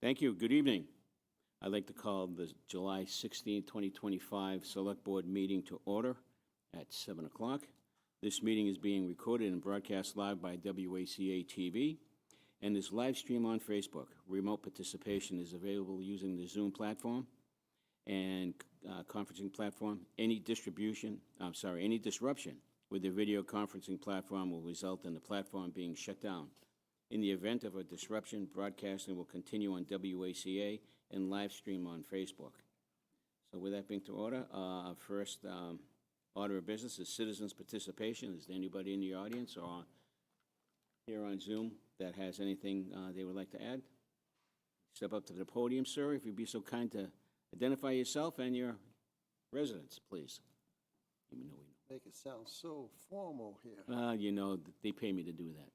Thank you. Good evening. I'd like to call the July 16, 2025 Select Board meeting to order at 7 o'clock. This meeting is being recorded and broadcast live by WACA-TV and is live streamed on Facebook. Remote participation is available using the Zoom platform and conferencing platform. Any disruption with the video conferencing platform will result in the platform being shut down. In the event of a disruption, broadcasting will continue on WACA and live stream on Facebook. So with that being to order, our first order of business is citizens' participation. Is there anybody in the audience or here on Zoom that has anything they would like to add? Step up to the podium, sir, if you'd be so kind to identify yourself and your residence, please. Even though we Make it sound so formal here. you know, they pay me to do that.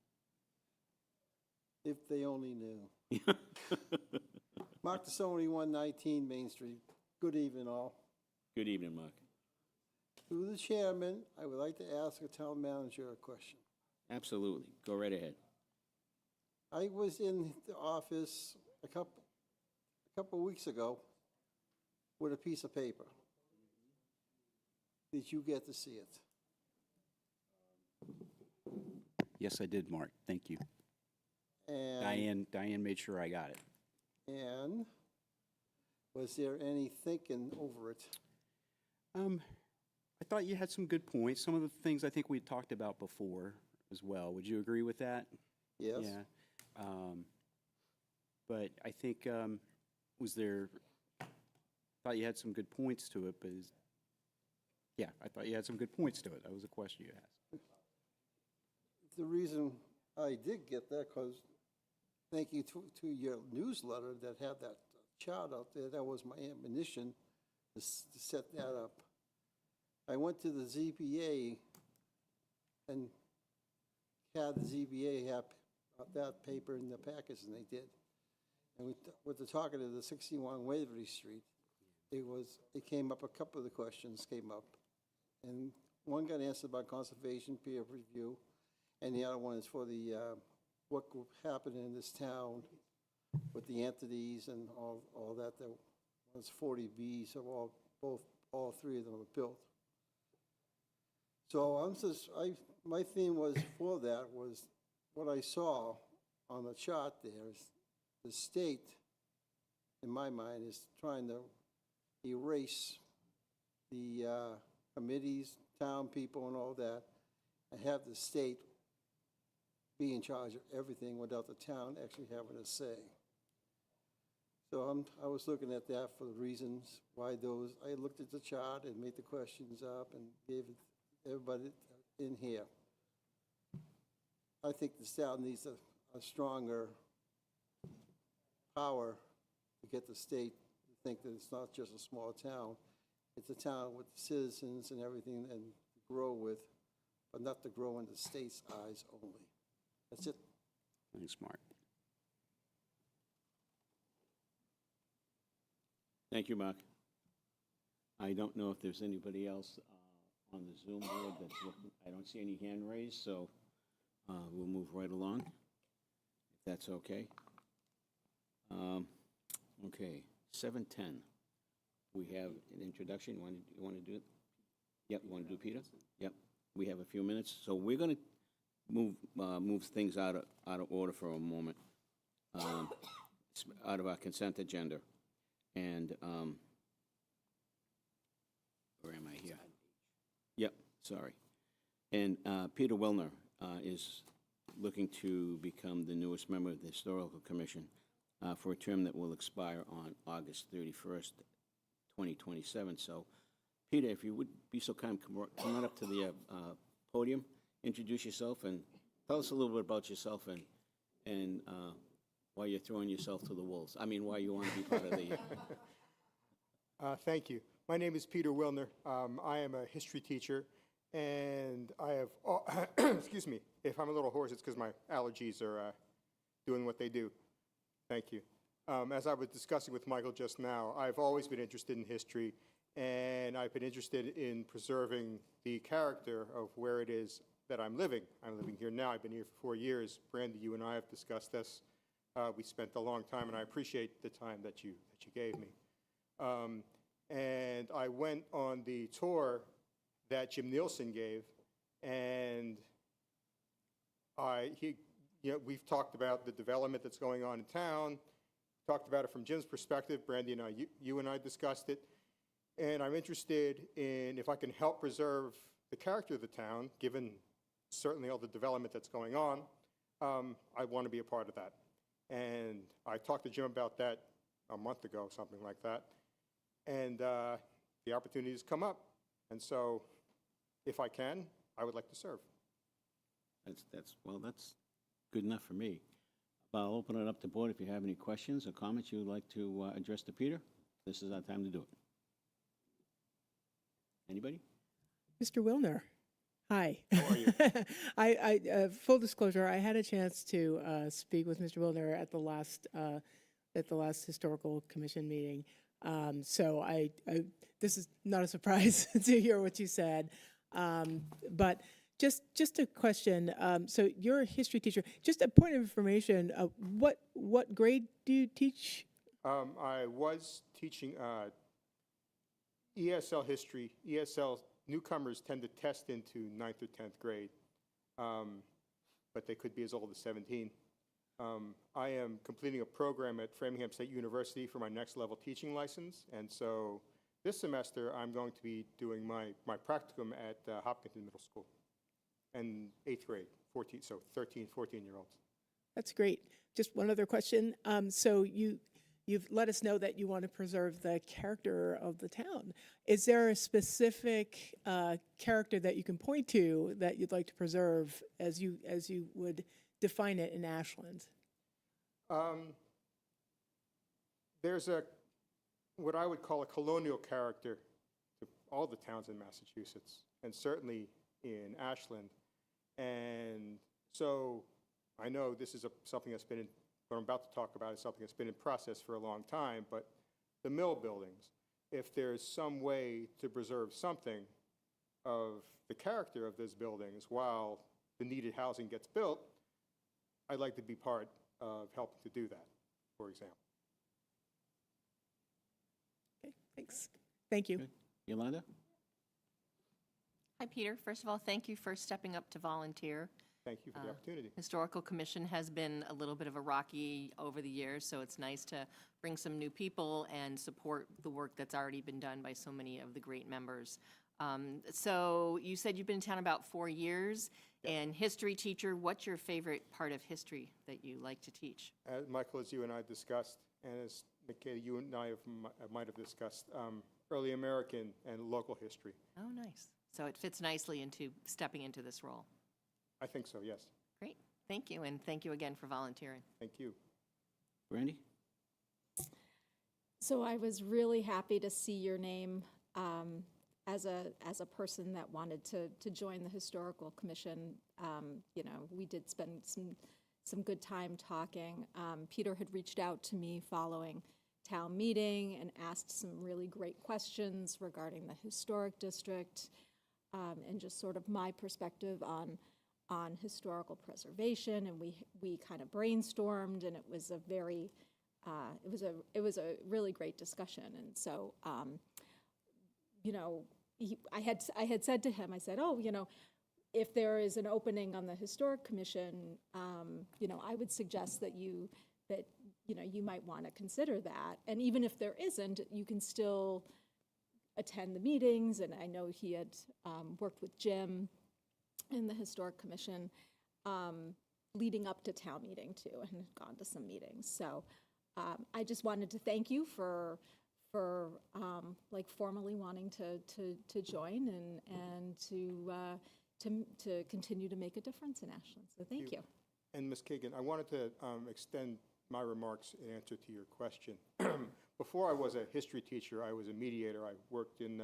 If they only knew. Mark Tassoni, 119 Main Street. Good evening, all. Good evening, Mark. Through the chairman, I would like to ask a town manager a question. Absolutely. Go right ahead. I was in the office a couple weeks ago with a piece of paper. Did you get to see it? Yes, I did, Mark. Thank you. And Diane made sure I got it. And was there any thinking over it? I thought you had some good points. Some of the things I think we talked about before as well. Would you agree with that? Yes. Yeah. But I think thought you had some good points to it, but I thought you had some good points to it. That was a question you asked. The reason I did get that, because thank you to your newsletter that had that chart out there. That was my admonition to set that up. I went to the ZBA and had the ZBA have that paper in the package, and they did. And with the talking to the 61 Waverly Street, it came up, a couple of the questions came up. And one got answered by conservation peer review, and the other one is for the what happened in this town with the entities and all that. There was 40 Bs, so all three of them were built. So my theme was for that was what I saw on the chart there is the state, in my mind, is trying to erase the committees, town people, and all that, and have the state be in charge of everything without the town actually having a say. So I was looking at that for the reasons why those. I looked at the chart and made the questions up and gave everybody in here. I think the town needs a stronger power to get the state to think that it's not just a small town. It's a town with citizens and everything and to grow with, but not to grow in the state's eyes only. That's it. Thanks, Mark. Thank you, Mark. I don't know if there's anybody else on the Zoom board that's looking. I don't see any hand raised, so we'll move right along, if that's okay. Okay, 7:10. We have an introduction. You want to do it? Yep, you want to do Peter? Yep. We have a few minutes, so we're going to move things out of order for a moment, out of our consent agenda, and where am I here? Yep, sorry. And Peter Wilner is looking to become the newest member of the Historical Commission for a term that will expire on August 31st, 2027. So, Peter, if you would be so kind, come on up to the podium, introduce yourself, and tell us a little bit about yourself and why you're throwing yourself to the wolves. I mean, why you want to be part of the... Thank you. My name is Peter Wilner. I am a history teacher, and I have, excuse me, if I'm a little hoarse, it's because my allergies are doing what they do. Thank you. As I was discussing with Michael just now, I've always been interested in history, and I've been interested in preserving the character of where it is that I'm living. I'm living here now. I've been here for 4 years. Brandy, you and I have discussed this. We spent a long time, and I appreciate the time that you gave me. And I went on the tour that Jim Nielsen gave, and we've talked about the development that's going on in town, talked about it from Jim's perspective. Brandy and I, you and I discussed it, and I'm interested in if I can help preserve the character of the town, given certainly all the development that's going on. I want to be a part of that. And I talked to Jim about that a month ago, something like that, and the opportunities come up. And so if I can, I would like to serve. Well, that's good enough for me. I'll open it up to board if you have any questions or comments you would like to address to Peter. This is our time to do it. Anybody? Mr. Wilner, hi. How are you? Full disclosure, I had a chance to speak with Mr. Wilner at the last historical commission meeting. So this is not a surprise to hear what you said, but just a question. So you're a history teacher. Just a point of information. What grade do you teach? I was teaching ESL history. ESL newcomers tend to test into 9th or 10th grade, but they could be as old as 17. I am completing a program at Framingham State University for my next level teaching license, and so this semester I'm going to be doing my practicum at Hopkinton Middle School, and 8th grade, 13, 14-year-olds. That's great. Just one other question. So you've let us know that you want to preserve the character of the town. Is there a specific character that you can point to that you'd like to preserve as you would define it in Ashland? There's what I would call a colonial character to all the towns in Massachusetts, and certainly in Ashland. And so I know this is something that's been what I'm about to talk about is something that's been in process for a long time, but the mill buildings, if there's some way to preserve something of the character of those buildings while the needed housing gets built, I'd like to be part of helping to do that, for example. Okay, thanks. Thank you. Good. Yolanda? Hi, Peter. First of all, thank you for stepping up to volunteer. Thank you for the opportunity. Historical Commission has been a little bit of a rocky over the years, so it's nice to bring some new people and support the work that's already been done by so many of the great members. So you said you've been in town about 4 years, and history teacher, what's your favorite part of history that you like to teach? Michael, as you and I discussed, and as Nickole, you and I might have discussed, early American and local history. Oh, nice. So it fits nicely into stepping into this role. I think so, yes. Great. Thank you, and thank you again for volunteering. Thank you. Brandy? So I was really happy to see your name as a person that wanted to join the Historical Commission. You know, we did spend some good time talking. Peter had reached out to me following town meeting and asked some really great questions regarding the historic district and just sort of my perspective on historical preservation, and we kind of brainstormed, and it was a very it was a really great discussion. And so you know, I had said to him, I said, oh, you know, if there is an opening on the Historic Commission, you know, I would suggest that you might want to consider that. And even if there isn't, you can still attend the meetings. And I know he had worked with Jim in the Historic Commission leading up to town meeting too, and had gone to some meetings. So I just wanted to thank you for like formally wanting to join and to continue to make a difference in Ashland. So thank you. And Ms. Kagan, I wanted to extend my remarks in answer to your question. Before I was a history teacher, I was a mediator. I worked in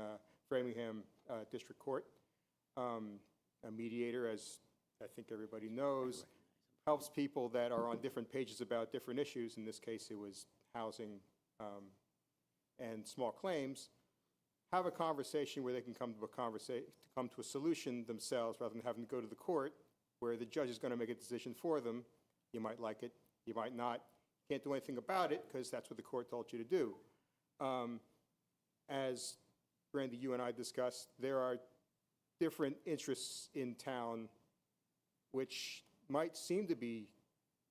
Framingham District Court. A mediator, as I think everybody knows, helps people that are on different pages about different issues. In this case, it was housing and small claims. Have a conversation where they can come to a solution themselves rather than having to go to the court where the judge is going to make a decision for them. You might like it, you might not. can't do anything about it because that's what the court told you to do. As Randy, you and I discussed, there are different interests in town which might seem to be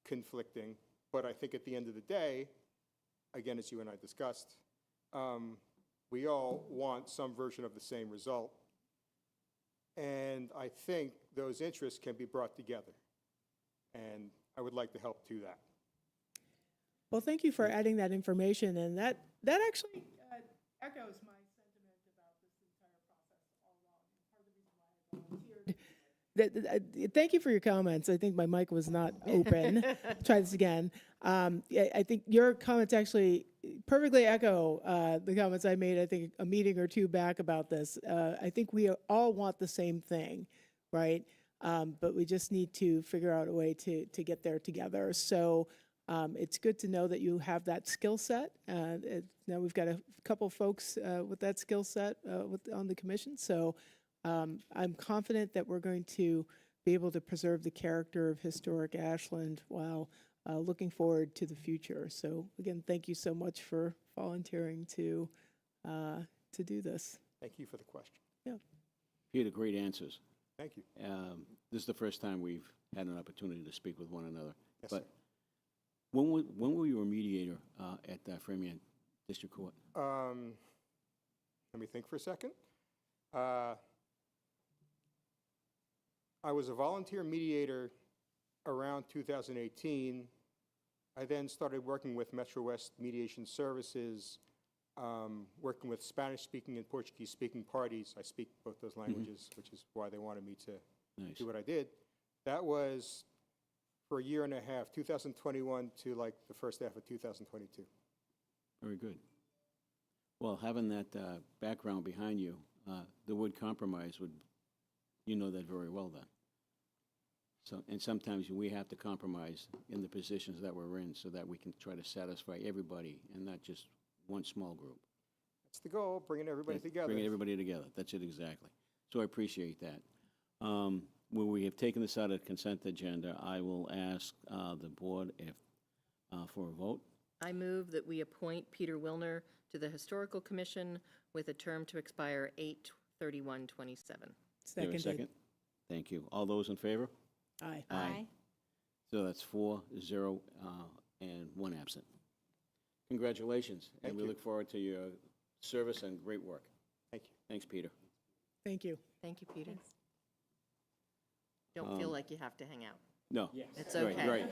conflicting, but I think at the end of the day, again, as you and I discussed, we all want some version of the same result. And I think those interests can be brought together. And I would like to help do that. Well, thank you for adding that information, and that actually echoes my sentiment about this entire process all along. And part of the reason why I volunteered. Thank you for your comments. I think my mic was not open. Try this again. I think your comments actually perfectly echo the comments I made, I think, a meeting or two back about this. I think we all want the same thing, right? But we just need to figure out a way to get there together. So it's good to know that you have that skill set. Now we've got a couple folks with that skill set on the commission. So I'm confident that we're going to be able to preserve the character of historic Ashland while looking forward to the future. So again, thank you so much for volunteering to do this. Thank you for the question. Yeah. Peter, great answers. Thank you. This is the first time we've had an opportunity to speak with one another. Yes, But sir. when were you a mediator at Framingham District Court? Let me think for a second. I was a volunteer mediator around 2018. I then started working with MetroWest Mediation Services, working with Spanish-speaking and Portuguese-speaking parties. I speak both those languages, which is why they wanted me to Nice. do what I did. That was for a year and a half, 2021 to like the first half of 2022. Very good. Well, having that background behind you, the word compromise would, you know that very well then. So, and sometimes we have to compromise in the positions that we're in so that we can try to satisfy everybody and not just one small group. That's the goal, bringing everybody together. Bringing everybody together. That's it exactly. So I appreciate that. When we have taken this out of the consent agenda, I will ask the board if for a vote. I move that we appoint Peter Wilner to the Historical Commission with a term to expire 8/31/27. Is there a second? Thank you. All those in favor? Aye. Aye. So that's 4-0 and 1 absent. Congratulations. Thank And we you. look forward to your service and great work. Thank you. Thanks, Peter. Thank you. Thank you, Peter. Don't feel like you have to hang out. No. It's Right, okay. right.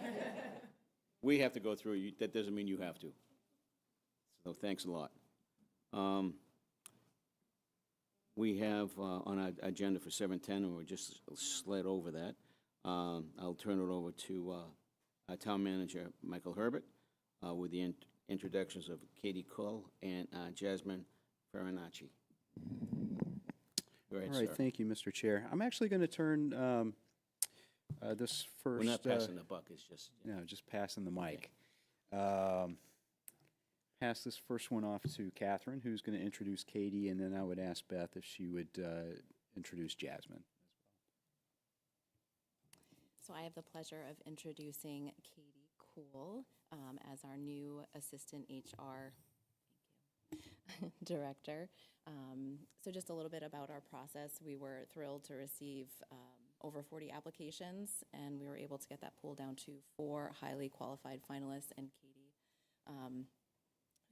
We have to go through, that doesn't mean you have to. So thanks a lot. We have on our agenda for 7:10, and we're just slid over that. I'll turn it over to our town manager, Michael Herbert, with the introductions of Katie Khul and Jasmin Farinacci. Go ahead, All right, sir. thank you, Mr. Chair. I'm actually going to turn this first... We're not passing the buck, it's just... No, just passing the mic. Pass this first one off to Catherine, who's going to introduce Katie, and then I would ask Beth if she would introduce Jasmin. So I have the pleasure of introducing Katie Khul as our new Assistant HR Director. So just a little bit about our process. We were thrilled to receive over 40 applications, and we were able to get that pool down to 4 highly qualified finalists, and Katie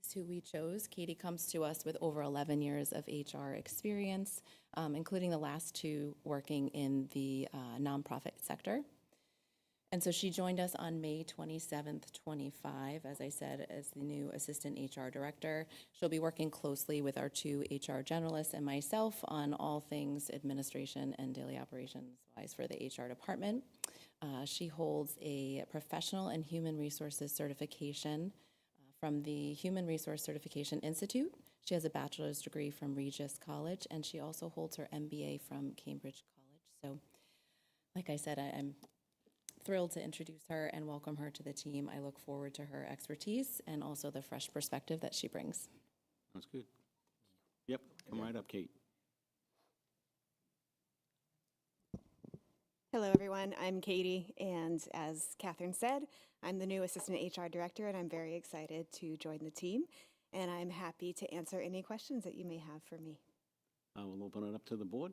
is who we chose. Katie comes to us with over 11 years of HR experience, including the last 2 working in the nonprofit sector. And so she joined us on May 27th, 25, as I said, as the new Assistant HR Director. She'll be working closely with our 2 HR generalists and myself on all things administration and daily operations-wise for the HR department. She holds a Professional and Human Resources certification from the Human Resource Certification Institute. She has a bachelor's degree from Regis College, and she also holds her MBA from Cambridge College. So, like I said, I'm thrilled to introduce her and welcome her to the team. I look forward to her expertise and also the fresh perspective that she brings. That's good. Yep, come right up, Kate. Hello, everyone. I'm Katie, and as Catherine said, I'm the new Assistant HR Director, and I'm very excited to join the team, and I'm happy to answer any questions that you may have for me. I will open it up to the board.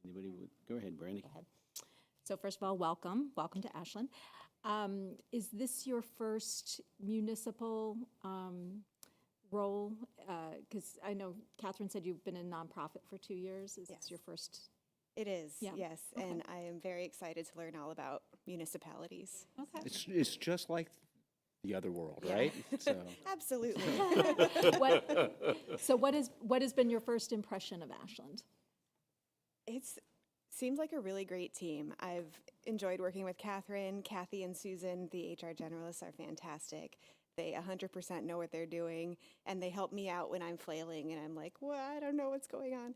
Anybody would, go ahead, Brandy. So first of all, welcome to Ashland. Is this your first municipal role? Because I know Catherine said you've been in nonprofit for 2 years. Is this your first? It is, Yeah. yes, Okay. and I am very excited to learn all about municipalities. Okay. It's just like the other world, right? So, Absolutely. What has been your first impression of Ashland? It's seems like a really great team. I've enjoyed working with Catherine, Kathy, and Susan. The HR generalists are fantastic. They 100% know what they're doing, and they help me out when I'm flailing, and I'm like, well, I don't know what's going on.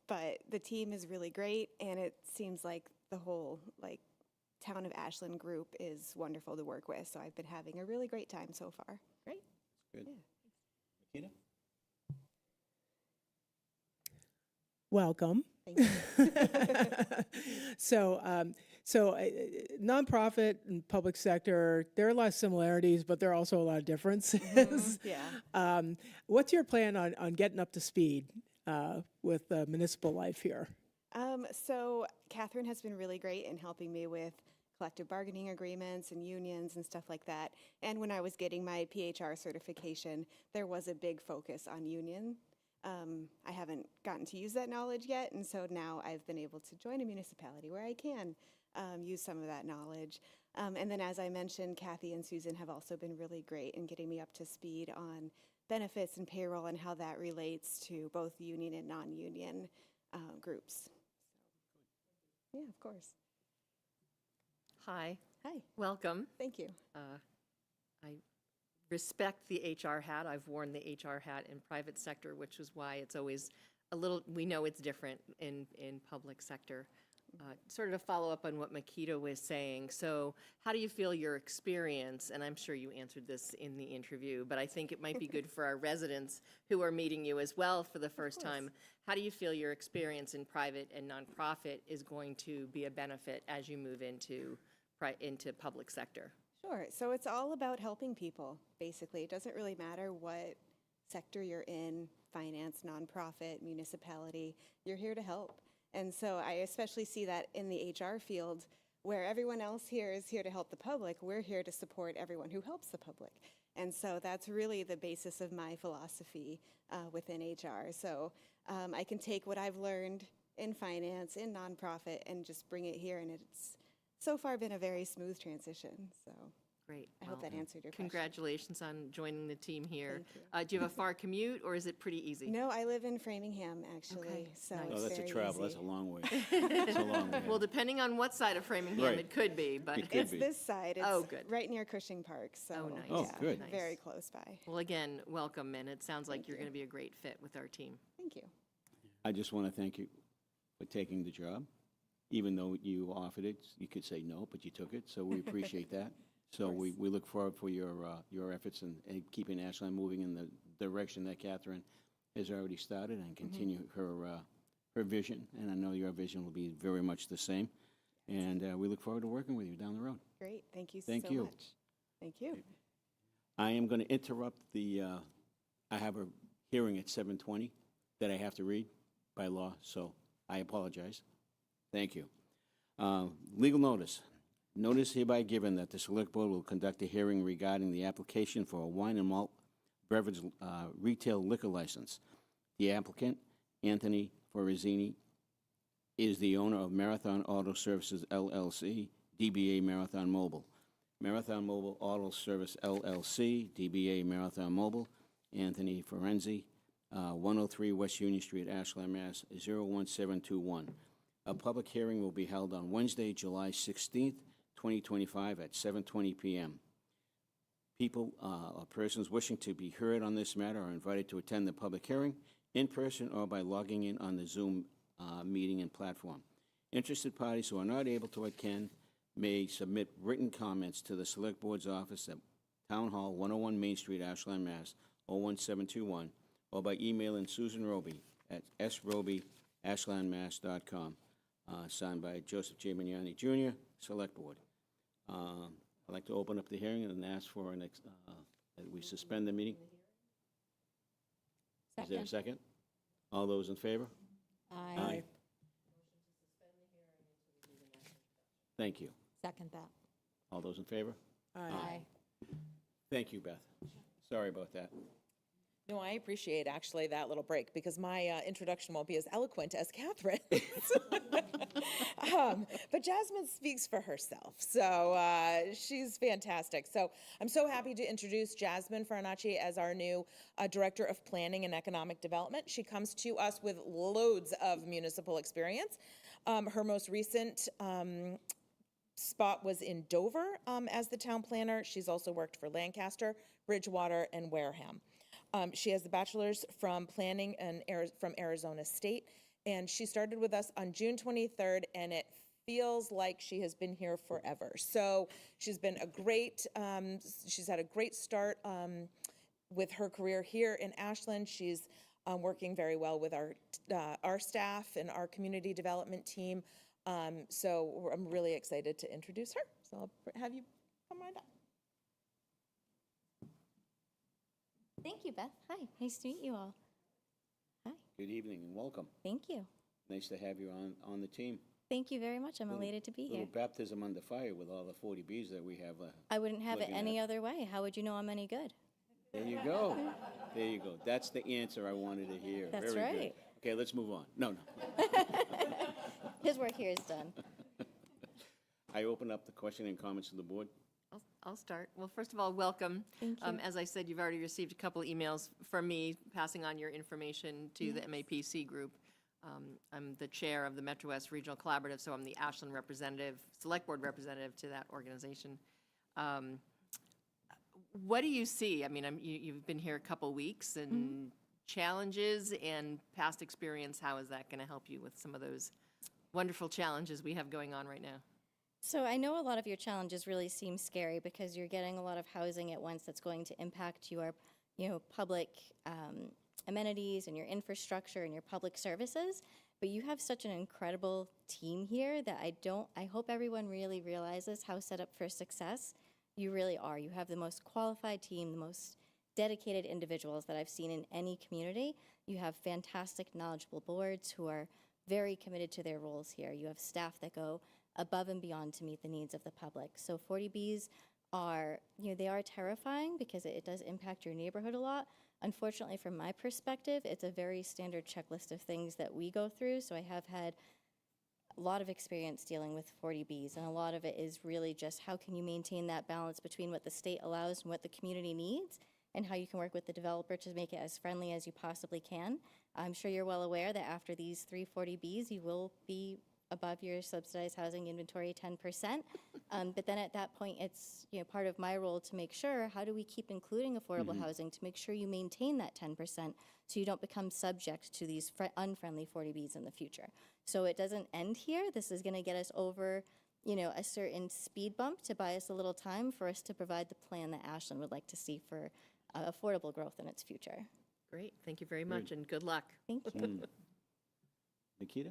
But the team is really great, and it seems like the whole town of Ashland group is wonderful to work with. So I've been having a really great time so far. Great. Good. Yeah. Makita? Welcome. Thank you. So nonprofit and public sector, there are a lot of similarities, but there are also a lot of differences. Yeah. What's your plan on getting up to speed with municipal life here? So Catherine has been really great in helping me with collective bargaining agreements and unions and stuff like that. And when I was getting my PHR certification, there was a big focus on union. I haven't gotten to use that knowledge yet, and so now I've been able to join a municipality where I can use some of that knowledge. And then, as I mentioned, Kathy and Susan have also been really great in getting me up to speed on benefits and payroll and how that relates to both union and non-union groups. So, yeah, of course. Hi, Hi, welcome. thank you. I respect the HR hat. I've worn the HR hat in private sector, which is why it's always a little, we know it's different in public sector. Sort of to follow up on what Makita was saying, so how do you feel your experience, and I'm sure you answered this in the interview, but I think it might be good for our residents who are meeting you as well for the first time. How do you feel your experience in private and nonprofit is going to be a benefit as you move into public sector? Sure. So it's all about helping people, basically. It doesn't really matter what sector you're in, finance, nonprofit, municipality, you're here to help. And so I especially see that in the HR field, where everyone else here is here to help the public, we're here to support everyone who helps the public. And so that's really the basis of my philosophy within HR. So I can take what I've learned in finance, in nonprofit, and just bring it here, and it's so far been a very smooth transition. So Great. I hope that answered your question. Congratulations on joining the team here. Thank Do you have a far commute, or is it pretty easy? No, I live in Framingham, actually. Okay, So nice. it's Oh, that's a very travel, easy. that's a long way. It's a long way. Well, depending on what side of Framingham Right. it could be, but It could It's be. this side. It's Oh, good. right near Cushing Park. So Oh, nice. Oh, yeah, good. Nice. very close by. well, again, welcome, and it sounds like Thank you're you. going to be a great fit with our team. Thank you. I just want to thank you for taking the job. Even though you offered it, you could say no, but you took it, so we appreciate that. So we look forward for your efforts and keeping Ashland moving in the direction that Catherine has already started and continue her vision. And I know your vision will be very much the same. And we look forward to working with you down the road. Great. Thank you Thank so you. much. Thank you. I am going to interrupt I have a hearing at 7:20 that I have to read by law, so I apologize. Thank you. Legal notice. Notice hereby given that the Select Board will conduct a hearing regarding the application for a wine and malt beverage retail liquor license. The applicant, Anthony Forazzini, is the owner of Marathon Auto Services LLC, DBA Marathon Mobile. Marathon Mobile Auto Service LLC, DBA Marathon Mobile, Anthony Forenzi, 103 West Union Street, Ashland, Mass. 01721. A public hearing will be held on Wednesday, July 16th, 2025 at 7:20 p.m. People or persons wishing to be heard on this matter are invited to attend the public hearing in person or by logging in on the Zoom meeting and platform. Interested parties who are not able to attend may submit written comments to the Select Board's office at Town Hall, 101 Main Street, Ashland, Mass. 01721, or by emailing Susan Roby at sroby@ashlandmass.com. signed by Joseph J. Mignani Jr., Select Board. I'd like to open up the hearing and ask for that we suspend the meeting. Is there a second? All those in favor? Aye. Thank you. Second that. All those in favor? Aye. Thank you, Beth. Sorry about that. No, I appreciate actually that little break because my introduction won't be as eloquent as Catherine's. But Jasmine speaks for herself, so she's fantastic. So I'm so happy to introduce Jasmin Farinacci as our new Director of Planning and Economic Development. She comes to us with loads of municipal experience. Her most recent spot was in Dover as the town planner. She's also worked for Lancaster, Bridgewater, and Wareham. She has a bachelor's from planning and from Arizona State, and she started with us on June 23rd, and it feels like she has been here forever. So she's been a great, she's had a great start with her career here in Ashland. She's working very well with our staff and our community development team. So I'm really excited to introduce her. So I'll have you come right up. Thank you, Beth. Hi, nice to meet you all. Hi, Good evening and welcome. thank you. Nice to have you on the team. Thank you very much. I'm elated to be here. Little baptism under fire with all the 40Bs that we have. I wouldn't have it looking any at. other way. How would you know I'm any good? There you go. There you go. That's the answer I wanted to hear. That's Very good. right. Okay, let's move on. No. His work here is done. I open up the question and comments to the board. I'll start. Well, first of all, welcome. Thank you. As I said, you've already received a couple of emails from me passing on your information to the MAPC group. I'm the chair of the MetroWest Regional Collaborative, so I'm the Ashland representative, select board representative to that organization. What do you see? I mean, you've been here a couple weeks, and challenges and past experience, how is that going to help you with some of those wonderful challenges we have going on right now? So I know a lot of your challenges really seem scary because you're getting a lot of housing at once that's going to impact your, public amenities and your infrastructure and your public services. But you have such an incredible team here that I hope everyone really realizes how set up for success you really are. You have the most qualified team, the most dedicated individuals that I've seen in any community. You have fantastic, knowledgeable boards who are very committed to their roles here. You have staff that go above and beyond to meet the needs of the public. So 40Bs are, they are terrifying because it does impact your neighborhood a lot. Unfortunately, from my perspective, it's a very standard checklist of things that we go through. So I have had a lot of experience dealing with 40Bs, and a lot of it is really just how can you maintain that balance between what the state allows and what the community needs, and how you can work with the developer to make it as friendly as you possibly can. I'm sure you're well aware that after these 3 40Bs, you will be above your subsidized housing inventory 10%. But then at that point, it's part of my role to make sure, how do we keep including affordable housing to make sure you maintain that 10% so you don't become subject to these unfriendly 40Bs in the future. So it doesn't end here. This is going to get us over a certain speed bump to buy us a little time for us to provide the plan that Ashland would like to see for affordable growth in its future. Great. Thank you very much, and good luck. Thank you. Nikita?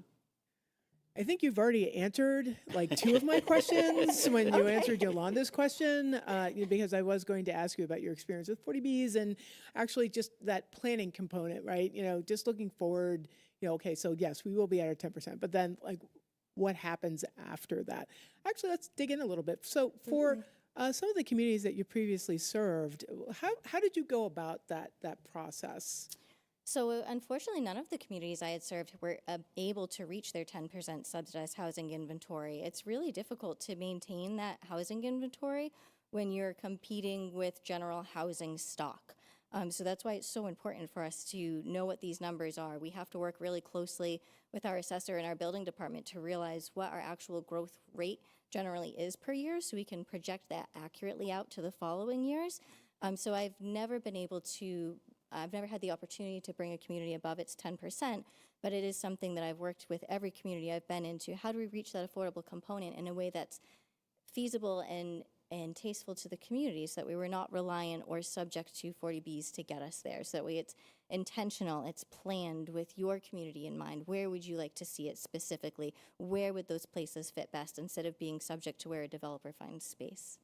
I think you've already answered like 2 of my questions when you answered Yolanda's question, because I was going to ask you about your experience with 40Bs and actually just that planning component, right? Just looking forward, okay, so yes, we will be at our 10%, but then like what happens after that? Actually, let's dig in a little bit. So for some of the communities that you previously served, how did you go about that process? So unfortunately, none of the communities I had served were able to reach their 10% subsidized housing inventory. It's really difficult to maintain that housing inventory when you're competing with general housing stock. So that's why it's so important for us to know what these numbers are. We have to work really closely with our assessor and our building department to realize what our actual growth rate generally is per year so we can project that accurately out to the following years. So I've never had the opportunity to bring a community above its 10%, but it is something that I've worked with every community I've been into. How do we reach that affordable component in a way that's feasible and and tasteful to the community, so that we were not reliant or subject to 40Bs to get us there. So that way it's intentional, it's planned with your community in mind. Where would you like to see it specifically? Where would those places fit best, instead of being subject to where a developer finds space?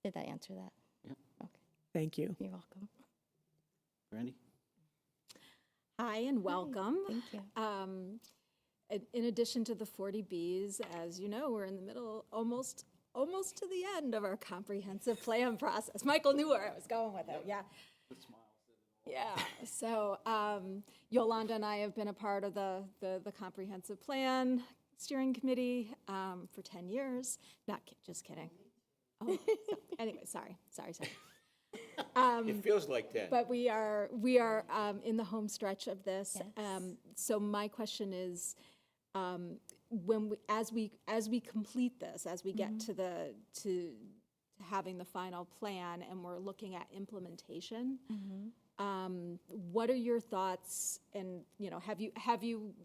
Did that answer that? Yep. Okay, Thank you. you're welcome. Brandy? Hi and welcome. Thank you. In addition to the 40Bs, as you know, we're in the middle, almost to the end of our comprehensive plan process. Michael knew where I was going with it, yeah. Yeah, so Yolanda and I have been a part of the comprehensive plan steering committee for 10 years. Just kidding. Oh, anyway, sorry. It feels like that. But we are in the home stretch of this. Yes. So my question is, as we complete this, as we get to having the final plan, and we're looking at implementation, what are your thoughts? And have you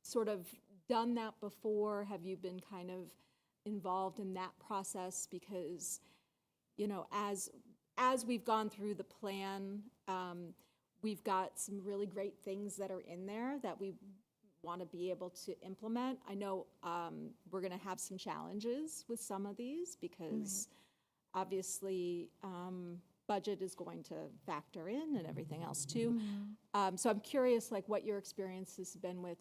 sort of done that before? Have you been kind of involved in that process? Because as we've gone through the plan, we've got some really great things that are in there that we want to be able to implement. I know we're going to have some challenges with some of these, because obviously budget is going to factor in and everything else too. So I'm curious, like, what your experience has been with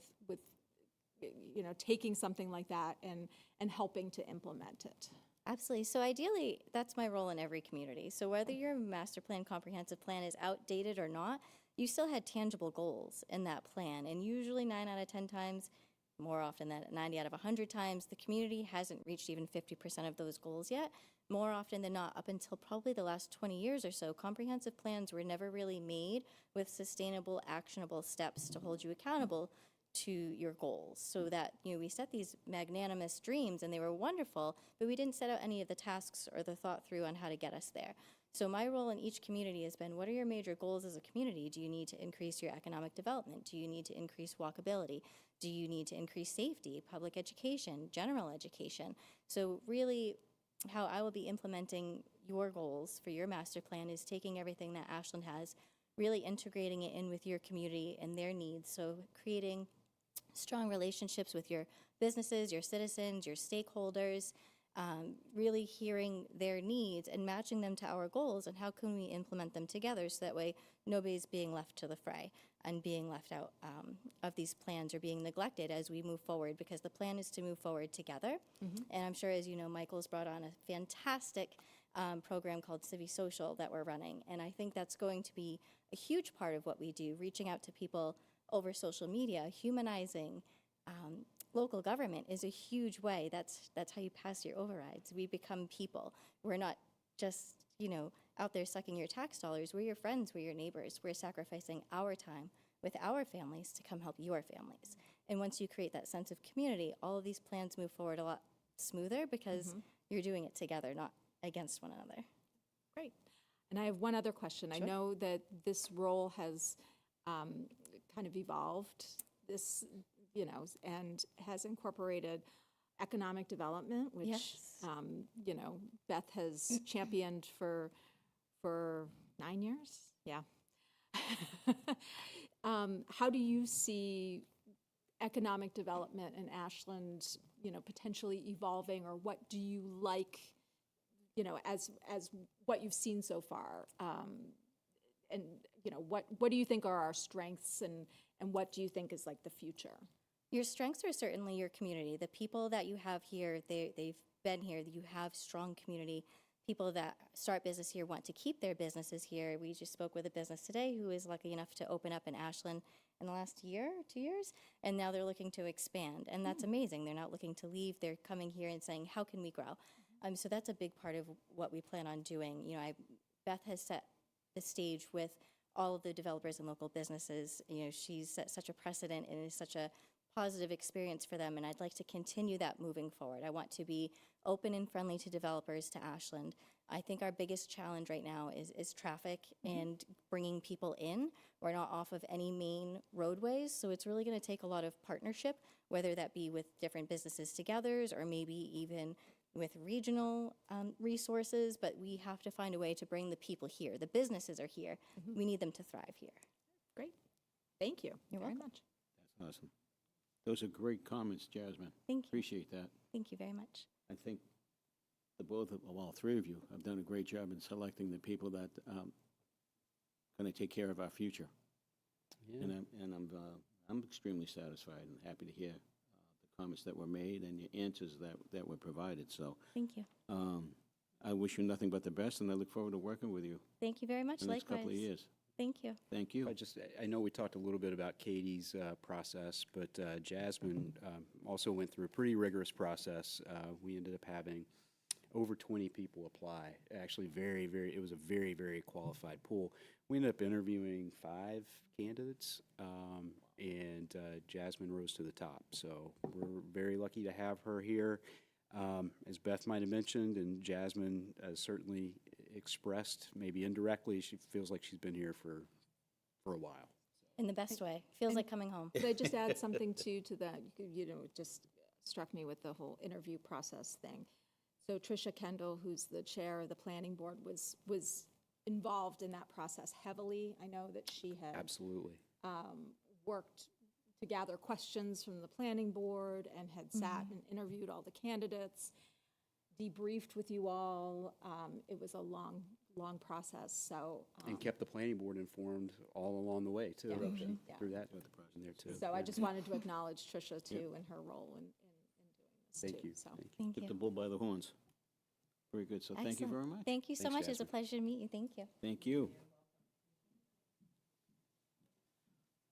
taking something like that and helping to implement it. Absolutely. So ideally, that's my role in every community. So whether your master plan, comprehensive plan is outdated or not, you still had tangible goals in that plan. And usually 9 out of 10 times, more often than 90 out of 100 times, the community hasn't reached even 50% of those goals yet. More often than not, up until probably the last 20 years or so, comprehensive plans were never really made with sustainable, actionable steps to hold you accountable to your goals. So that, we set these magnanimous dreams, and they were wonderful, but we didn't set out any of the tasks or the thought through on how to get us there. So my role in each community has been, what are your major goals as a community? Do you need to increase your economic development? Do you need to increase walkability? Do you need to increase safety, public education, general education? So really, how I will be implementing your goals for your master plan is taking everything that Ashland has, really integrating it in with your community and their needs. So creating strong relationships with your businesses, your citizens, your stakeholders, really hearing their needs and matching them to our goals, and how can we implement them together, so that way nobody's being left to the fray and being left out of these plans or being neglected as we move forward, because the plan is to move forward together. And I'm sure, as you know, Michael's brought on a fantastic program called Civi Social that we're running, and I think that's going to be a huge part of what we do, reaching out to people over social media. Humanizing local government is a huge way. That's how you pass your overrides. We become people. We're not just, out there sucking your tax dollars. We're your friends, we're your neighbors. We're sacrificing our time with our families to come help your families. And once you create that sense of community, all of these plans move forward a lot smoother, because you're doing it together, not against one another. Great. And I have one other question. Sure. I know that this role has kind of evolved, and has incorporated economic development, which, Yes. Beth has championed for 9 years. Yeah. How do you see economic development in Ashland, potentially evolving, or what do you like, as what you've seen so far? And, what do you think are our strengths, and what do you think is like the future? Your strengths are certainly your community. The people that you have here, they've been here. You have strong community. People that start business here want to keep their businesses here. We just spoke with a business today who is lucky enough to open up in Ashland in the last 2 years, and now they're looking to expand, and that's amazing. They're not looking to leave. They're coming here and saying, how can we grow? So that's a big part of what we plan on doing. Beth has set the stage with all of the developers and local businesses. She's set such a precedent, and is such a positive experience for them, and I'd like to continue that moving forward. I want to be open and friendly to developers to Ashland. I think our biggest challenge right now is traffic and bringing people in. We're not off of any main roadways, so it's really going to take a lot of partnership, whether that be with different businesses together or maybe even with regional resources, but we have to find a way to bring the people here. The businesses are here. We need them to thrive here. Great. Thank you You're very welcome. much. That's awesome. Those are great comments, Jasmine. Thank you. Appreciate that. Thank you very much. I think the both of, well, all three of you have done a great job in selecting the people that going to take care of our future. And I'm extremely satisfied and happy to hear the comments that were made and the answers that were provided. So Thank you. I wish you nothing but the best, and I look forward to working with you Thank you very much. the next Likewise. couple of years. Thank you. Thank you. I know we talked a little bit about Katie's process, but Jasmine also went through a pretty rigorous process. We ended up having over 20 people apply. Actually, it was a very, very qualified pool. We ended up interviewing 5 candidates, and Jasmine rose to the top. So we're very lucky to have her here. As Beth might have mentioned, and Jasmine certainly expressed, maybe indirectly, she feels like she's been here for a while. In the best way. Feels like coming home. Could I just add something too to that? It just struck me with the whole interview process thing. So Tricia Kendall, who's the chair of the planning board, was involved in that process heavily. I know that she had Absolutely. worked to gather questions from the planning board and had sat and interviewed all the candidates, debriefed with you all. It was a long process, so. And kept the planning board informed all along the way, too. Yeah. Yeah. Through that in there, too. So I just wanted to acknowledge Tricia, too, and her role in doing this, too. Thank you. So. Thank you. Thank Get you. the bull by the horns. Very good. So thank you Excellent. very much. Thank you so Thanks, much. It's a Jasmine. pleasure to meet you. Thank you. Thank you.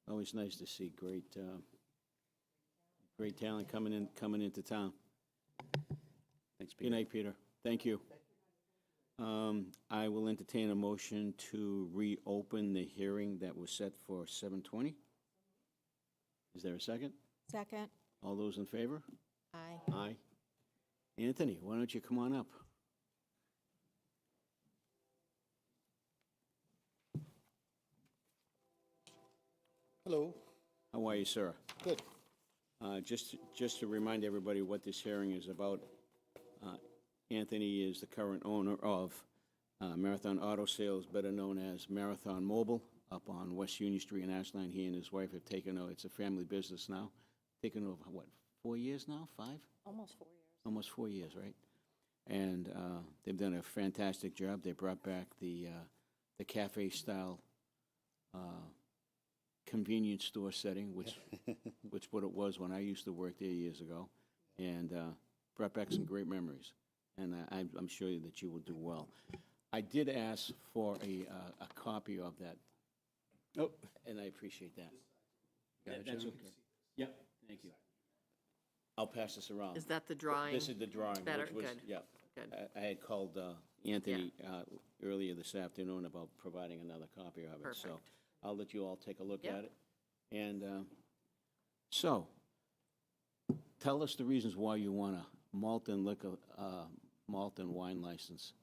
Always nice to see great talent coming into town. Thanks, Peter. Good night, Peter. Thank you. I will entertain a motion to reopen the hearing that was set for 7:20. Is there a second? Second. All those in favor? Aye. Aye. Anthony, why don't you come on up? Hello. How are you, sir? Good. Just to remind everybody what this hearing is about, Anthony is the current owner of Marathon Auto Sales, better known as Marathon Mobile, up on West Union Street in Ashland. He and his wife have taken over, it's a family business now, taken over, what, 4 years now, 5? Almost 4 years. Almost 4 years, right? And they've done a fantastic job. They brought back the cafe-style convenience store setting, which what it was when I used to work there years ago, and brought back some great memories. And I'm sure that you will do well. I did ask for a copy of that. Oh, and I appreciate that. That's okay. Yep, thank you. I'll pass this around. Is that the drawing? This is the drawing. Better, which was- good, Yeah. good. I had called Anthony earlier this afternoon about providing another copy of it. So Perfect. I'll let you all take a look Yep. at it. And so, tell us the reasons why you want a malt and wine license.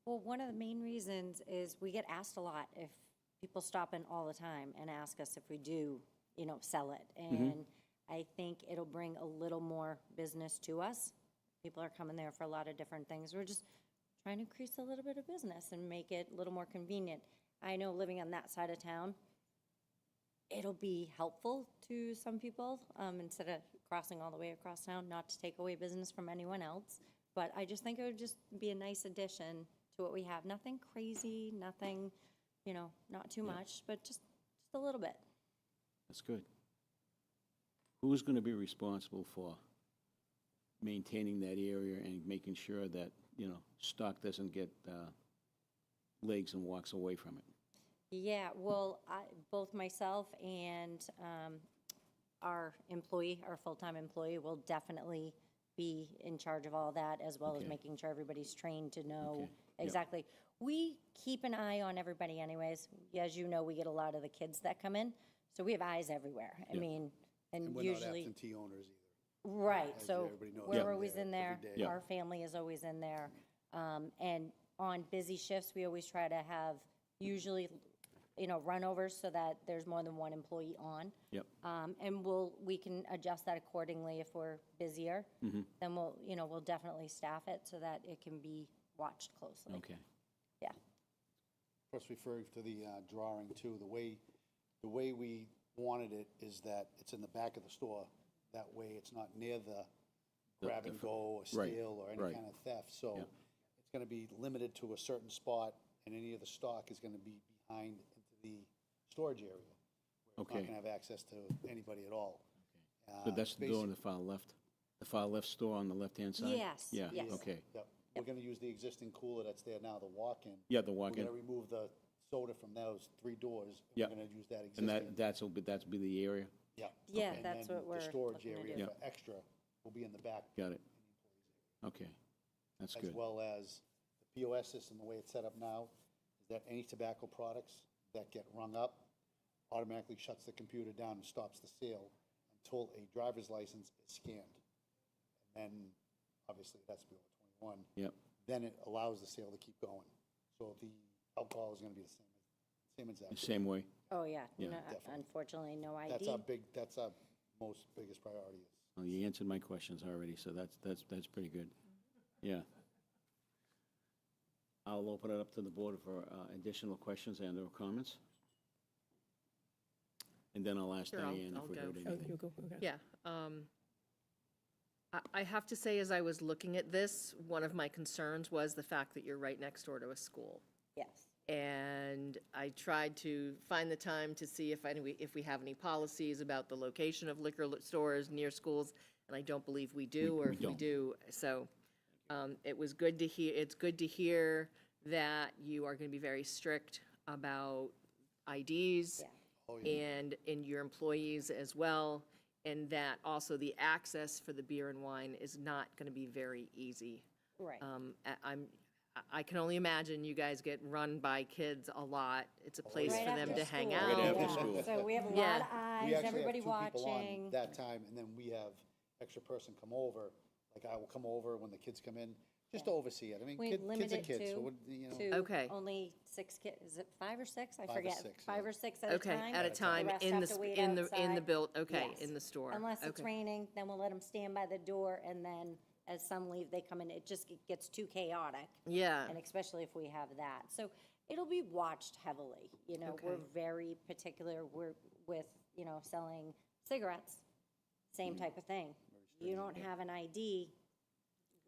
Well, one of the main reasons is we get asked a lot if people stop in all the time and ask us if we do, sell it. And I think it'll bring a little more business to us. People are coming there for a lot of different things. We're just trying to increase a little bit of business and make it a little more convenient. I know living on that side of town, it'll be helpful to some people instead of crossing all the way across town, not to take away business from anyone else. But I just think it would just be a nice addition to what we have. Nothing crazy, nothing, not too much, but just a little bit. That's good. Who's going to be responsible for maintaining that area and making sure that, stock doesn't get legs and walks away from it? Yeah, well, both myself and our full-time employee will definitely be in charge of all that, as well as Okay. making sure everybody's trained to know Okay. Yep. exactly. We keep an eye on everybody anyways. As you know, we get a lot of the kids that come in, so we have eyes everywhere. I Yeah. mean, and And we're usually. not absentee owners either. Right, As so everybody knows, we're I'm always there in there. every day. Yeah. Our family is always in there. And on busy shifts, we always try to have usually, runovers so that there's more than one employee on. Yep. And we can adjust that accordingly if we're busier. Then we'll definitely staff it so that it can be watched closely. Okay. Yeah. Plus referring to the drawing too, the way we wanted it is that it's in the back of the store. That way it's not near the grab and go or right, steal or any right. kind of theft. So Yeah. it's gonna be limited to a certain spot, and any of the stock is gonna be behind into the storage area. Where it's Okay. not gonna have access to anybody at all. So that's the door on basic- the far left? The far left store on the left-hand side? Yes, Yeah, yes. okay. Yep, we're gonna use the existing cooler that's there now, the walk-in. Yeah, the We're walk-in. gonna remove the soda from those 3 doors. And Yeah. We're gonna use that And existing. that's be the area? Yeah. Yeah, And that's then what we're the storage looking to area do. for extra will be in the back. Got it. Okay, that's As good. well as the POS system, the way it's set up now, is that any tobacco products that get rung up automatically shuts the computer down and stops the sale until a driver's license is scanned. And then, obviously, that's below 21. Yep, Then it allows the sale to keep going. So the alcohol is gonna be the same exact. the same way? Oh, yeah. Yeah. No, Definitely. unfortunately, no ID. That's our biggest priority. Well, you answered my questions already, so that's pretty good. Yeah. I'll open it up to the board for additional questions and/or comments. And then I'll ask Sure, I'll- Diane I'll if we go heard for Oh, anything. you'll go, okay. Yeah. I have to say, as I was looking at this, one of my concerns was the fact that you're right next door to a school. Yes. And I tried to find the time to see if we have any policies about the location of liquor stores near schools, and I don't believe we do, or we if we don't. do. So it was good to hear, it's good to hear that you are going to be very strict about IDs Yeah. Oh, yeah. and in your employees as well, and that also the access for the beer and wine is not going to be very easy. Right. I can only imagine you guys get run by kids a lot. It's a place Right for them after to hang school. out. Right after Yeah. school. So we have a Yeah. lot of We eyes, actually everybody have 2 people watching. on that time, and then we have extra person come over. Like I will come over when the kids come in, just to oversee it. I mean, We kids are limited kids, so to- what, you know. To Okay. only 6 kids, is it 5 or 6? I 5 or forget. 6, 5 yeah. or 6 at a Okay, time? at a time rest in have the, to wait in the outside? build, okay, Yes. in the store. Unless it's Okay. raining, then we'll let them stand by the door, and then as some leave, they come in. It just gets too chaotic. Yeah, And especially if we have that. So it'll be watched heavily. We're Okay. very particular. We're with, selling cigarettes, same type of thing. You don't have an ID,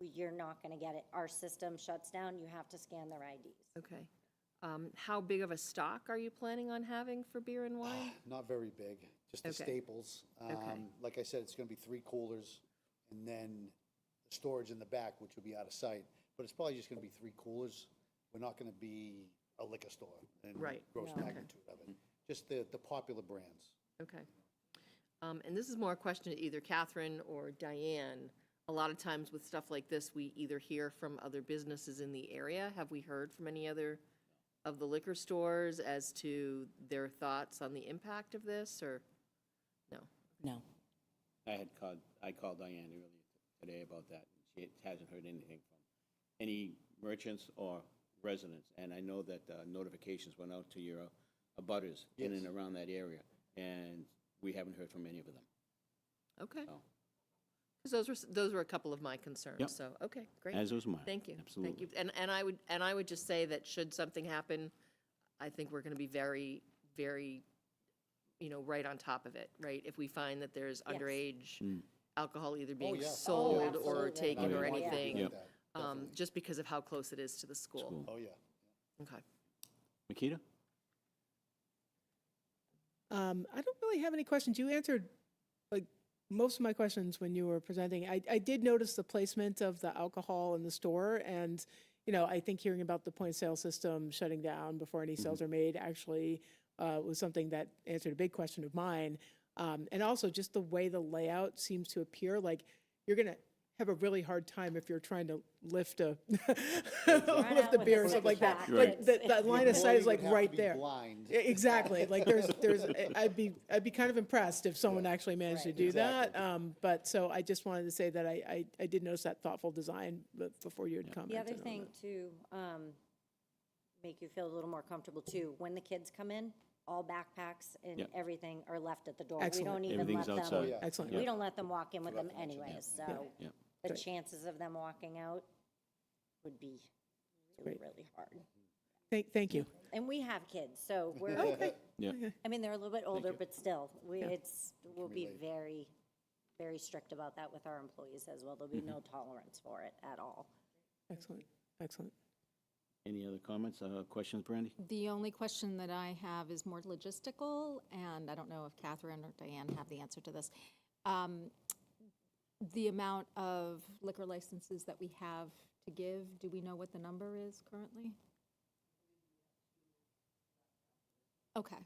you're not going to get it. Our system shuts down, you have to scan their IDs. okay. How big of a stock are you planning on having for beer and wine? Not very big, just the Okay. staples. Okay. Like I said, it's gonna be 3 coolers, and then the storage in the back, which will be out of sight. But it's probably just gonna be 3 coolers. We're not gonna be a liquor store in Right. gross No. magnitude of it. Just the popular brands. Okay. And this is more a question to either Catherine or Diane. A lot of times with stuff like this, we either hear from other businesses in the area. Have we heard from any other of the liquor stores as to their thoughts on the impact of this, or no? No. I called Diane earlier today about that. She hasn't heard anything from any merchants or residents. And I know that notifications went out to your abutters in and Yes. around that area, and we haven't heard from any of them. Okay. So, Because those were a couple of my concerns, Yep. so, okay, great. as was mine. Thank you. Absolutely. Thank you. And I would just say that should something happen, I think we're going to be very, very, right on top of it, right? If we find that there's Yes. underage alcohol either being yeah. sold or absolutely. taken or Oh, yeah. anything, Yep. just because of how close it is to the school. School. Oh, yeah. Okay. Makita? I don't really have any questions. You answered like most of my questions when you were presenting. I did notice the placement of the alcohol in the store, and I think hearing about the point of sale system shutting down before any sales are made actually was something that answered a big question of mine. And also just the way the layout seems to appear, like you're gonna have a really hard time if you're trying to lift a, out lift a with beer a or something like that. pack. Like, Right. the line of sight is like Employee would have to right be there. blind. Exactly, like there's, I'd be kind of impressed if someone actually managed to Right. do that. But, so I just wanted to say that I did notice that thoughtful design before you had The commented other on thing that. to make you feel a little more comfortable too, when the kids come in, all backpacks and Yep. everything are left at the door. Excellent. We don't even Everything's let outside. them, Excellent. we don't let them walk in with them anyways, so Yeah. the Great. chances of them walking out would be really, Great. really hard. Thank you. And we have kids, so we're, Yeah. I mean, they're a little bit older, you. but still, we'll be very, very strict about that with our employees as well. There'll be no tolerance for it at all. Excellent, excellent. Any other comments, questions, Brandy? The only question that I have is more logistical, and I don't know if Catherine or Diane have the answer to this. The amount of liquor licenses that we have to give, do we know what the number is currently? Okay.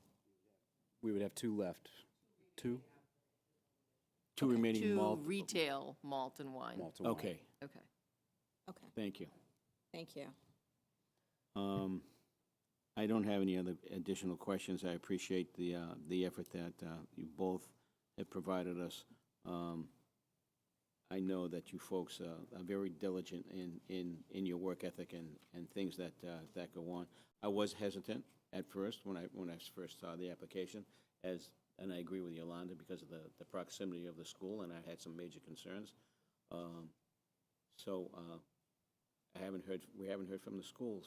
We would have 2 left. 2? Two remaining Two malt. retail malt and wine. Malt and wine. Okay, Okay. Okay, thank you. thank you. I don't have any other additional questions. I appreciate the effort that you both have provided us. I know that you folks are very diligent in your work ethic and things that go on. I was hesitant at first when I first saw the application, and I agree with Yolanda because of the proximity of the school, and I had some major concerns. So we haven't heard from the school,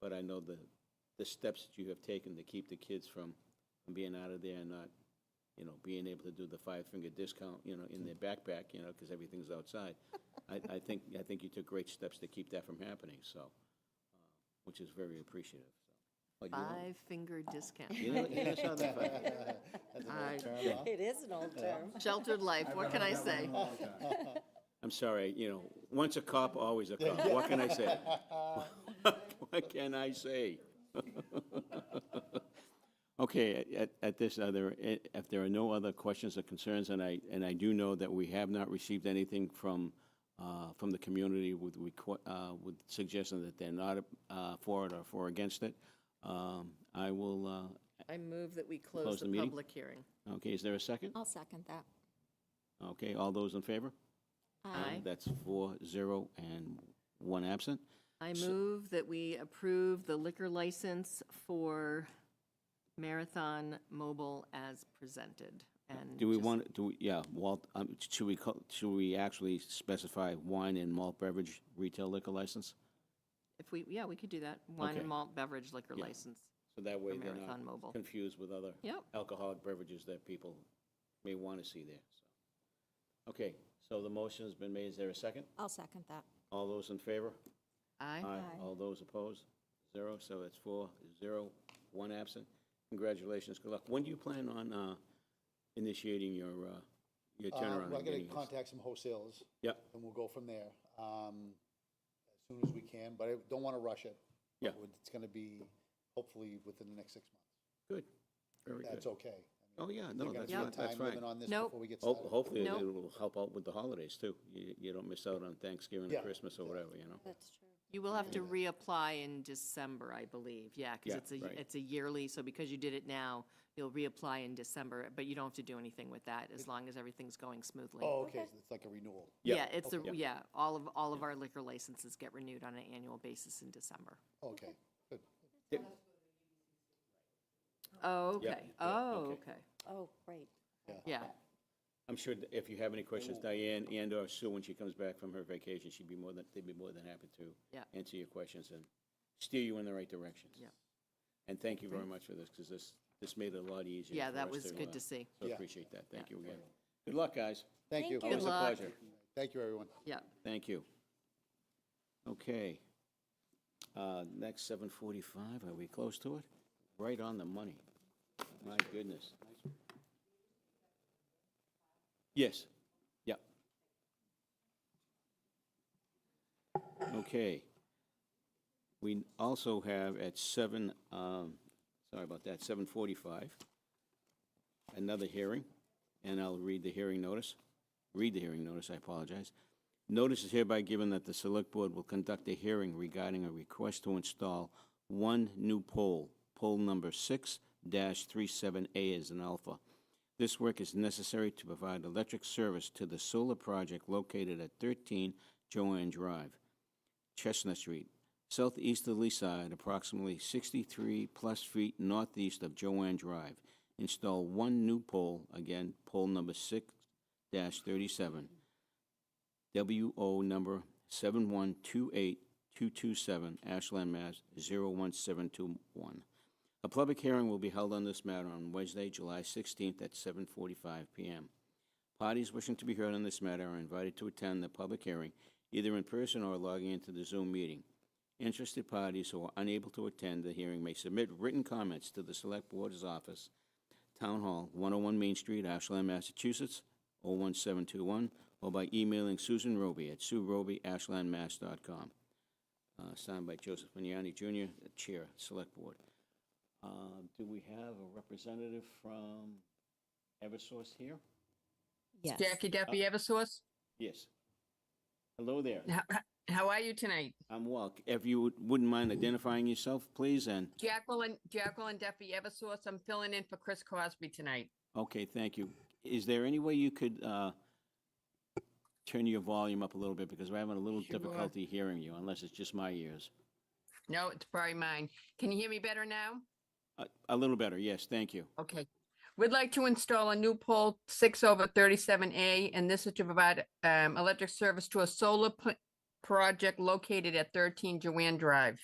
but I know the steps that you have taken to keep the kids from being out of there and not, being able to do the 5-finger discount, in their backpack, because everything's outside. I think you took great steps to keep that from happening, so, which is very appreciative. So. But you- 5-finger discount. You never saw that five- That's an I- old term, huh? It is an old term. Sheltered life, what can I say? I'm sorry, once a cop, always a cop. What can I say? What can I say? Okay, at this other, if there are no other questions or concerns, and I do know that we have not received anything from the community with suggesting that they're not for it or for against it, I will, I move that we close Close the the meeting? public hearing. okay, is there a second? I'll second that. Okay, all those in favor? Aye. That's 4-0 and 1 absent. I move that we approve the liquor license for Marathon Mobile as presented. And Do we just- want, Walt, should we actually specify wine and malt beverage retail liquor license? If we could do that. Wine Okay. and malt beverage liquor Yeah. license. So that way For they're Marathon not Mobile. confused with other Yep. alcoholic beverages that people may want to see there. So, okay, so the motion has been made. Is there a second? I'll second that. All those in favor? Aye. All those opposed? 0, so it's 4-0, 1 absent. Congratulations, good luck. When do you plan on initiating your turnaround? We're and going to getting this? contact some wholesalers. Yep. And we'll go from there, as soon as we can, but I don't want to rush it. Yeah. It's going to be hopefully within the next 6 months. Good, very good. That's okay. Oh, yeah, We're no, gonna that's spend fine, that's time fine. living on this Nope. before we get started. Hopefully, Nope. it will help out with the holidays, too. You don't miss out on Thanksgiving Yeah. or Christmas or whatever, That's true. You will have to reapply in December, I believe, yeah, because Yeah, right. it's a yearly, so because you did it now, you'll reapply in December, but you don't have to do anything with that as long as everything's going smoothly. Oh, okay, so it's like a renewal. Yeah, it's Okay. all of our liquor licenses get renewed on an annual basis in December. Okay, good. Oh, Yeah, okay, yeah, oh, okay. okay, Oh, great. yeah. I'm sure that if you have any questions, Diane and/or Sue, when she comes back from her vacation, they'd be more than happy to Yeah. answer your questions and steer you in the right direction. Yeah. And thank you very much for this, because this made it a lot easier. Yeah, for that us was good to see. So Yeah. appreciate that. Thank you again. Good luck, guys. Thank you. Good Always a luck. pleasure. Thank you, everyone. Yeah. Thank you. Okay. Next, 7:45, are we close to it? Right on the money. My goodness. Yes. Yep. Okay. We also have at 7:45, another hearing, and I'll read the hearing notice. I apologize. Notice is hereby given that the Select Board will conduct a hearing regarding a request to install one new pole, pole number 6-37A as an alpha. This work is necessary to provide electric service to the solar project located at 13 Joanne Drive, Chestnut Street, southeasterly side, approximately 63-plus feet northeast of Joanne Drive. Install one new pole, again, pole number 6-37, WO number 7128227, Ashland, Mass. 01721. A public hearing will be held on this matter on Wednesday, July 16th at 7:45 p.m. Parties wishing to be heard on this matter are invited to attend the public hearing, either in person or logging into the Zoom meeting. Interested parties who are unable to attend the hearing may submit written comments to the Select Board's office, Town Hall, 101 Main Street, Ashland, Massachusetts, 01721, or by emailing Susan Roby at sueroby@ashlandmass.com. Signed by Joseph Vignani Jr., the Chair, Select Board. Do we have a representative from Eversource here? Yes. Jackie Duffy, Eversource. Yes. Hello there. How are you tonight? I'm well. If you wouldn't mind identifying yourself, please, and... Jacqueline Duffy, Eversource. I'm filling in for Chris Crosby tonight. Okay, thank you. Is there any way you could turn your volume up a little bit, because we're having a little Sure. difficulty hearing you, unless it's just my ears? No, it's probably mine. Can you hear me better now? A little better, yes, thank you. Okay. We'd like to install a new pole 6/37A, and this is to provide electric service to a solar project located at 13 Joanne Drive.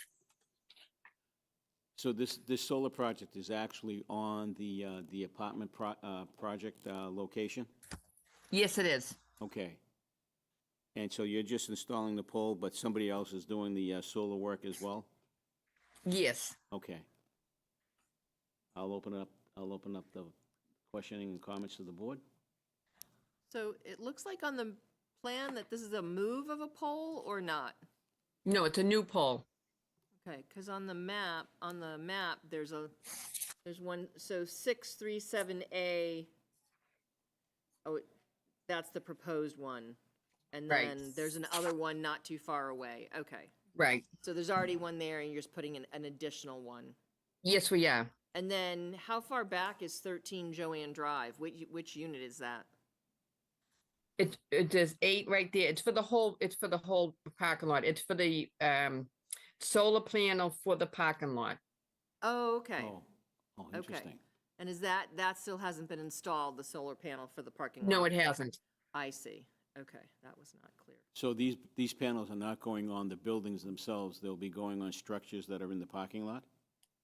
So this solar project is actually on the apartment project location? Yes, it is. Okay. And so you're just installing the pole, but somebody else is doing the solar work as well? Yes. Okay. I'll open up the questioning and comments to the board. So it looks like on the plan that this is a move of a pole or not? No, it's a new pole. Okay, because on the map, there's one, so 637A, that's the proposed one. And Right. then there's another one not too far away. Okay. Right. So there's already one there and you're just putting in an additional one. Yes, we are. And then how far back is 13 Joanne Drive? Which unit is that? There's 8 right there. It's for the whole parking lot. It's for the solar panel for the parking lot. Oh, okay. Oh, interesting. And is that still hasn't been installed, the solar panel for the parking lot? No, it hasn't. I see. Okay, that was not clear. So these panels are not going on the buildings themselves, they'll be going on structures that are in the parking lot?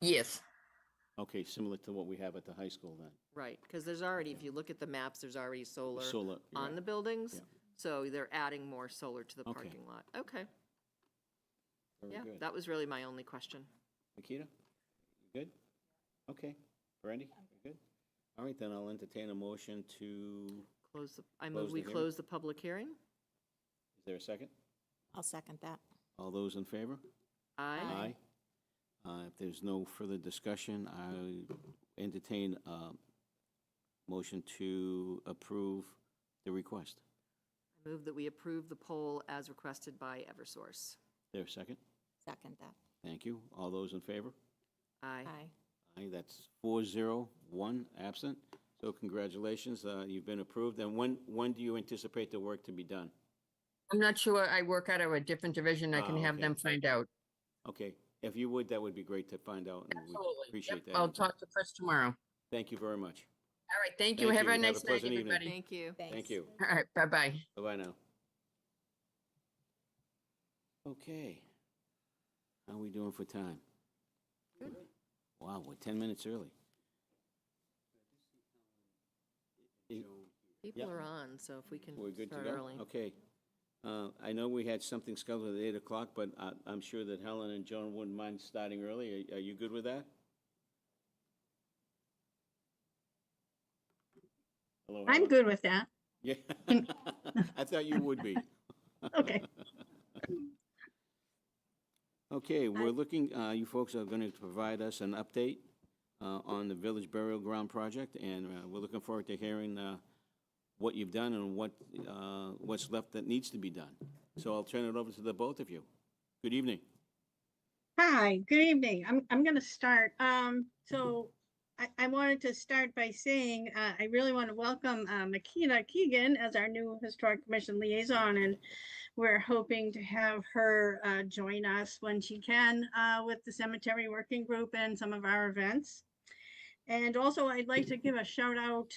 Yes. Okay, similar to what we have at the high school then? Right, because there's already, if you look at the maps, there's already solar Solar, you're on right. the buildings. Yeah. So they're adding more solar to the Okay. parking lot. Okay, Very yeah, good. that was really my only question. Nikita, you good? Okay. Brandy, you good? All right, then I'll entertain a motion to, I Close move we the hearing? close the public hearing. is there a second? I'll second that. All those in favor? Aye. If there's no further discussion, I entertain a motion to approve the request. I move that we approve the poll as requested by Eversource. There a second? Second that. Thank you. All those in favor? Aye. Aye, that's 4-0-1 absent. So congratulations, you've been approved. And when do you anticipate the work to be done? I'm not sure. I work out of a different division. I can have okay. them find out. Okay, if you would, that would be great to find out, and we Absolutely. appreciate that. I'll input. talk to Chris tomorrow. Thank you very much. All right. Thank you. Thank Have you. a Have a nice night, pleasant evening. everybody. Thank you. Thank you. All right. Bye-bye. Bye-bye now. Okay. How are we doing for time? Good. Wow, we're 10 minutes early. People Yep. are on, so if we can We're good to start go? early. Okay. I know we had something scheduled at 8 o'clock, but I'm sure that Helen and Joan wouldn't mind starting early. Are you good with that? Hello, I'm Helen? good with that. Yeah, I thought you would be. Okay. Okay, we're looking, you folks are going to provide us an update on the Village Burial Ground project, and we're looking forward to hearing what you've done and what's left that needs to be done. So I'll turn it over to the both of you. Good evening. Hi, good evening. I'm going to start. So I wanted to start by saying I really want to welcome Makina Keegan as our new Historic Commission liaison, and we're hoping to have her join us when she can with the cemetery working group and some of our events. And also, I'd like to give a shout out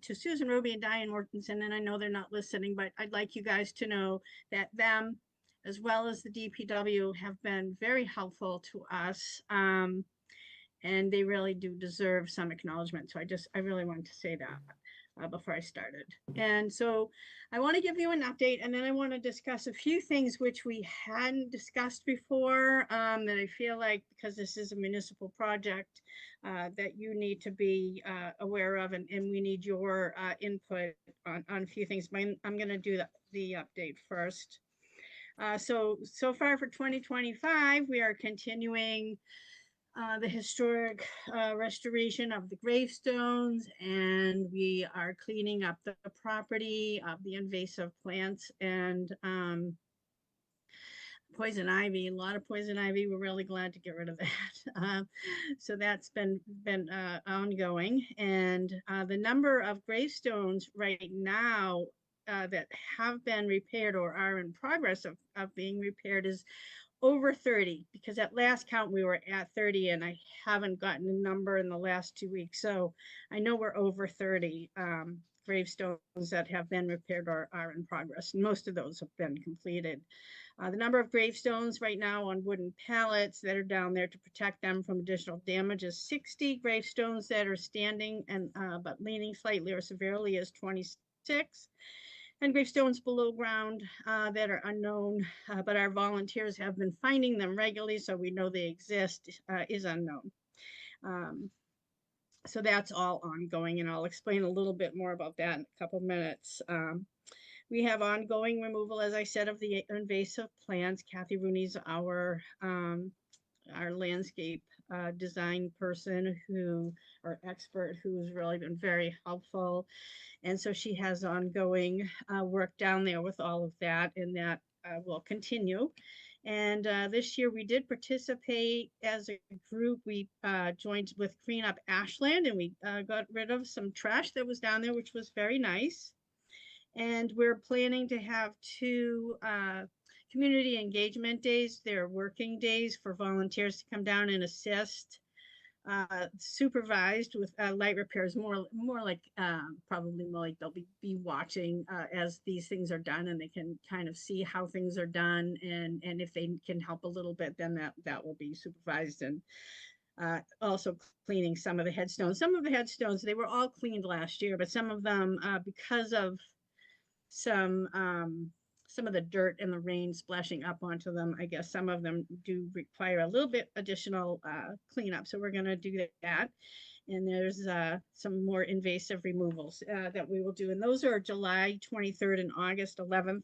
to Susan Ruby and Diane Mortensen, and I know they're not listening, but I'd like you guys to know that them, as well as the DPW, have been very helpful to us. And they really do deserve some acknowledgement. So I really wanted to say that before I started. And so I want to give you an update, and then I want to discuss a few things which we hadn't discussed before that I feel like, because this is a municipal project, that you need to be aware of, and we need your input on a few things. I'm going to do the update first. So far for 2025, we are continuing the historic restoration of the gravestones, and we are cleaning up the property of the invasive plants and poison ivy, a lot of poison ivy. We're really glad to get rid of that. So that's been ongoing. And the number of gravestones right now that have been repaired or are in progress of being repaired is over 30, because at last count we were at 30, and I haven't gotten a number in the last 2 weeks. So I know we're over 30 gravestones that have been repaired or are in progress. And most of those have been completed. The number of gravestones right now on wooden pallets that are down there to protect them from additional damage is 60. Gravestones that are standing and but leaning slightly or severely is 26. And gravestones below ground that are unknown, but our volunteers have been finding them regularly, so we know they exist, is unknown. So that's all ongoing, and I'll explain a little bit more about that in a couple minutes. We have ongoing removal, as I said, of the invasive plants. Kathy Rooney's our landscape design person or expert who's really been very helpful. And so she has ongoing work down there with all of that, and that will continue. And this year we did participate as a group. We joined with Clean Up Ashland, and we got rid of some trash that was down there, which was very nice. And we're planning to have 2 community engagement days. They're working days for volunteers to come down and assist, supervised with light repairs, more like probably more like they'll be watching as these things are done, and they can kind of see how things are done, and if they can help a little bit, then that will be supervised. And also cleaning some of the headstones. Some of the headstones, they were all cleaned last year, but some of them, because of some of the dirt and the rain splashing up onto them, I guess some of them do require a little bit additional cleanup. So we're going to do that. And there's some more invasive removals that we will do. And those are July 23rd and August 11th.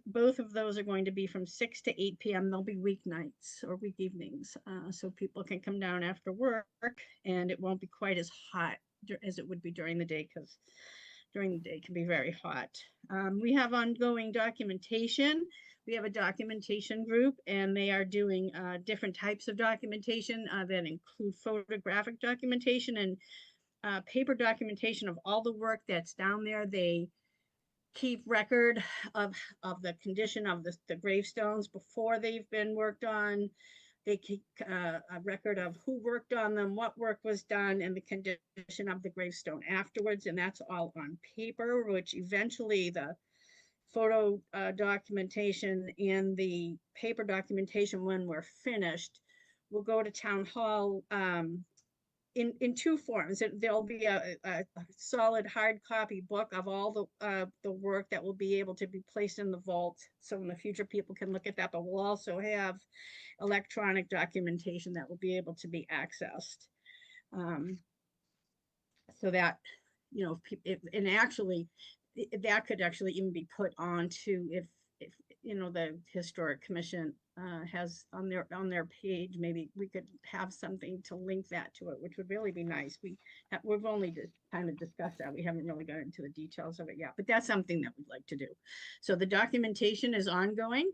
Both of those are going to be from 6 to 8 p.m. They'll be weeknights or week evenings. So people can come down after work, and it won't be quite as hot as it would be during the day, because during the day can be very hot. We have ongoing documentation. We have a documentation group, and they are doing different types of documentation that include photographic documentation and paper documentation of all the work that's down there. They keep record of the condition of the gravestones before they've been worked on. They keep a record of who worked on them, what work was done, and the condition of the gravestone afterwards. And that's all on paper, which eventually the photo documentation and the paper documentation, when we're finished, will go to town hall in 2 forms. There'll be a solid hard copy book of all the work that will be able to be placed in the vault, so in the future people can look at that. But we'll also have electronic documentation that will be able to be accessed, so that, you know, and actually that could actually even be put on to, if the Historic Commission has on their page, maybe we could have something to link that to it, which would really be nice. We've only just kind of discussed that. We haven't really got into the details of it yet, but that's something that we'd like to do. So the documentation is ongoing.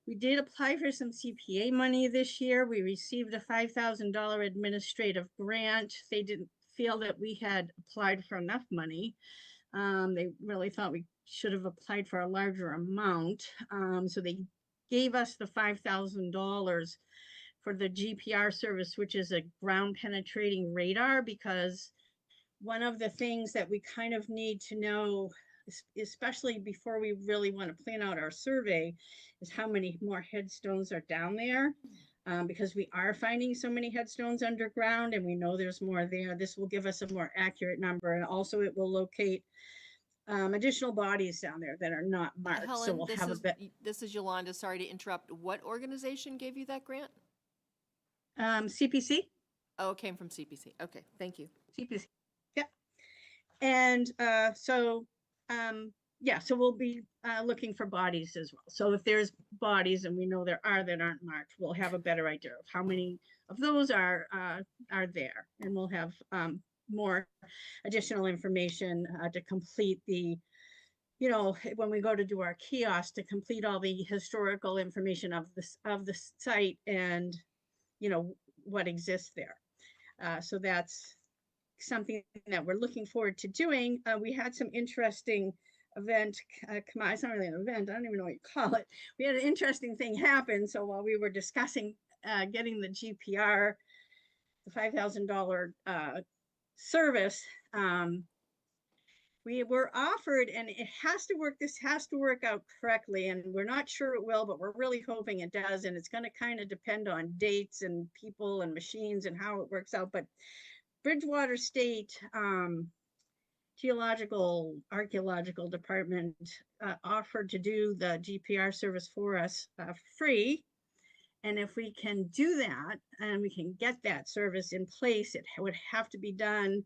We did apply for some CPA money this year. We received a $5,000 administrative grant. They didn't feel that we had applied for enough money. They really thought we should have applied for a larger amount. So they gave us the $5,000 for the GPR service, which is a ground penetrating radar, because one of the things that we kind of need to know, especially before we really want to plan out our survey, is how many more headstones are down there. Because we are finding so many headstones underground and we know there's more there. This will give us a more accurate number, and also it will locate additional bodies down there that are not marked. Helen, So we'll have a bit. this is Yolanda. Sorry to interrupt. What organization gave you that grant? CPC. Oh, it came from CPC. Okay, thank you. CPC. Yeah. And yeah, so we'll be looking for bodies as well. So if there's bodies, and we know there are that aren't marked, we'll have a better idea of how many of those are there, and we'll have more additional information to complete the, when we go to do our kiosk, to complete all the historical information of the site and what exists there. So that's something that we're looking forward to doing. We had some interesting event, it's not really an event, I don't even know what you call it. We had an interesting thing happen. So while we were discussing getting the GPR, the $5,000 service, we were offered, and this has to work out correctly, and we're not sure it will, but we're really hoping it does, and it's going to kind of depend on dates and people and machines and how it works out. But Bridgewater State Archaeological Department offered to do the GPR service for us free. And if we can do that and we can get that service in place, it would have to be done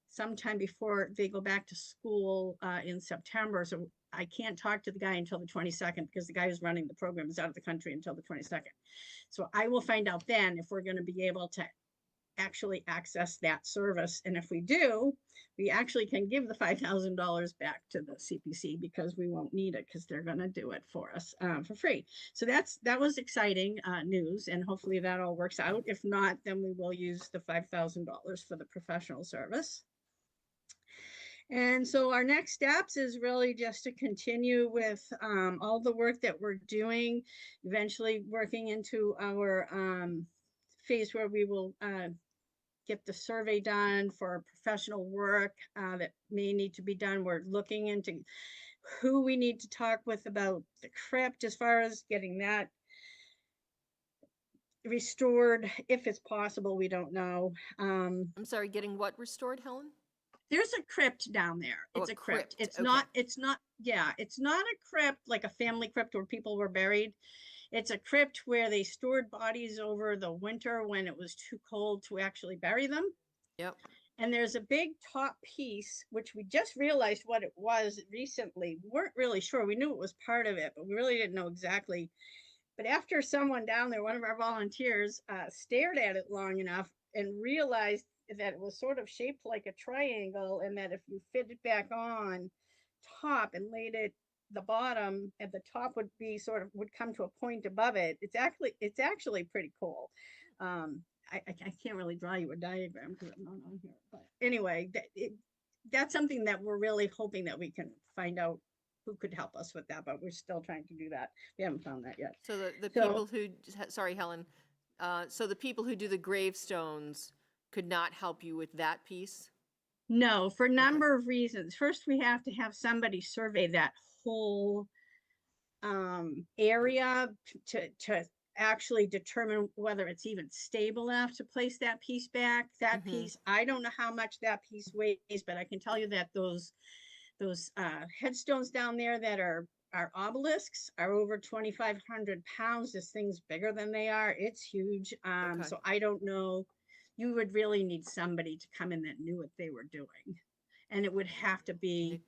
sometime before they go back to school in September. So I can't talk to the guy until the 22nd, because the guy who's running the program is out of the country until the 22nd. So I will find out then if we're going to be able to actually access that service. And if we do, we actually can give the $5,000 back to the CPC, because we won't need it, because they're going to do it for us for free. So that was exciting news, and hopefully that all works out. If not, then we will use the $5,000 for the professional service. And so our next steps is really just to continue with all the work that we're doing, eventually working into our phase where we will get the survey done for professional work that may need to be done. We're looking into who we need to talk with about the crypt, as far as getting that restored, if it's possible. We don't know. I'm sorry, getting what restored, Helen? There's a crypt down there. It's a crypt. It's okay. not a crypt like a family crypt where people were buried. It's a crypt where they stored bodies over the winter when it was too cold to actually bury them. Yep. And there's a big top piece, which we just realized what it was recently. We weren't really sure. We knew it was part of it, but we really didn't know exactly. But after someone down there, one of our volunteers, stared at it long enough and realized that it was sort of shaped like a triangle, and that if you fit it back on top and laid it, the bottom at the top would come to a point above it. It's actually pretty cool. I can't really draw you a diagram because I'm not on here, but anyway, that's something that we're really hoping that we can find out who could help us with that, but we're still trying to do that. We haven't found that yet. So people who, sorry, Helen, so the people who do the gravestones could not help you with that piece? No, for a number of reasons. First, we have to have somebody survey that whole area to actually determine whether it's even stable enough to place that piece back. That piece, I don't know how much that piece weighs, but I can tell you that those headstones down there that are obelisks are over 2,500 pounds. This thing's bigger than they are. It's huge. So I don't know. You would really need somebody to come in that knew what they were doing. And it would have to be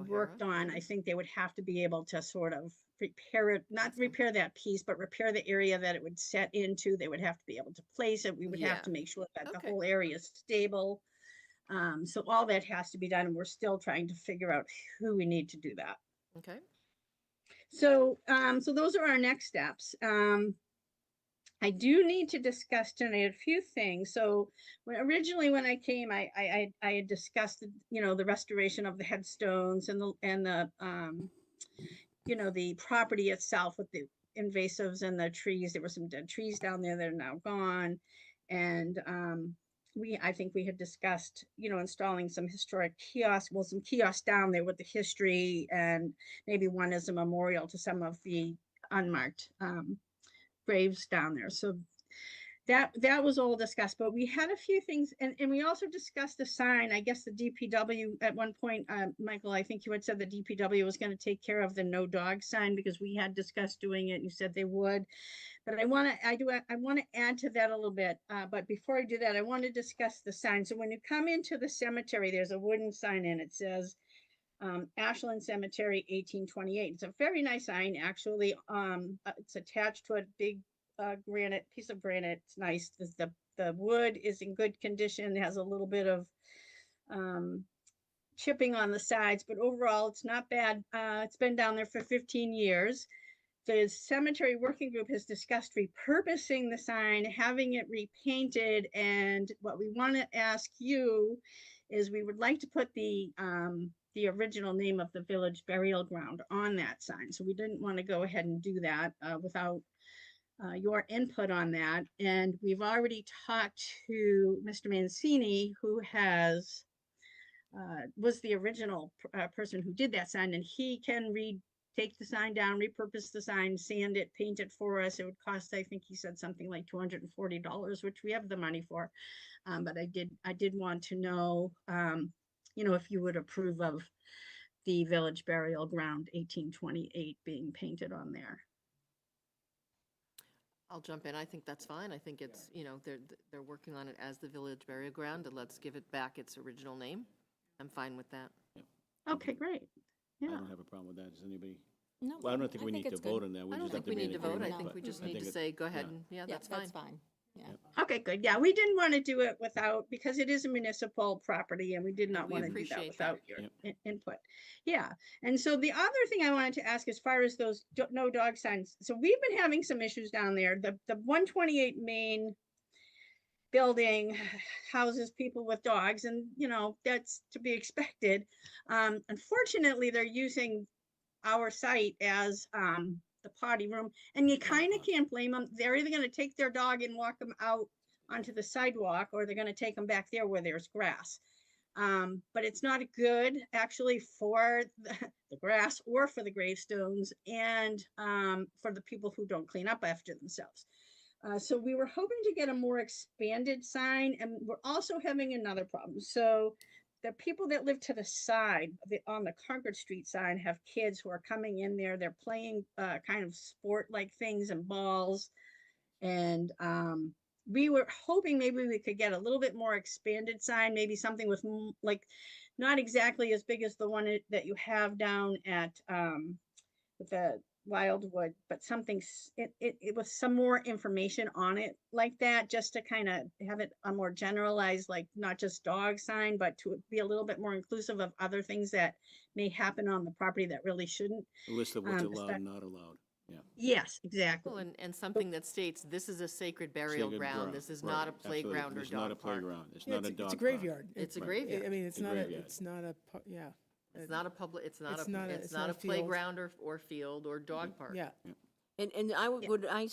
worked on, I think they would have to be able to sort of repair it, not repair that piece, but repair the area that it would set into. They would have to be able to place it. We would have to make sure that the whole area is stable. So all that has to be done, and we're still trying to figure out who we need to do that. Okay. So, so those are our next steps. I do need to discuss tonight a few things. So originally when I came, I had discussed, you know, the restoration of the headstones and the you know, the property itself with the invasives and the trees. There were some dead trees down there that are now gone. And I think we had discussed, you know, installing some historic kiosks, well, some kiosks down there with the history, and maybe one as a memorial to some of the unmarked graves down there. So that was all discussed, but we had a few things, and we also discussed the sign. I guess the DPW at one point, Michael, I think you had said the DPW was going to take care of the no dog sign, because we had discussed doing it. You said they would, but I want to add to that a little bit. But before I do that, I want to discuss the sign. So when you come into the cemetery, there's a wooden sign, and it says Ashland Cemetery 1828. It's a very nice sign, actually. It's attached to a big piece of granite. It's nice. The wood is in good condition. It has a little bit of chipping on the sides, but overall it's not bad. It's been down there for 15 years. The cemetery working group has discussed repurposing the sign, having it repainted, and what we want to ask you is we would like to put the original name of the village burial ground on that sign. So we didn't want to go ahead and do that without your input on that. And we've already talked to Mr. Mancini, who was the original person who did that sign, and he can take the sign down, repurpose the sign, sand it, paint it for us. It would cost, I think he said something like $240, which we have the money for. But I did want to know, you know, if you would approve of the village burial ground 1828 being painted on there. I'll jump in. I think that's fine. I think it's, you know, they're working on it as the village burial ground, and let's give it back its original name. I'm fine with that. Okay, great. I don't have a problem with that. Does anybody? No, Well, I don't think we need to vote on that. I don't think we need to vote. I think we just need to say, go ahead, and, yeah, that's fine. That's fine. Yeah. Okay, good. Yeah, we didn't want to do it without, because it is a municipal property, and we did not want to do that without your input. Yeah. And so the other thing I wanted to ask, as far as those no dog signs, so we've been having some issues down there. The 128 Main building houses people with dogs, and you know, that's to be expected. Unfortunately, they're using our site as the potty room, and you kind of can't blame them. They're either going to take their dog and walk them out onto the sidewalk, or they're going to take them back there where there's grass. But it's not good actually for the grass or for the gravestones, and for the people who don't clean up after themselves. So we were hoping to get a more expanded sign, and we're also having another problem. So the people that live to the side on the Concord Street side have kids who are coming in there. They're playing kind of sport-like things and balls. And we were hoping maybe we could get a little bit more expanded sign, maybe something with like not exactly as big as the one that you have down at the Wildwood, but something, it was some more information on it like that, just to kind of have it a more generalized, like not just dog sign, but to be a little bit more inclusive of other things that may happen on the property that really shouldn't. A list of what's allowed and not allowed. Yeah. Yes, exactly. Well, and something that states this is a sacred burial ground. This is not a playground or dog park. It's not a playground. It's not a dog park. It's a graveyard. It's a graveyard. I mean, it's not graveyard. it's not a, yeah. It's not a public, it's not It's a, not a- it's it's not not a a field. playground or field or dog park. Yeah. And would I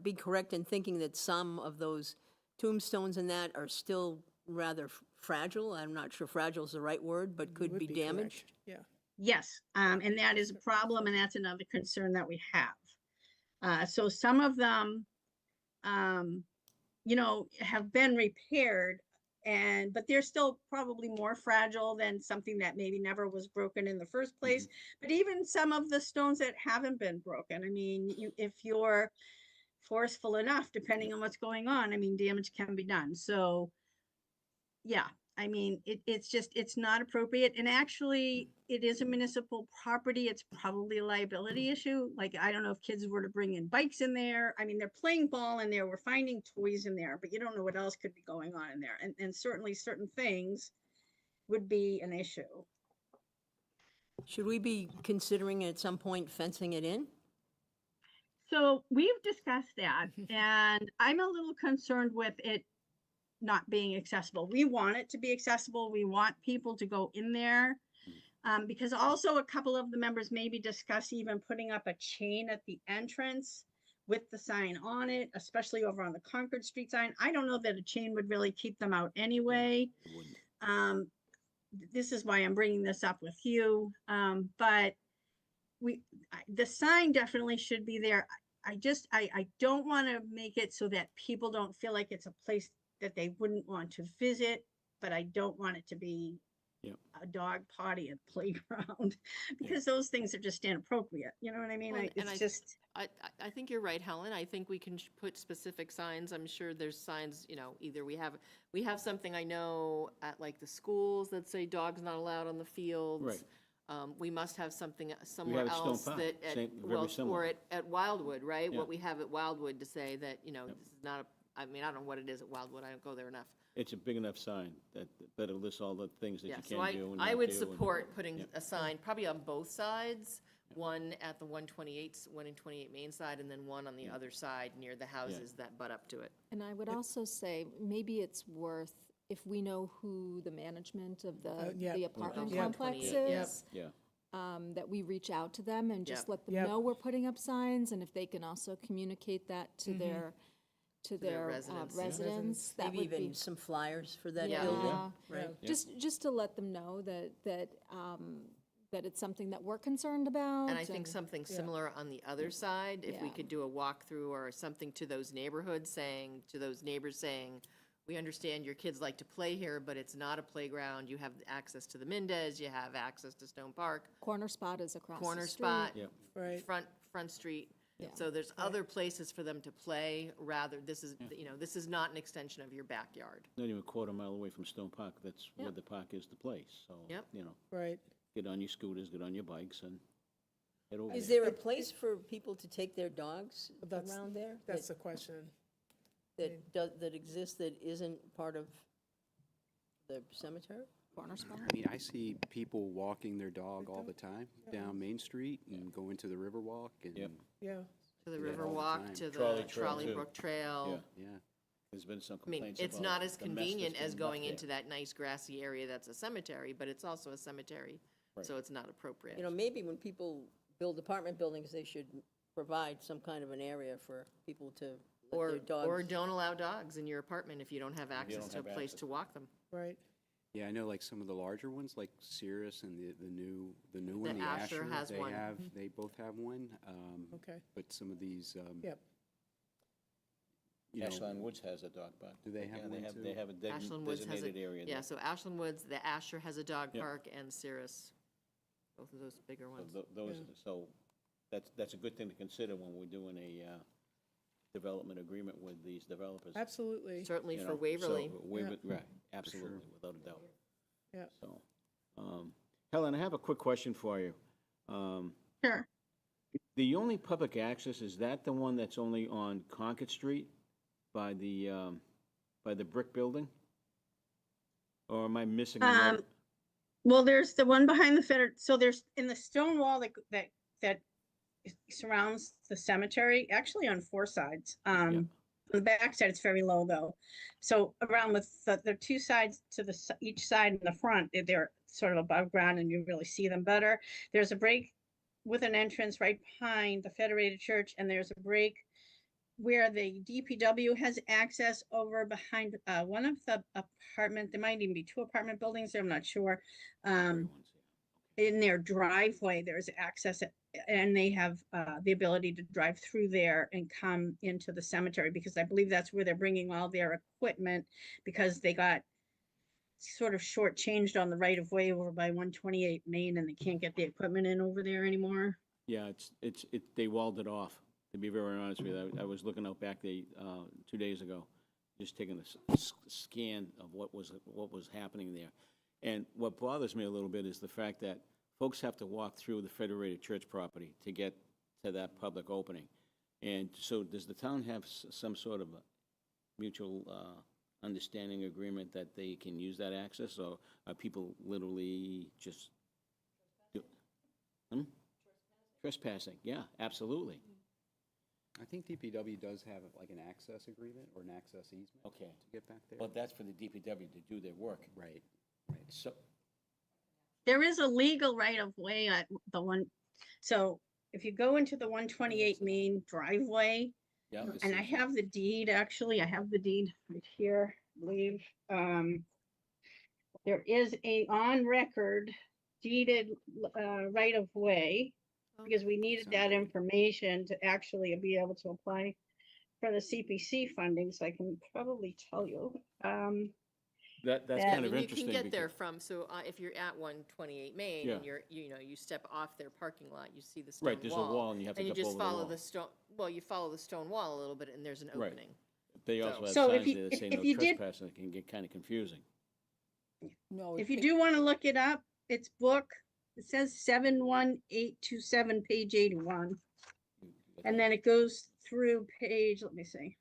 be correct in thinking that some of those tombstones and that are still rather fragile? I'm not sure fragile is the right word, but could Would be correct. damaged? Yeah. Yes, and that is a problem, and that's another concern that we have. So some of them, you know, have been repaired, but they're still probably more fragile than something that maybe never was broken in the first place. But even some of the stones that haven't been broken, I mean, if you're forceful enough, depending on what's going on, I mean, damage can be done. So yeah, I mean, it's just, it's not appropriate. And actually, it is a municipal property. It's probably a liability issue. Like, I don't know if kids were to bring in bikes in there. I mean, they're playing ball in there. We're finding toys in there, but you don't know what else could be going on in there. And certainly certain things would be an issue. Should we be considering at some point fencing it in? So we've discussed that, and I'm a little concerned with it not being accessible. We want it to be accessible. We want people to go in there. Because also a couple of the members maybe discuss even putting up a chain at the entrance with the sign on it, especially over on the Concord Street sign. I don't know that a chain would really keep them out anyway. This is why I'm bringing this up with you. But the sign definitely should be there. I don't want to make it so that people don't feel like it's a place that they wouldn't want to visit, but I don't want it to be a dog potty and playground because those things are just inappropriate. You know what I mean? Well, I I think you're right, Helen. I think we can put specific signs. I'm sure there's signs, you know, either we have something I know at like the schools that say dogs not allowed on the fields. Right. We must have something somewhere have at Stone else Park, that, very similar. or at Wildwood, right? Yeah. What we have at Wildwood to say that, you know, this is not I mean, I don't know what it is at Wildwood. I don't go there enough. It's a big enough sign that it lists all the things that Yeah, you so can do. And I not would do, and- support putting a sign, probably on both sides, one at the 128, one in 28 Main side, and then one on the other side near the houses that butt up to it. And I would also say, maybe it's worth, if we know who the management of the apartment Yeah. complex 28, is, Yeah. that we reach out to them and just Yep. let them Yep. know we're putting up signs, and if they can also communicate that to their their residents. residents, that Maybe would even be. some flyers for that Yeah. building, Yeah. right? Just to let them know that it's something that we're concerned about. And I think something similar on the other side, if we Yeah. could do a walkthrough or something to those neighborhoods saying, to those neighbors saying, we understand your kids like to play here, but it's not a playground. You have access to the Mindess, you have access to Stone Park, Corner Spot is across the Corner street. Spot, Yeah. Right. Front Street. Yeah. So there's other places for them to play, rather, this is, you know, this is not an extension of your backyard. Not even a quarter mile away from Stone Park. That's where Yep. the park is, the place. So, Yep. you know, Right. get on your scooters, get on your bikes and head over Is there. there a place for people to take their dogs That's- around there? That's the question. That exists that isn't part of the cemetery? Corner Spot. I mean, I see people walking their dog all the time down Main Street and going to the Riverwalk and, Yep. Yeah. To the Yeah, River all the Walk, time. to Trolley the trail, Trolley too. Brook Trail. Yeah. yeah. There's been some I mean, complaints it's about not as the mess convenient that's as been going left into that nice grassy area that's a cemetery, but it's also a cemetery, Right. so it's not appropriate. You know, maybe when people build apartment buildings, they should provide some kind of an area for people to let Or, their dogs. or don't allow dogs in your apartment if you don't have access don't to a have place access. to walk them. Right. Yeah, I know like some of the larger ones, like Cirrus and the new one, the Asher has they one. they both have one. Okay. But some of these, Yep. you know, Ashland Woods has a dog park. Do they have Yeah, one, too? They have a Ashland Woods has a, designated area yeah, there. so Ashland Woods, the Asher has a dog Yep. park, and Cirrus, both of those bigger So ones. so that's a good thing to consider when we're doing a development agreement with these developers. Absolutely. Certainly you for know, Waverly. so right, absolutely, without a doubt. Yeah. So, Helen, I have a quick question for you. Sure. The only public access, is that the one that's only on Concord Street by the brick building? Or am I missing another? Well, there's the one behind the so there's in the stone wall that surrounds the cemetery, actually on four sides. On the back side, it's very low though. So around with the two sides to each side in the front, they're sort of above ground and you really see them better. There's a break with an entrance right behind the Federated Church, and there's a break where the DPW has access over behind one of the there might even be two apartment buildings there, I'm not sure. In their driveway, there's access, and they have the ability to drive through there and come into the cemetery, because I believe that's where they're bringing all their equipment, because they got sort of shortchanged on the right of way over by 128 Main, and they can't get the equipment in over there anymore. Yeah, they walled it off, to be very honest with you. I was looking out back 2 days ago. just taking a scan of what was happening there. And what bothers me a little bit is the fact that folks have to walk through the Federated Church property to get to that public opening. And so does the town have some sort of a mutual understanding agreement that they can use that access, or are people literally just trespassing? Yeah, absolutely. I think DPW does have like an access agreement or an access easement. Okay. To get back there. But that's for the DPW to do their work. Right. So, There is a legal right of way at the one, so if you go into the 128 main driveway, yeah. and I have the deed, actually, I have the deed right here, I believe. There is a on record deeded right of way, because we needed that information to actually be able to apply for the CPC funding, so I can probably tell you. That's that- kind of You interesting. can get there because- from, so if you're at 128 Main Yeah. and you step off their parking lot, you see the stone wall. Right, there's a wall and you have to And you jump just over the follow wall. the stone, well, you follow the stone wall a little bit and there's an Right. opening. They also have So if signs you- there that say if no you did- trespassing. It can get kind of confusing. No. If you do want to look it up, it's book, it says 71827, page 81. And then it goes through page, let me see.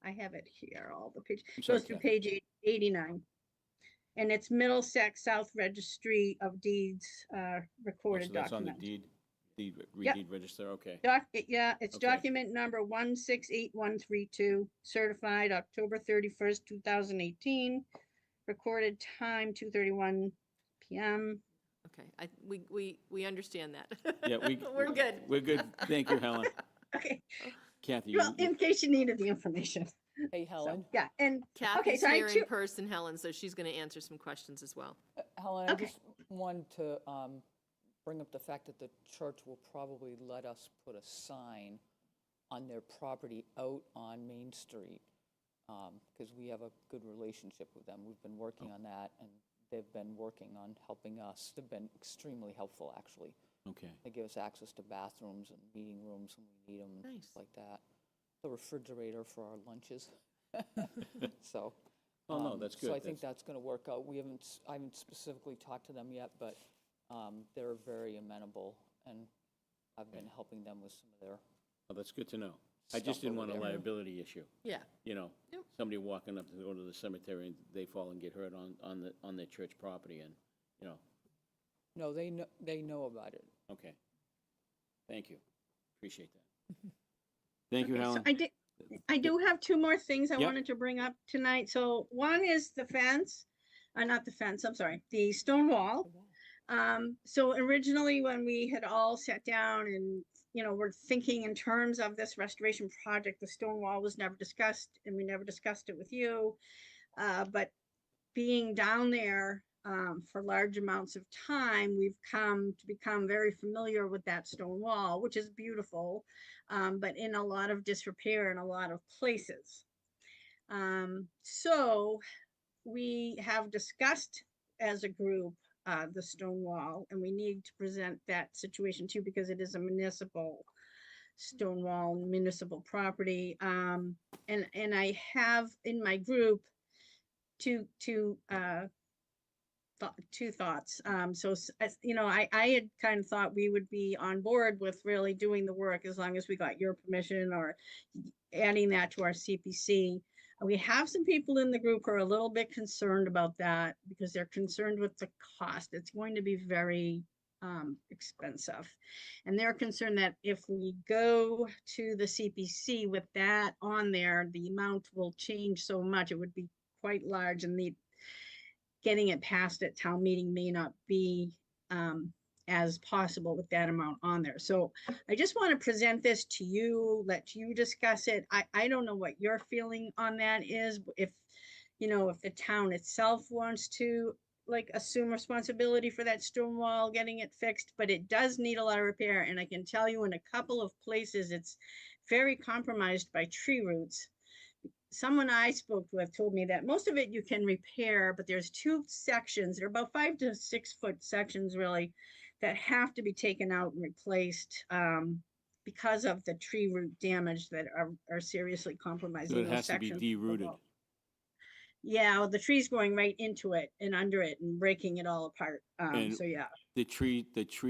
I have it here, all the page, I'm sorry, goes through Kathy. page 89. And it's Middlesex South Registry of Deeds, Oh, recorded so that's on the document. deed Yep. deed register, okay. Yeah, it's Okay. document number 168132, certified October 31st, 2018. Recorded time 2:31 PM. Okay, we understand that. Yeah, We're good. We're good. Thank you, Helen. Okay, Kathy, well, in case you needed the information. Hey, Helen. Yeah, and, okay, Kathy's so I here two, in person, Helen, so she's going to answer some questions as well. Helen, I Okay. just wanted to bring up the fact that the church will probably let us put a sign on their property out on Main Street, because we have a good relationship with them. We've been working on that, and they've been working on helping us. They've been extremely helpful, actually. okay. They give us access to bathrooms and meeting rooms when we need them and Nice. stuff like that. The refrigerator for our lunches. So. Oh, no, that's So good. I think that's going to work out. I haven't specifically talked to them yet, but they're very amenable, and I've been helping them with some of their. Oh, that's good to know. I just Stuff didn't over want a there. liability issue. Yeah. You know, Yep. somebody walking up to go to the cemetery and they fall and get hurt on their church property, and, you know, No, they know about it. okay. Thank you. Appreciate that. Thank you, okay, so Helen. I do have two more things I Yep. wanted to bring up tonight. So one is the fence, not the fence, I'm sorry, the stone wall. So originally when we had all sat down and, we're thinking in terms of this restoration project, the stone wall was never discussed, and we never discussed it with you. But being down there for large amounts of time, we've come to become very familiar with that stone wall, which is beautiful, but in a lot of disrepair in a lot of places. So we have discussed as a group the stone wall, and we need to present that situation too, because it is a municipal stone wall, municipal property. And I have in my group two thoughts. So, I had kind of thought we would be on board with really doing the work as long as we got your permission or adding that to our CPC. We have some people in the group who are a little bit concerned about that because they're concerned with the cost. It's going to be very expensive. And they're concerned that if we go to the CPC with that on there, the amount will change so much. It would be quite large, and getting it passed at town meeting may not be as possible with that amount on there. So I just want to present this to you, let you discuss it. I don't know what your feeling on that is. If the town itself wants to assume responsibility for that stone wall, getting it fixed, but it does need a lot of repair. And I can tell you in a couple of places, it's very compromised by tree roots. Someone I spoke with told me that most of it you can repair, but there's two sections, they're about 5 to 6 foot sections really, that have to be taken out and replaced because of the tree root damage that are seriously compromising So it those has to be sections. derooted. Yeah, well, the tree's going right into it and under it and breaking it all apart. And So yeah. the tree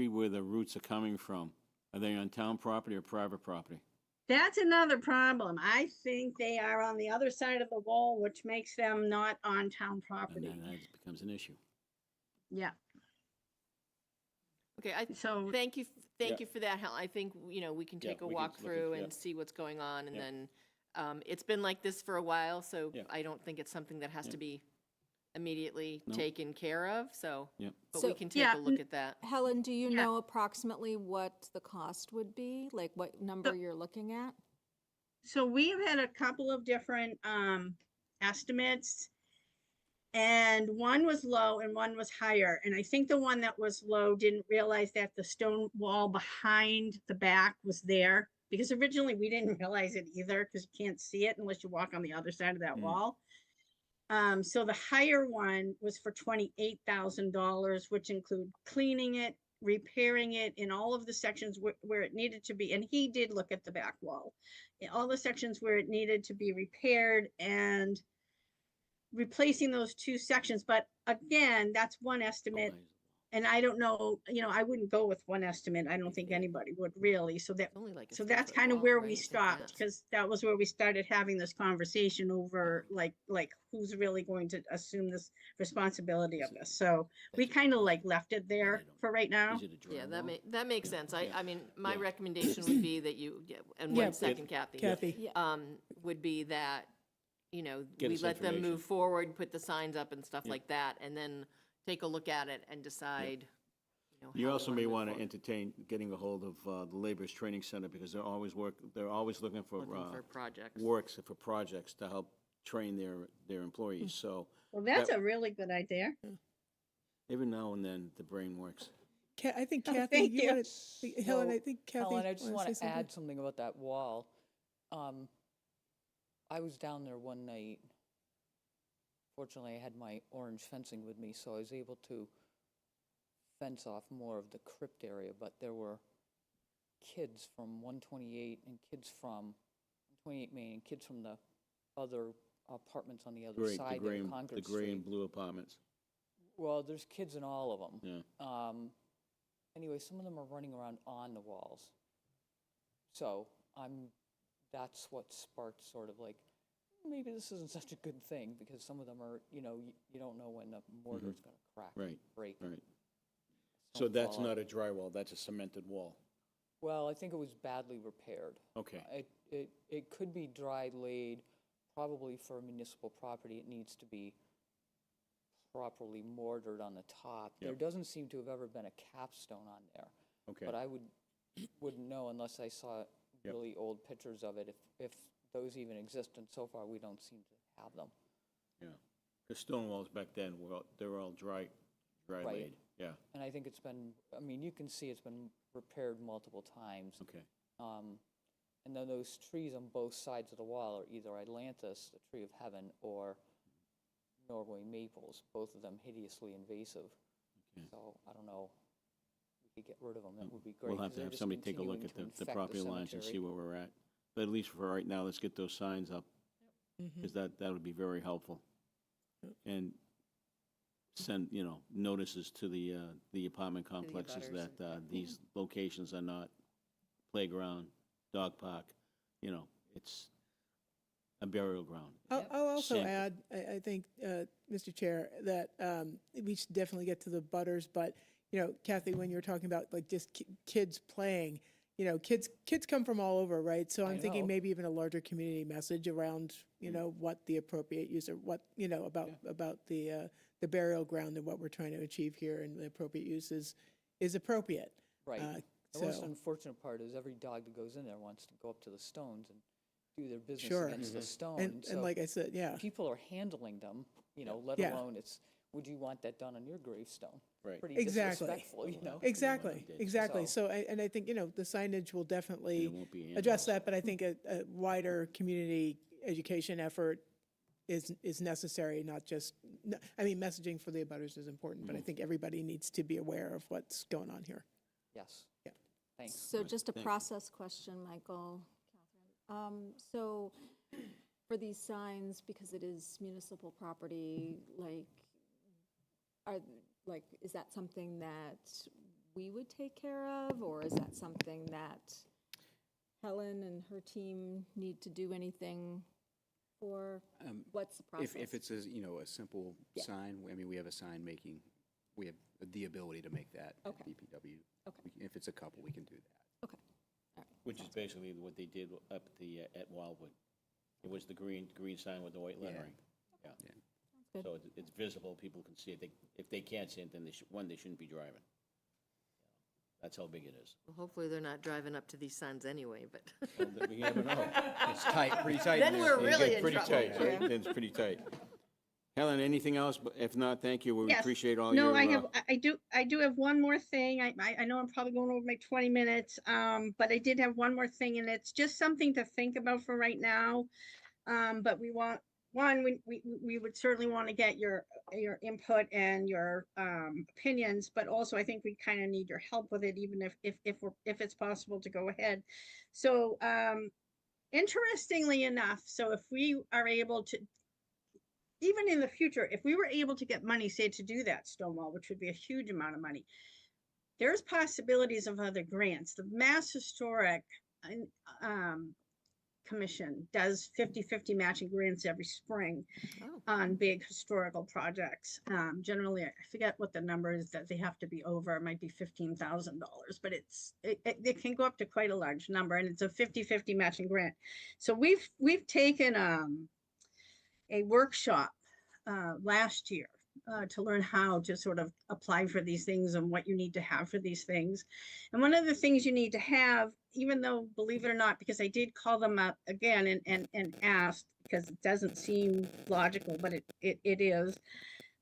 where the roots are coming from, are they on town property or private property? That's another problem. I think they are on the other side of the wall, which makes them not on town And property. then that becomes an issue. Yeah. Okay, So thank you Yeah. for that, Helen. I think, we can Yeah, take a we can walk look through at- and yeah. see what's going on, and Yeah. then, it's been like this for a while, so Yeah. I don't think it's something that has Yeah. to be immediately No. taken care of, so, Yep. but So- we can take Yeah, a look at that. Helen, do you Yeah. know approximately what the cost would be? Like what number you're looking at? So we've had a couple of different estimates, and one was low and one was higher. And I think the one that was low didn't realize that the stone wall behind the back was there, because originally we didn't realize it either, because you can't see it unless you walk on the other side of that wall. So the higher one was for $28,000, which include cleaning it, repairing it in all of the sections where it needed to be. And he did look at the back wall, in all the sections where it needed to be repaired and replacing those two sections. But again, that's one estimate. And I don't know, I wouldn't go with one estimate. I don't think anybody would really. So It's only like a so that's 3-foot kind of wall, where right? we It's like stopped, that. because that was where we started having this conversation over like who's really going to assume this responsibility of this. So we kind of like left it there for right now. Is it a Yeah, drywall? that makes sense. yeah. I mean, my Yeah. recommendation would be that you, and Yeah, one second, Kathy. Kathy. Would be that, Get we us let them information. move forward, put the signs up and stuff like that, and then take a look at it and decide, how You we also wanna may move want to forward. entertain getting a hold of the Laborers Training Center, because they're always looking for Looking for projects. works for projects to help train their employees. So Well, that's That- a really good idea. every now and then, the brain works. I think Oh, Kathy, thank you you. want to, Helen, I think Kathy. Helen, I just wanna want say to something? add something about that wall. I was down there one night. Fortunately, I had my orange fencing with me, so I was able to fence off more of the crypt area, but there were kids from 128 and kids from 28 Main and kids from the other apartments on the other Great, side there, Concord the gray and Street. blue apartments. Well, there's kids in all of them. Yeah. Anyway, some of them are running around on the walls. So that's what sparked sort of like, maybe this isn't such a good thing, because some of them are, you don't know when the mortar's going to crack, Right, break. right. Stone So that's fall out. not a drywall, that's a cemented wall. Well, I think it was badly repaired. Okay. It could be dry laid, probably for municipal property. It needs to be properly mortared on the top. There Yep. doesn't seem to have ever been a capstone on there. Okay. But I wouldn't know unless I saw Yep. really old pictures of it, if those even exist, and so far we don't seem to have them. Yeah. The stone walls back then, they were all dry Right. laid. Yeah, And I think it's been, you can see it's been repaired multiple times. okay. And then those trees on both sides of the wall are either Atlantis, the tree of heaven, or Norway maples, both of them hideously invasive. Okay. So I don't know, we could get rid of them, that would be great. We'll have 'cause to they're have just somebody take a look continuing at to the infect property lines and see cemetery. where we're at. But at least for right now, let's get those signs up, because that would be very helpful. And send, notices to the apartment complexes abutters that these locations are not playground, dog park, it's a burial ground. I'll also Sample. add, I think, Mr. Chair, that we should definitely get to the butters, but, Kathy, when you're talking about like just kids playing, kids come from all over, right? So I I'm thinking know. maybe even a larger community message around, what the appropriate use or what, about the burial ground and what we're trying to achieve here, and the appropriate use is appropriate. Right. The most So, unfortunate part is every dog that goes in there wants to go up to the stones and do their business Sure. against the stone. and So like I said, yeah. people are handling them, let Yeah. alone would you want that done on your gravestone? Right. Pretty Exactly. disrespectful, Exactly, did. exactly. So- So, and I think, the signage will definitely It won't be address animals. that, but I think a wider community education effort is necessary, not just, messaging for the abutters is important, but I think everybody needs to be aware of what's going on here. Yes. Yeah. Thanks. So just a Thank you. process question, Michael, Catherine. So For these signs, because it is municipal property, is that something that we would take care of, or is that something that Helen and her team need to do anything for? What's the process? If it's a, you know, a simple sign, I mean, we have a sign making, we have the ability to make that at DPW. Okay. If it's a couple, we can do that. Okay. All right. Which is basically what they did up at Wildwood. It was the green sign with the white lettering. Yeah. Good. So it's visible, people can see it. If they can't see it, then they shouldn't be driving. That's how big it is. Well, hopefully they're not driving up to these signs anyway, but. Well, then we never know. It's tight, pretty tight. Then in we're there. It really gets in pretty trouble. tight, right? It's pretty tight. Helen, anything else? But if not, thank you. We Yes. appreciate all No, your. I do have one more thing. I know I'm probably going over my 20 minutes, but I did have one more thing, and it's just something to think about for right now. But we would certainly want to get your input and your opinions, but also I think we kind of need your help with it, even if it's possible to go ahead. So interestingly enough, so if we are able to, even in the future, if we were able to get money, say, to do that stone wall, which would be a huge amount of money, there's possibilities of other grants. The Mass Historic Commission does 50-50 matching grants every spring on big historical projects. Generally, I forget what the number is that they have to be over. It might be $15,000, but it can go up to quite a large number, and it's a 50-50 matching grant. So we've taken a workshop last year to learn how to sort of apply for these things and what you need to have for these things. And one of the things you need to have, even though, believe it or not, because I did call them up again and asked, because it doesn't seem logical, but it is.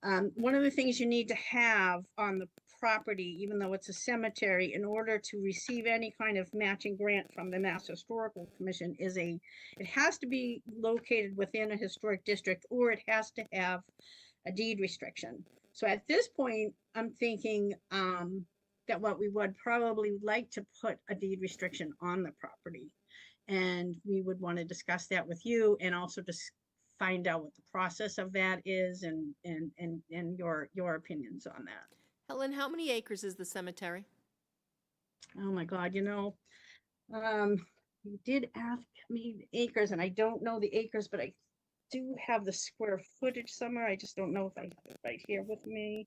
One of the things you need to have on the property, even though it's a cemetery, in order to receive any kind of matching grant from the Mass Historical Commission it has to be located within a historic district, or it has to have a deed restriction. So at this point, I'm thinking that what we would probably like to put a deed restriction on the property. And we would want to discuss that with you, and also just find out what the process of that is, and your opinions on that. Helen, how many acres is the cemetery? Oh my God, you did ask me the acres, and I don't know the acres, but I do have the square footage somewhere. I just don't know if I have it right here with me.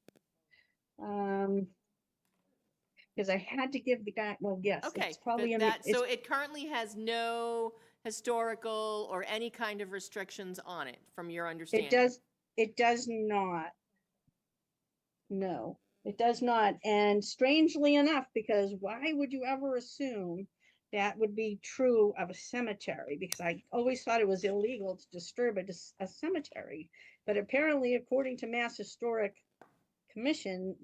Because I had to give the guy, well, yes, Okay, it's probably but in the, so it currently has no historical or any kind of restrictions on it, from your understanding? it does not. No, it does not. And strangely enough, because why would you ever assume that would be true of a cemetery? Because I always thought it was illegal to disturb a cemetery. But apparently, according to Mass Historic Commission,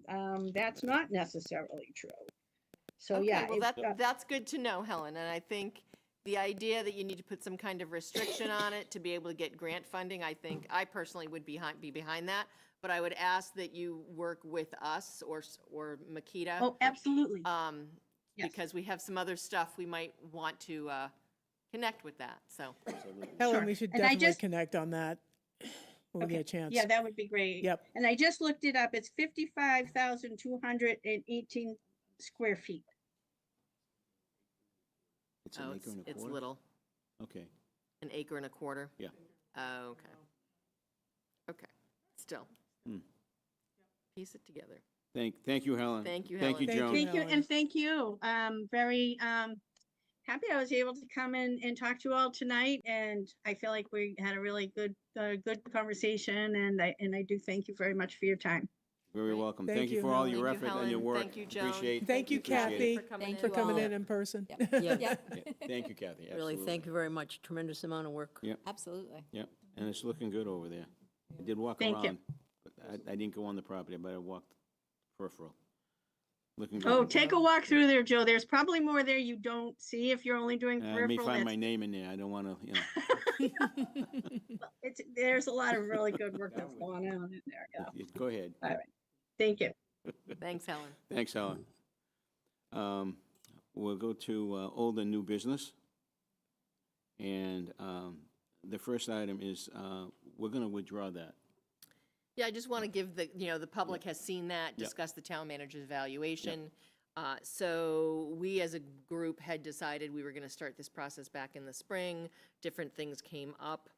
that's not necessarily true. So Okay, yeah, well, that's good to know, Helen. And I think the idea that you need to put some kind of restriction on it to be able to get grant funding, I think I personally would be behind that. But I would ask that you work with us or Makita. Oh, absolutely. Yes. Because we have some other stuff we might want to connect with that, so. Helen, Sure. we should And I definitely just- connect on that when we get a chance. Yeah, that would be great. Yep. And I just looked it up. It's 55,218 square feet. It's an Oh, acre and a it's quarter? little, Okay, an acre and a quarter? yeah. Oh, okay. Okay, still. Hmm. Piece it together. Thank you, Helen. Thank you, Thank you, Helen. Joan. Thank you, Helen. and thank you. Very happy I was able to come in and talk to you all tonight, and I feel like we had a really good conversation, and I do thank you very much for your time. Very welcome. Thank Thank you you, for all Helen. your Thank you, effort and your Helen. work. Thank you, Joan. Appreciate. Thank you, appreciate it. Kathy, for coming for in. coming in person. Yep. Yeah, thank you, Kathy. Really, thank you very much. Tremendous amount of work. Yep, Absolutely. yep. And it's looking good over there. I did walk Thank you. around, but I didn't go on the property, but I walked peripheral. Looking good. Oh, take a walk through there, Joe. There's probably more there you don't see if you're only doing I may peripheral. find my That's- name in there. I don't want to, There's a lot of really good work that's going on in there. Yeah. Go ahead. All right. Thank you. Thanks, Helen. Thanks, Helen. We'll go to old and new business. And the first item is, we're going to withdraw that. Yeah, I just want to give the public has seen that, discussed the town manager's evaluation. So we as a group had decided we were going to start this process back in the spring. Different things came up.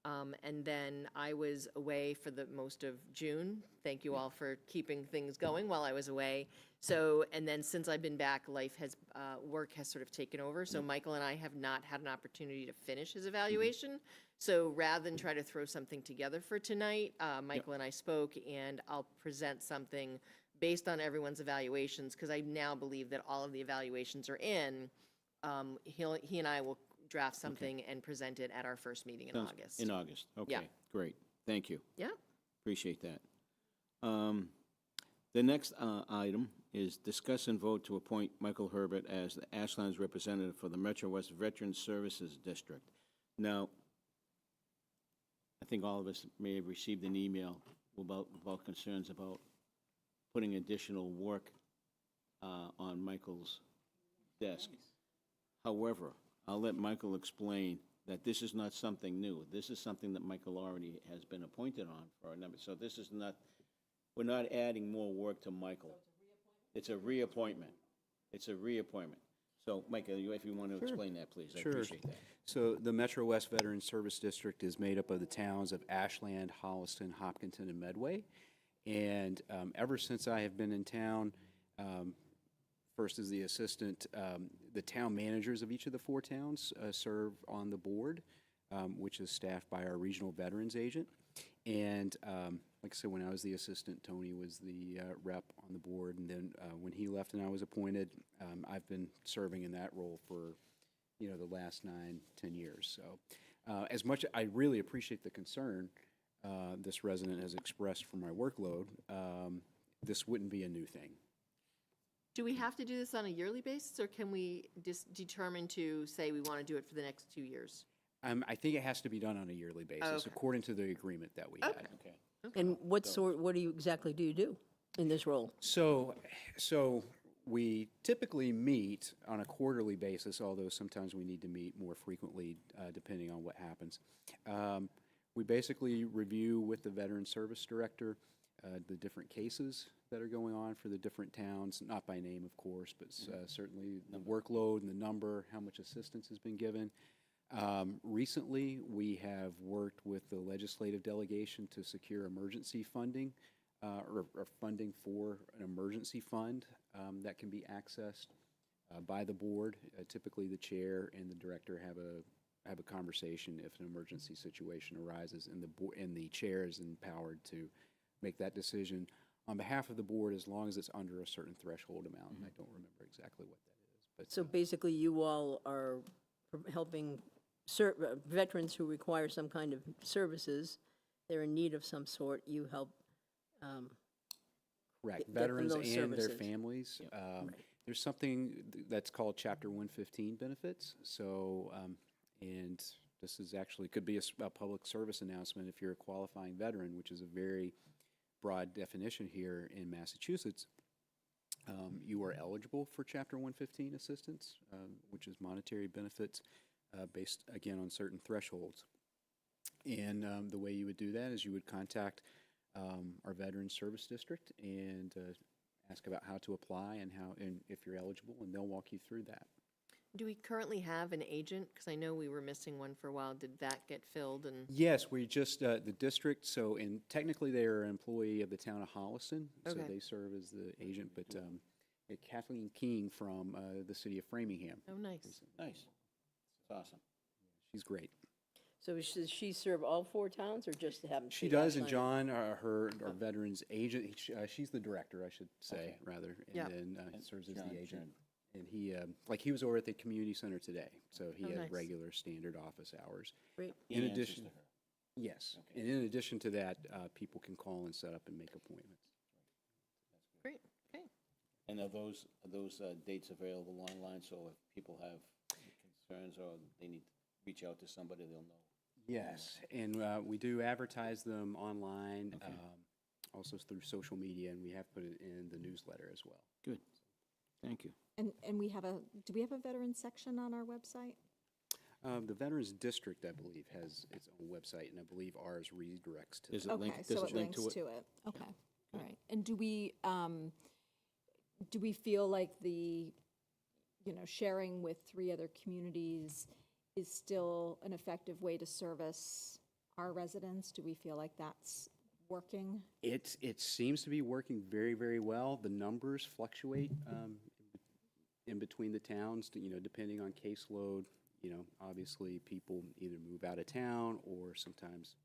And then I was away for the most of June. Thank you all for keeping things going while I was away. So, and then since I've been back, work has sort of taken over. So Michael and I have not had an opportunity to finish his evaluation. So rather than try to throw something together for tonight, Michael and I spoke, and I'll present something based on everyone's evaluations, because I now believe that all of the evaluations are in. He and I will draft something and present it at our first meeting in August. In August, okay, great, thank you. Yeah. Appreciate that. The next item is discuss and vote to appoint Michael Herbert as the Ashland's representative for the MetroWest Veterans Services District. Now, I think all of us may have received an email about concerns about putting additional work on Michael's desk. However, I'll let Michael explain that this is not something new. This is something that Michael already has been appointed on for a number. So this is not, we're not adding more work to Michael. It's a reappointment. It's a reappointment. So, Michael, if you want to explain that, please, I appreciate that. So the MetroWest Veterans Service District is made up of the towns of Ashland, Holliston, Hopkinton, and Medway. And ever since I have been in town, first as the assistant, the town managers of each of the 4 towns serve on the board, which is staffed by our regional veterans agent. And like I said, when I was the assistant, Tony was the rep on the board. And then when he left and I was appointed, I've been serving in that role for, the last 9-10 years. So as much, I really appreciate the concern this resident has expressed for my workload. This wouldn't be a new thing. Do we have to do this on a yearly basis, or can we just determine to say we want to do it for the next 2 years? I think it has to be done on a yearly basis, according to the agreement that we had. Okay. And what do you exactly do in this role? So we typically meet on a quarterly basis, although sometimes we need to meet more frequently depending on what happens. We basically review with the Veteran Service Director the different cases that are going on for the different towns, not by name, of course, but certainly the workload and the number, how much assistance has been given. Recently, we have worked with the legislative delegation to secure emergency funding or funding for an emergency fund that can be accessed by the board. Typically, the chair and the director have a conversation if an emergency situation arises, and the chair is empowered to make that decision on behalf of the board as long as it's under a certain threshold amount. I don't remember exactly what that is. But So basically, you all are helping veterans who require some kind of services. They're in need of some sort. You help. Correct. Get them Veterans those and their services. families. There's something that's called Chapter 115 benefits. So, and this is actually could be a public service announcement if you're a qualifying veteran, which is a very broad definition here in Massachusetts. You are eligible for Chapter 115 assistance, which is monetary benefits based, again, on certain thresholds. And the way you would do that is you would contact our Veterans Service District and ask about how to apply and if you're eligible, and they'll walk you through that. Do we currently have an agent? Because I know we were missing one for a while. Did that get filled? And Yes, we just, the district, so technically they are an employee of the town of Holliston, so Okay. they serve as the agent, but Kathleen King from the city of Framingham. Oh, nice. Nice. That's awesome. She's great. So does she serve all 4 towns, or just happen? She does, and John, our veterans agent, she's the director, I should say, rather, and Yeah. then serves as John, the agent. John. And he was over at the community center today, so he Oh, has nice. regular standard office hours. Great. In He answers addition, to her. yes, and in addition to that, people can call and set up and make appointments. Great. Okay. And are those dates available online, so if people have concerns or they need to reach out to somebody, they'll know? Yes, and we do advertise them online, also through social media, and we have put it in the newsletter as well. Good. Thank you. And do we have a veteran section on our website? The Veterans District, I believe, has its own website, and I believe ours redirects to Is that. it linked, Okay, does so it it link links to it? to it. Okay, all right. And do we feel like the, sharing with 3 other communities is still an effective way to service our residents? Do we feel like that's working? It seems to be working very, very well. The numbers fluctuate in between the towns, depending on caseload. Obviously, people either move out of town or sometimes,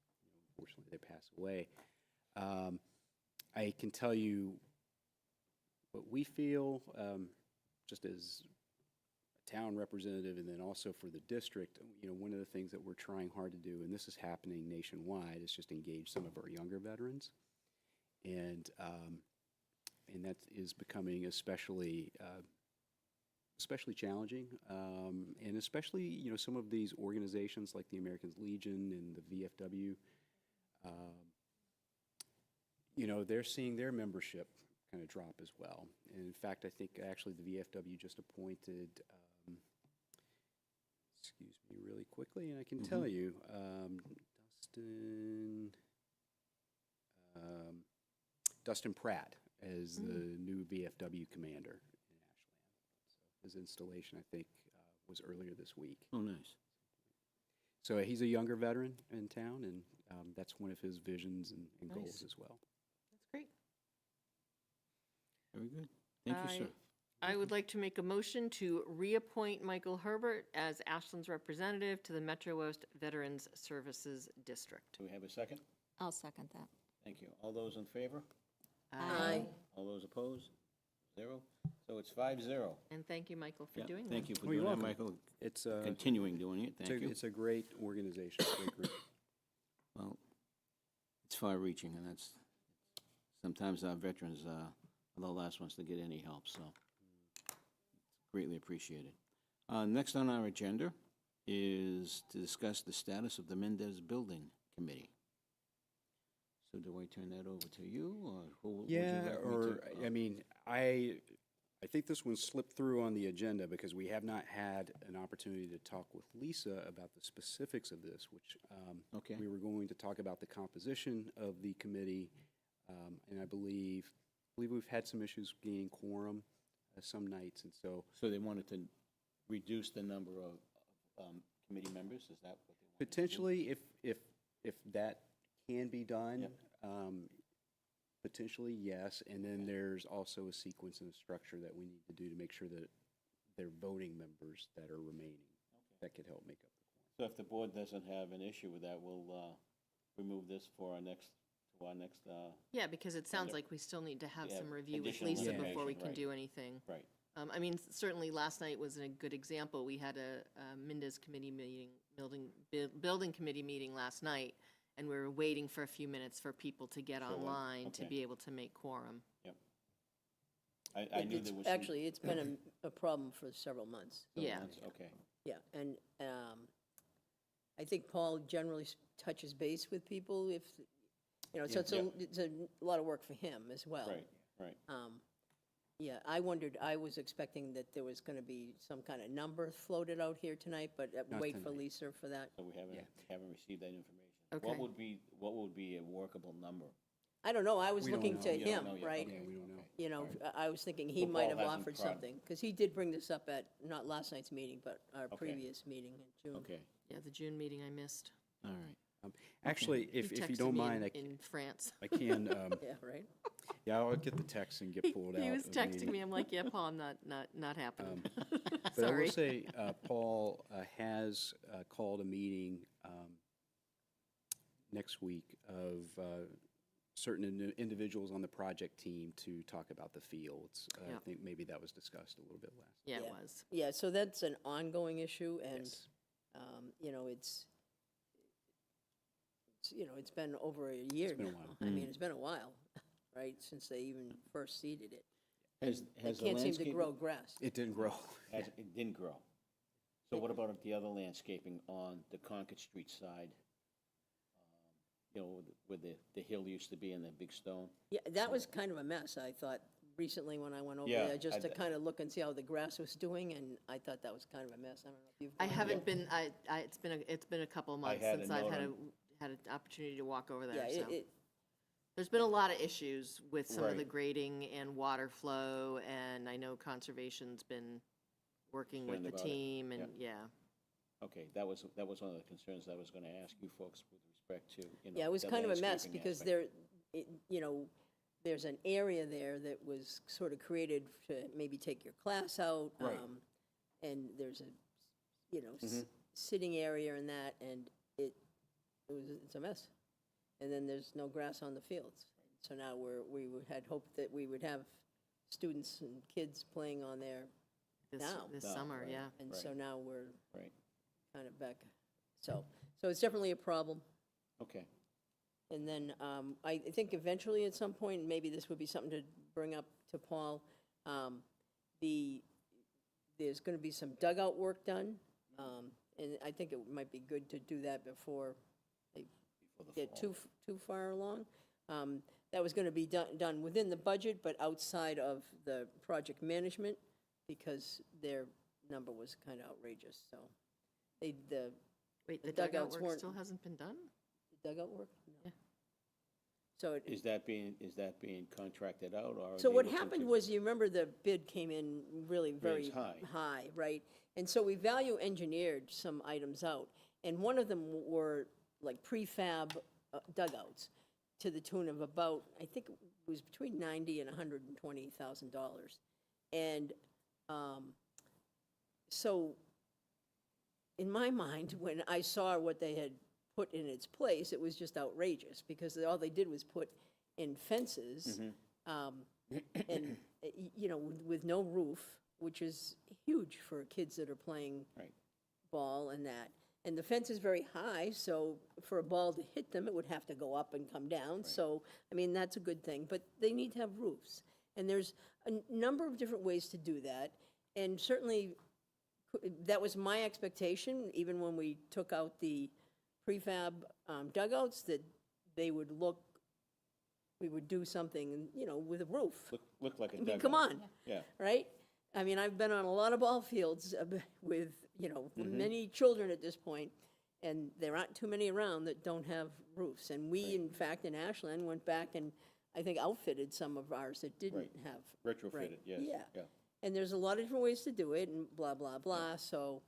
unfortunately, they pass away. I can tell you what we feel, just as a town representative, and then also for the district. One of the things that we're trying hard to do, and this is happening nationwide, is just engage some of our younger veterans, and that is becoming especially challenging, and especially some of these organizations like the American Legion and the VFW. They're seeing their membership kind of drop as well. And in fact, I think actually the VFW just appointed, excuse me really quickly, and I can tell you, Dustin Pratt as the new VFW commander in Ashland. So his installation, I think, was earlier this week. Oh, nice. So he's a younger veteran in town, and that's one of his visions and goals Nice. as well. That's great. Very good. Thank you, sir. I would like to make a motion to reappoint Michael Herbert as Ashland's representative to the MetroWest Veterans Services District. Do we have a second? I'll second that. Thank you. All those in favor? Aye. All those opposed? 0. So it's 5-0. And thank you, Michael, for Yeah, doing that. thank you for Oh, you're doing that, welcome. Michael. It's Continuing doing it. Thank you. It's a great organization, a great group. Well, it's far-reaching, and that's, sometimes our veterans are the last ones to get any help, so greatly appreciated. Next on our agenda is to discuss the status of the Mindess Building Committee. So do I turn that over to you, or who would you Yeah, like me or, to? I mean, I think this one slipped through on the agenda because we have not had an opportunity to talk with Lisa about the specifics of this, which Okay. we were going to talk about the composition of the committee, and I believe we've had some issues gaining quorum some nights, and so So they wanted to reduce the number of committee members, is that what they wanted to do? potentially, if that can be done, Yep. potentially, yes. And then there's also a sequence and a structure that we need to do to make sure that they're voting members that are remaining. That could help make up the quorum. So if the board doesn't have an issue with that, we'll remove this for our next. Yeah, because it sounds Yep. like we still need to have Yeah, some review with additional Lisa information, before we can right. do anything. Right. I mean, certainly last night was a good example. We had a Mindess committee meeting, building committee meeting last night, and we were waiting for a few minutes for people to get Show up, online to okay. be able to make quorum. Yep. I knew there was. some- Actually, it's been a problem for several months. Yeah. Okay. Yeah, and I think Paul generally touches base with people if, so it's a lot of work for him as well. Right. Yeah, I was expecting that there was going to be some kind of number floated out here tonight, but Not wait for tonight. Lisa for that. So we haven't received that information. Okay. What would be a workable number? I don't know, I was We don't looking know. to You don't him, know yet, right? okay. Yeah, we don't know. I was thinking he Well, might Paul have hasn't offered tried. something, because he did bring this up at, not last night's meeting, but our Okay. previous meeting in June. Okay, Yeah, the June meeting I missed. all right. Actually, He if you texted don't me mind, in France. I can, Yeah, right? yeah, I'll get the text and get pulled out. He was of the texting meeting. me, I'm like, yeah, Paul, not happening. But I Sorry. will say, Paul has called a meeting next week of certain individuals on the project team to talk about the fields. Yeah. I think maybe that was discussed a little bit last. Yeah, it Yeah. was. Yeah, so that's an ongoing issue, and, Yes. it's been over a year been a now. while. I mean, it's been a while, right, since they even first seeded it. Has They the can't seem to landscaping- grow grass. It didn't grow. It didn't grow. So what about the other landscaping on the Concord Street side? Where the hill used to be and the big stone? Yeah, that was kind of a mess, I thought. recently when I went over Yeah, there, just to I- kind of look and see how the grass was doing, and I thought that was kind of a mess. I don't know if you've. I gone haven't there. been, it's been a couple of months had a since I've note had an opportunity to walk over Yeah, there, so. it, There's been a lot of issues with some of the Right. grading and water flow, and I know Conservation's been working with Concerned the about it, team, and, yeah. Okay, that was one of the concerns I was gonna ask you folks with respect to, you know. yeah, it was the kind of a mess landscaping because aspect. you know, there's an area there that was sort of created to maybe take your class out. Right. And there's a, you know, Mm-hmm. sitting area and that, and it's a mess. And then there's no grass on the fields. So now had hoped that we would have students and kids playing on there now. This Now, summer, right. yeah. And so now we're Right, kind of back. So it's definitely a problem. okay. And then I think eventually at some point, and maybe this would be something to bring up to Paul, there's going to be some dugout work done. And I think it might be good to do that before they get too far along. That was going to be done within the budget, but outside of the project management, because their number was kind of outrageous, so. Wait, the the dugout dugouts work weren't- still hasn't been done? Dugout work? No. Yeah. So Is that being contracted out, or? are So they what looking happened to- was, you remember the bid came in really very high. high, right? And so we value engineered some items out, and one of them were like prefab dugouts to the tune of about, I think it was between $90,000 and $120,000. And so in my mind, when I saw what they had put in its place, it was just outrageous, because all they did was put in fences, and, you know, with no roof, which is huge for kids that are playing Right. ball and that. And the fence is very high, so for a ball to hit them, it would have to go up and come down. So, I mean, that's a good thing, but they need to have roofs. And there's a number of different ways to do that. And certainly, that was my expectation, even when we took out the prefab dugouts, that they would we would do something, you know, with a roof. Look like a I dugout. mean, come on, Yeah, right? I mean, I've been on a lot of ball fields with, you know, many children at this point, and there aren't too many around that don't have roofs. And we, in fact, in Ashland, went back and I think outfitted some of ours that didn't Right. have. retrofitted, Right. yes. Yeah. And there's a lot of different ways to do it, and blah, blah, blah, so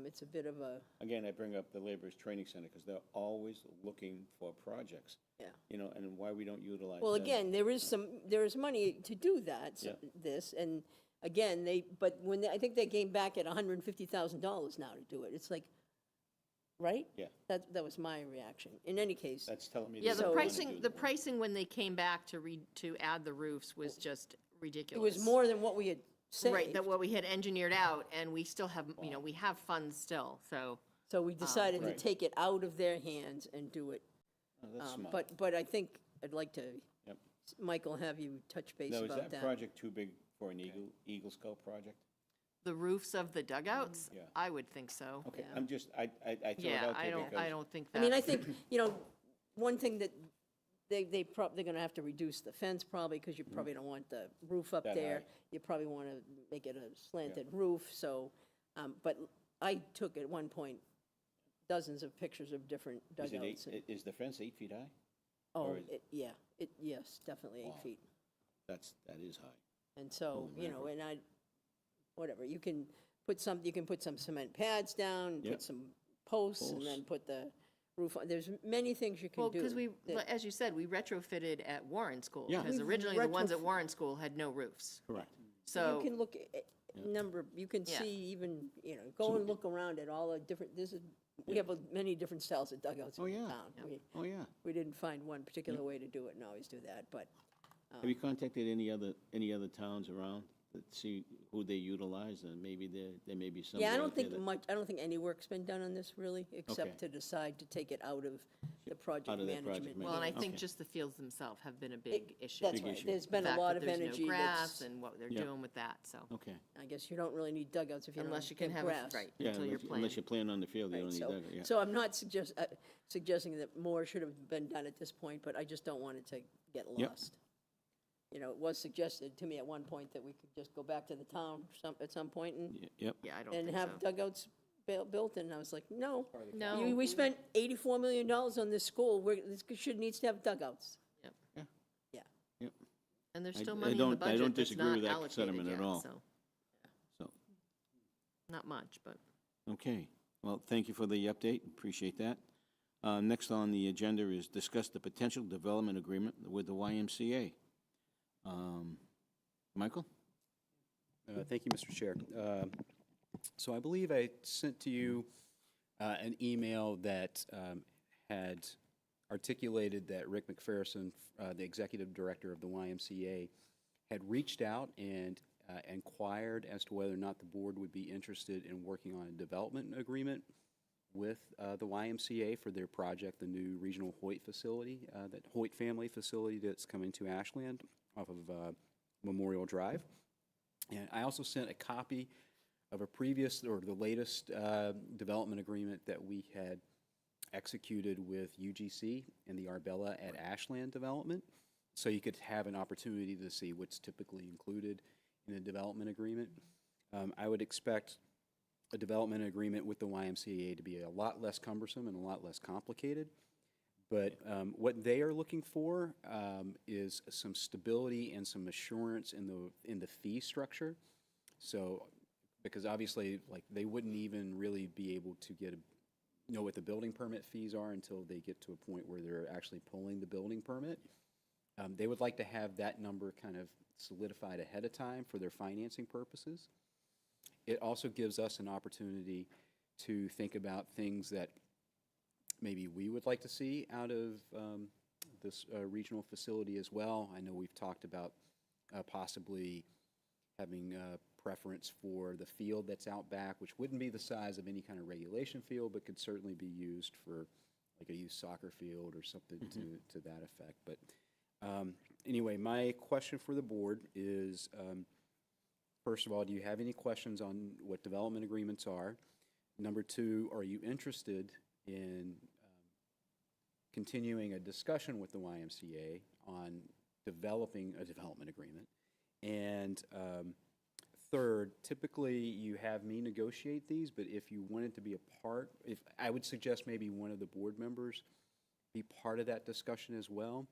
it's a bit of a, Again, I bring up the Laborers Training Center, because they're always looking for projects. yeah. You know, and why we don't utilize Well, them. again, there is money to do that, Yeah. this, and again, I think they came back at $150,000 now to do it. It's like, right? Yeah. That was my reaction. In any case, That's telling me. Yeah, they the don't wanna pricing, do the that. pricing when they came back to add the roofs was just it ridiculous. was more than what we had saved. Right, that what we had engineered out, and we still have, you know, we have funds still, so. So we decided to Right. take it out of their hands and do it. Oh, that's smart. But I think I'd like to, Yep. Michael, have you touch base Now, is about that project too big for an Eagle Scout project? The roofs of the dugouts? Yeah. I would think so. Okay, Yeah. I'm just, I throw it Yeah, out there because. I don't think that. I mean, I think, you know, one thing that they're gonna have to reduce the fence probably, because you probably don't want the roof up That there. high. You probably want to make it a slanted roof, so, but I took at one point dozens of pictures of different Is it dugouts. is the fence 8 feet high? Oh, or is- yes, definitely 8 Wow. feet. That is high. And so, Holy you know, and whatever, you can put some cement pads down, Yep. put some posts, and then put the roof on. There's many things you can Well, do. because we, that- as you said, we retrofitted at Warren School. Yeah. Because We've originally, the ones at retrof- Warren School had no roofs. Correct. So. You can look at you can Yeah. see even, you know, go and look around at all the different, we have many different styles of dugouts Oh, in yeah. town. Oh, yeah. We didn't find one particular way to do it and always do that, but, Have you contacted any other towns around to see who they utilize, and maybe there may be some. yeah, I don't think any work's been done on this really, except Okay. to decide to take it out of the project Out of the project management. Well, and I Okay. think just the fields themselves have been a big issue. That's Big right, issue. there's been The a fact lot that of there's no energy grass that's, and what they're Yeah. doing with that, so. Okay. I guess you don't really need dugouts if you don't Unless you can have, grass. right, Yeah, until you're playing. unless you're playing on the field, you Right, don't need that, yeah. So I'm not suggesting that more should have been done at this point, but I just don't want it to get Yep. lost. you know, it was suggested to me at one point that we could just go back to the town at some point Yep. Yeah, I don't and think have so. dugouts built, and I was like, no. No. We spent $84 million on this school, this needs to have dugouts. Yep. Yeah. Yeah. Yep. And there's I- still I money in the don't- I budget don't that's disagree not with that allocated sentiment at yet, all. so, So, not much, but. okay. Well, thank you for the update. Appreciate that. Next on the agenda is discuss the potential development agreement with the YMCA. Michael? Thank you, Mr. Chair. So I believe I sent to you an email that had articulated that Rick McPherson, the executive director of the YMCA, had reached out and inquired as to whether or not the board would be interested in working on a development agreement with the YMCA for their project, the new regional Hoyt facility, that Hoyt family facility that's coming to Ashland off of Memorial Drive. And I also sent a copy of a previous, or the latest development agreement that we had executed with UGC and the Arbella at Ashland development, so you could have an opportunity to see what's typically included in a development agreement. I would expect a development agreement with the YMCA to be a lot less cumbersome and a lot less complicated. But what they are looking for is some stability and some assurance in the fee structure. So, because obviously, like, they wouldn't even really be able to know what the building permit fees are until they get to a point where they're actually pulling the building permit. They would like to have that number kind of solidified ahead of time for their financing purposes. It also gives us an opportunity to think about things that maybe we would like to see out of this regional facility as well. I know we've talked about possibly having a preference for the field that's out back, which wouldn't be the size of any kind of regulation field, but could certainly be used for like a youth soccer field or something to that effect. But anyway, my question for the board is, first of all, do you have any questions on what development agreements are? Number two, are you interested in continuing a discussion with the YMCA on developing a development agreement? And third, typically you have me negotiate these, but if you wanted to be a part, I would suggest maybe one of the board members be part of that discussion as well.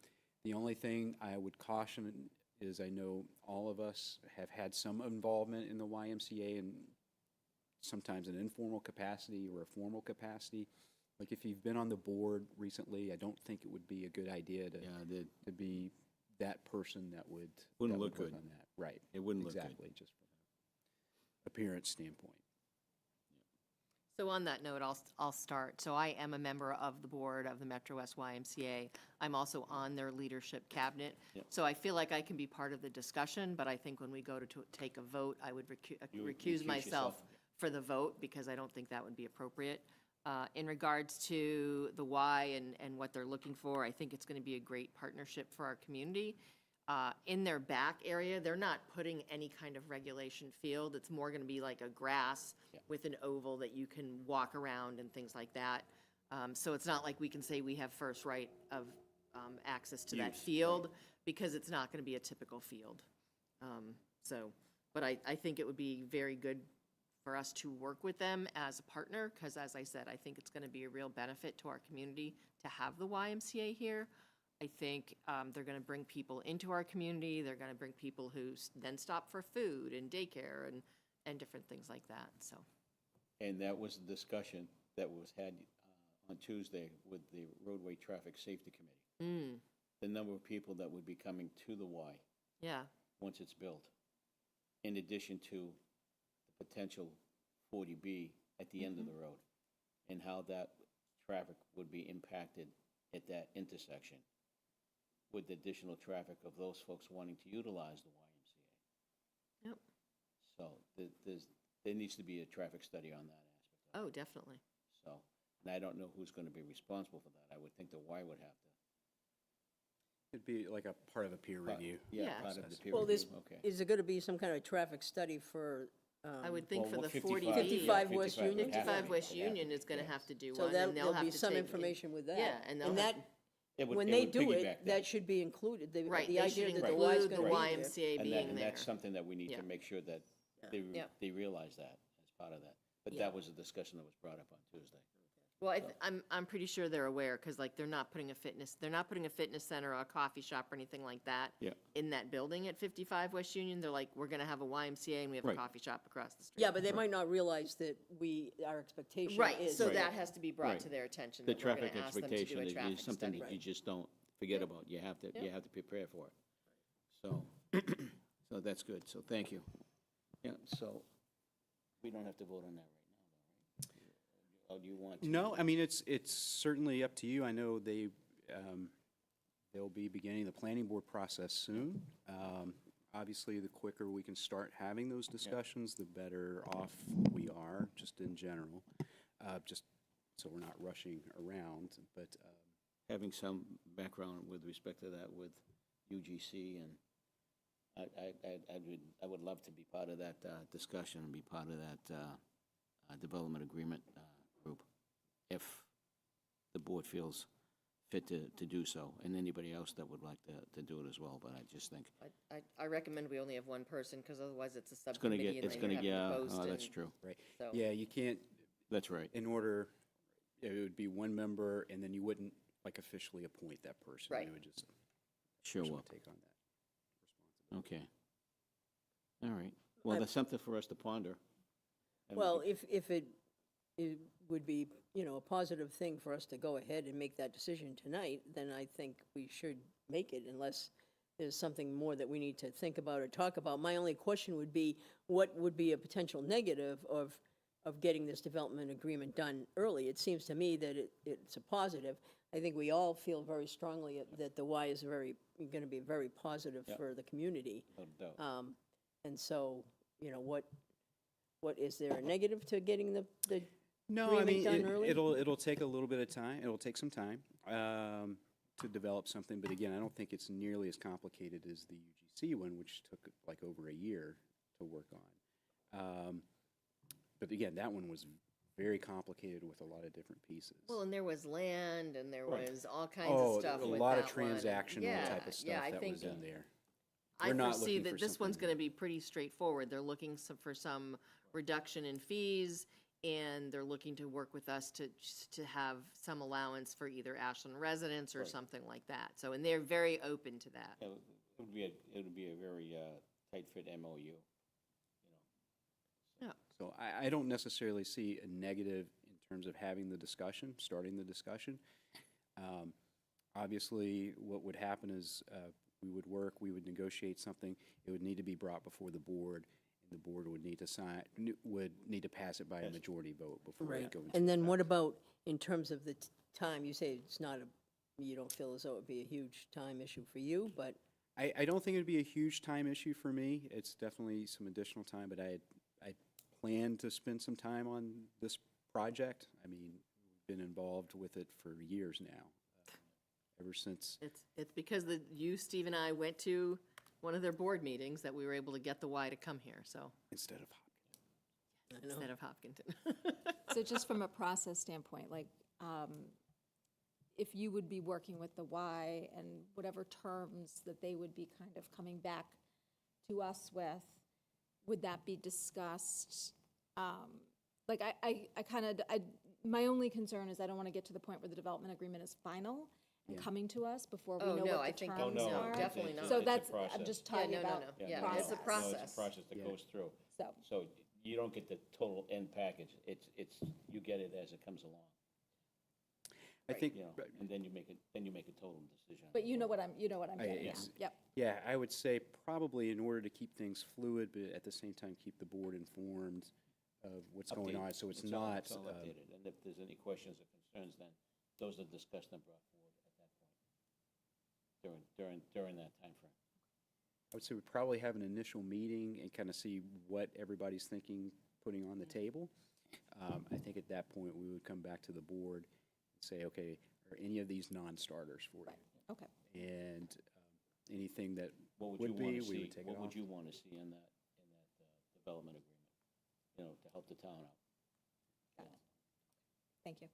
The only thing I would caution is I know all of us have had some involvement in the YMCA in sometimes an informal capacity or a formal capacity. Like if you've been on the board recently, I don't think it would be a good idea to be that person that would Wouldn't that look would work good. on that. Right. It wouldn't look good. Exactly, just from an appearance standpoint. So on that note, I'll start. So I am a member of the board of the MetroWest YMCA. I'm also on their leadership cabinet. Yep. So I feel like I can be part of the discussion, but I think when we go to take a vote, I would You would recuse recuse myself yourself. for the vote because I don't think that would be appropriate. In regards to the why and what they're looking for, I think it's going to be a great partnership for our community. In their back area, they're not putting any kind of regulation field. It's more going to be like a grass with an oval that you can walk around and things like that. So it's not like we can say we have first right of access to that Use, field because it's not going to be a typical field. But I think it would be very good for us to work with them as a partner because, as I said, I think it's going to be a real benefit to our community to have the YMCA here. I think they're going to bring people into our community. They're going to bring people who then stop for food and daycare and different things like that, so. And that was the discussion that was had on Tuesday with the Roadway Traffic Safety Committee. The number of people that would be coming to the Y Yeah, once it's built, in addition to the potential 40B at the end of the road, and how that traffic would be impacted at that intersection with the additional traffic of those folks wanting to utilize the YMCA. Yep. So there needs to be a traffic study on that aspect. Oh, definitely. So, and I don't know who's going to be responsible for that. I would think the Y would have to. It'd be like a part of a peer review. Yeah. Part of the peer Well, review, okay. is there going to be some kind of traffic study for? I would think for Well, the 55 40B. 55 West Union? 55 West Union is going to have to do So one, and they'll there'll have be to some take. information with that. Yeah, and they'll And have that, when they do it, that should be included. Right, The they idea should that the Y is include the going to be there. YMCA And being and there. that's something that we need Yeah. to make sure that Yeah. they realize that as part of that. But Yeah. that was a discussion that was brought up on Tuesday. Well, I'm pretty sure they're aware, because like they're not putting a fitness center or a coffee shop or anything like that Yeah. in that building at 55 West Union. They're like, we're gonna have a YMCA and we have a Right. coffee shop across the street. Yeah, but they might not realize that our expectation Right, is. so Right. that has to be brought Right. to their attention. The that we're gonna traffic ask them to do a expectation traffic is something study. that you just don't forget about. You have to prepare for it. So, so that's good. So thank you. Yeah, so we don't have to vote on that right now, though, right? Or do you want to? No, I mean, it's certainly up to you. I know they'll be beginning the planning board process soon. Obviously, the quicker we can start having those discussions, the better off we are, just in general, just so we're not rushing around, but. Having some background with respect to that with UGC, and I would love to be part of that discussion and be part of that development agreement group, if the board feels fit to do so, and anybody else that would like to do it as well, but I just think I recommend we only have one person, because otherwise it's a it's gonna subcommittee get, and it's then gonna you get, have to post oh, that's and- true. Right. So- Yeah, you can't, That's right. in order, it would be one member, and then you wouldn't, like, officially appoint that person. Right. You would just Sure person will. would take on that responsibility. Okay. All right. Well, that's something for us to ponder. And we Well, can- if it would be, a positive thing for us to go ahead and make that decision tonight, then I think we should make it, unless there's something more that we need to think about or talk about. My only question would be, what would be a potential negative of getting this development agreement done early? It seems to me that it's a positive. I think we all feel very strongly that the Y is going to be very positive Yep. for the community. No doubt. And so, what is there a negative to getting the No, I agreement mean, done early? it'll take a little bit of time. It'll take some time to develop something. But again, I don't think it's nearly as complicated as the UGC one, which took like over a year to work on. But again, that one was very complicated with a lot of different pieces. Well, and there was land, and there Right. was all kinds Oh, of stuff a with lot of that one. transactional Yeah, type of stuff yeah, I that think was in there. I We're not foresee looking that for this one's something- going to be pretty straightforward. They're looking for some reduction in fees, and they're looking to work with us to have some allowance for either Ashland residents or Right. something like that. So, and they're very open to that. It would be a very tight fit MOU. Yeah. So I don't necessarily see a negative in terms of having the discussion, starting the discussion. Obviously, what would happen is we would negotiate something. It would need to be brought before the board, and the board would need to pass it by a majority vote before it go into And then what effect. about in terms of the time? You say you don't feel as though it would be a huge time issue for you, but I don't think it would be a huge time issue for me. It's definitely some additional time, but I plan to spend some time on this project. I mean, we've been involved with it for years now, ever since. It's because Steve and I went to one of their board meetings that we were able to get the Y to come here, so, Instead of instead of Hopkinton. So just from a process standpoint, like, if you would be working with the Y and whatever terms that they would be kind of coming back to us with, would that be discussed? Like, my only concern is I don't want to get to the point where the development agreement is final and coming to us before we Oh, know no, what I the think- terms Oh, no, are. definitely not. So It's a that's, I'm process. just Yeah, talking no, no, about no. Yeah, process. it's a process. Process that goes through. So, So you don't get the total end package. You get it as it comes along. I think, And then you make a total decision. but you know what I'm getting at. yes. Yep. yeah, I would say probably in order to keep things fluid, but at the same time keep the board informed of what's going Updated. on, so it's all- not. it's all updated. And if there's any questions or concerns, then those are discussed and brought forward at that point, during that timeframe. I would say we probably have an initial meeting and kind of see what everybody's thinking, putting on the table. I think at that point, we would come back to the board and say, okay, are any of these non-starters for you? Okay. And anything that What would you would want be, to we see? would take it What would off. you want to see in that development agreement? To help the town out. Got it. Thank you.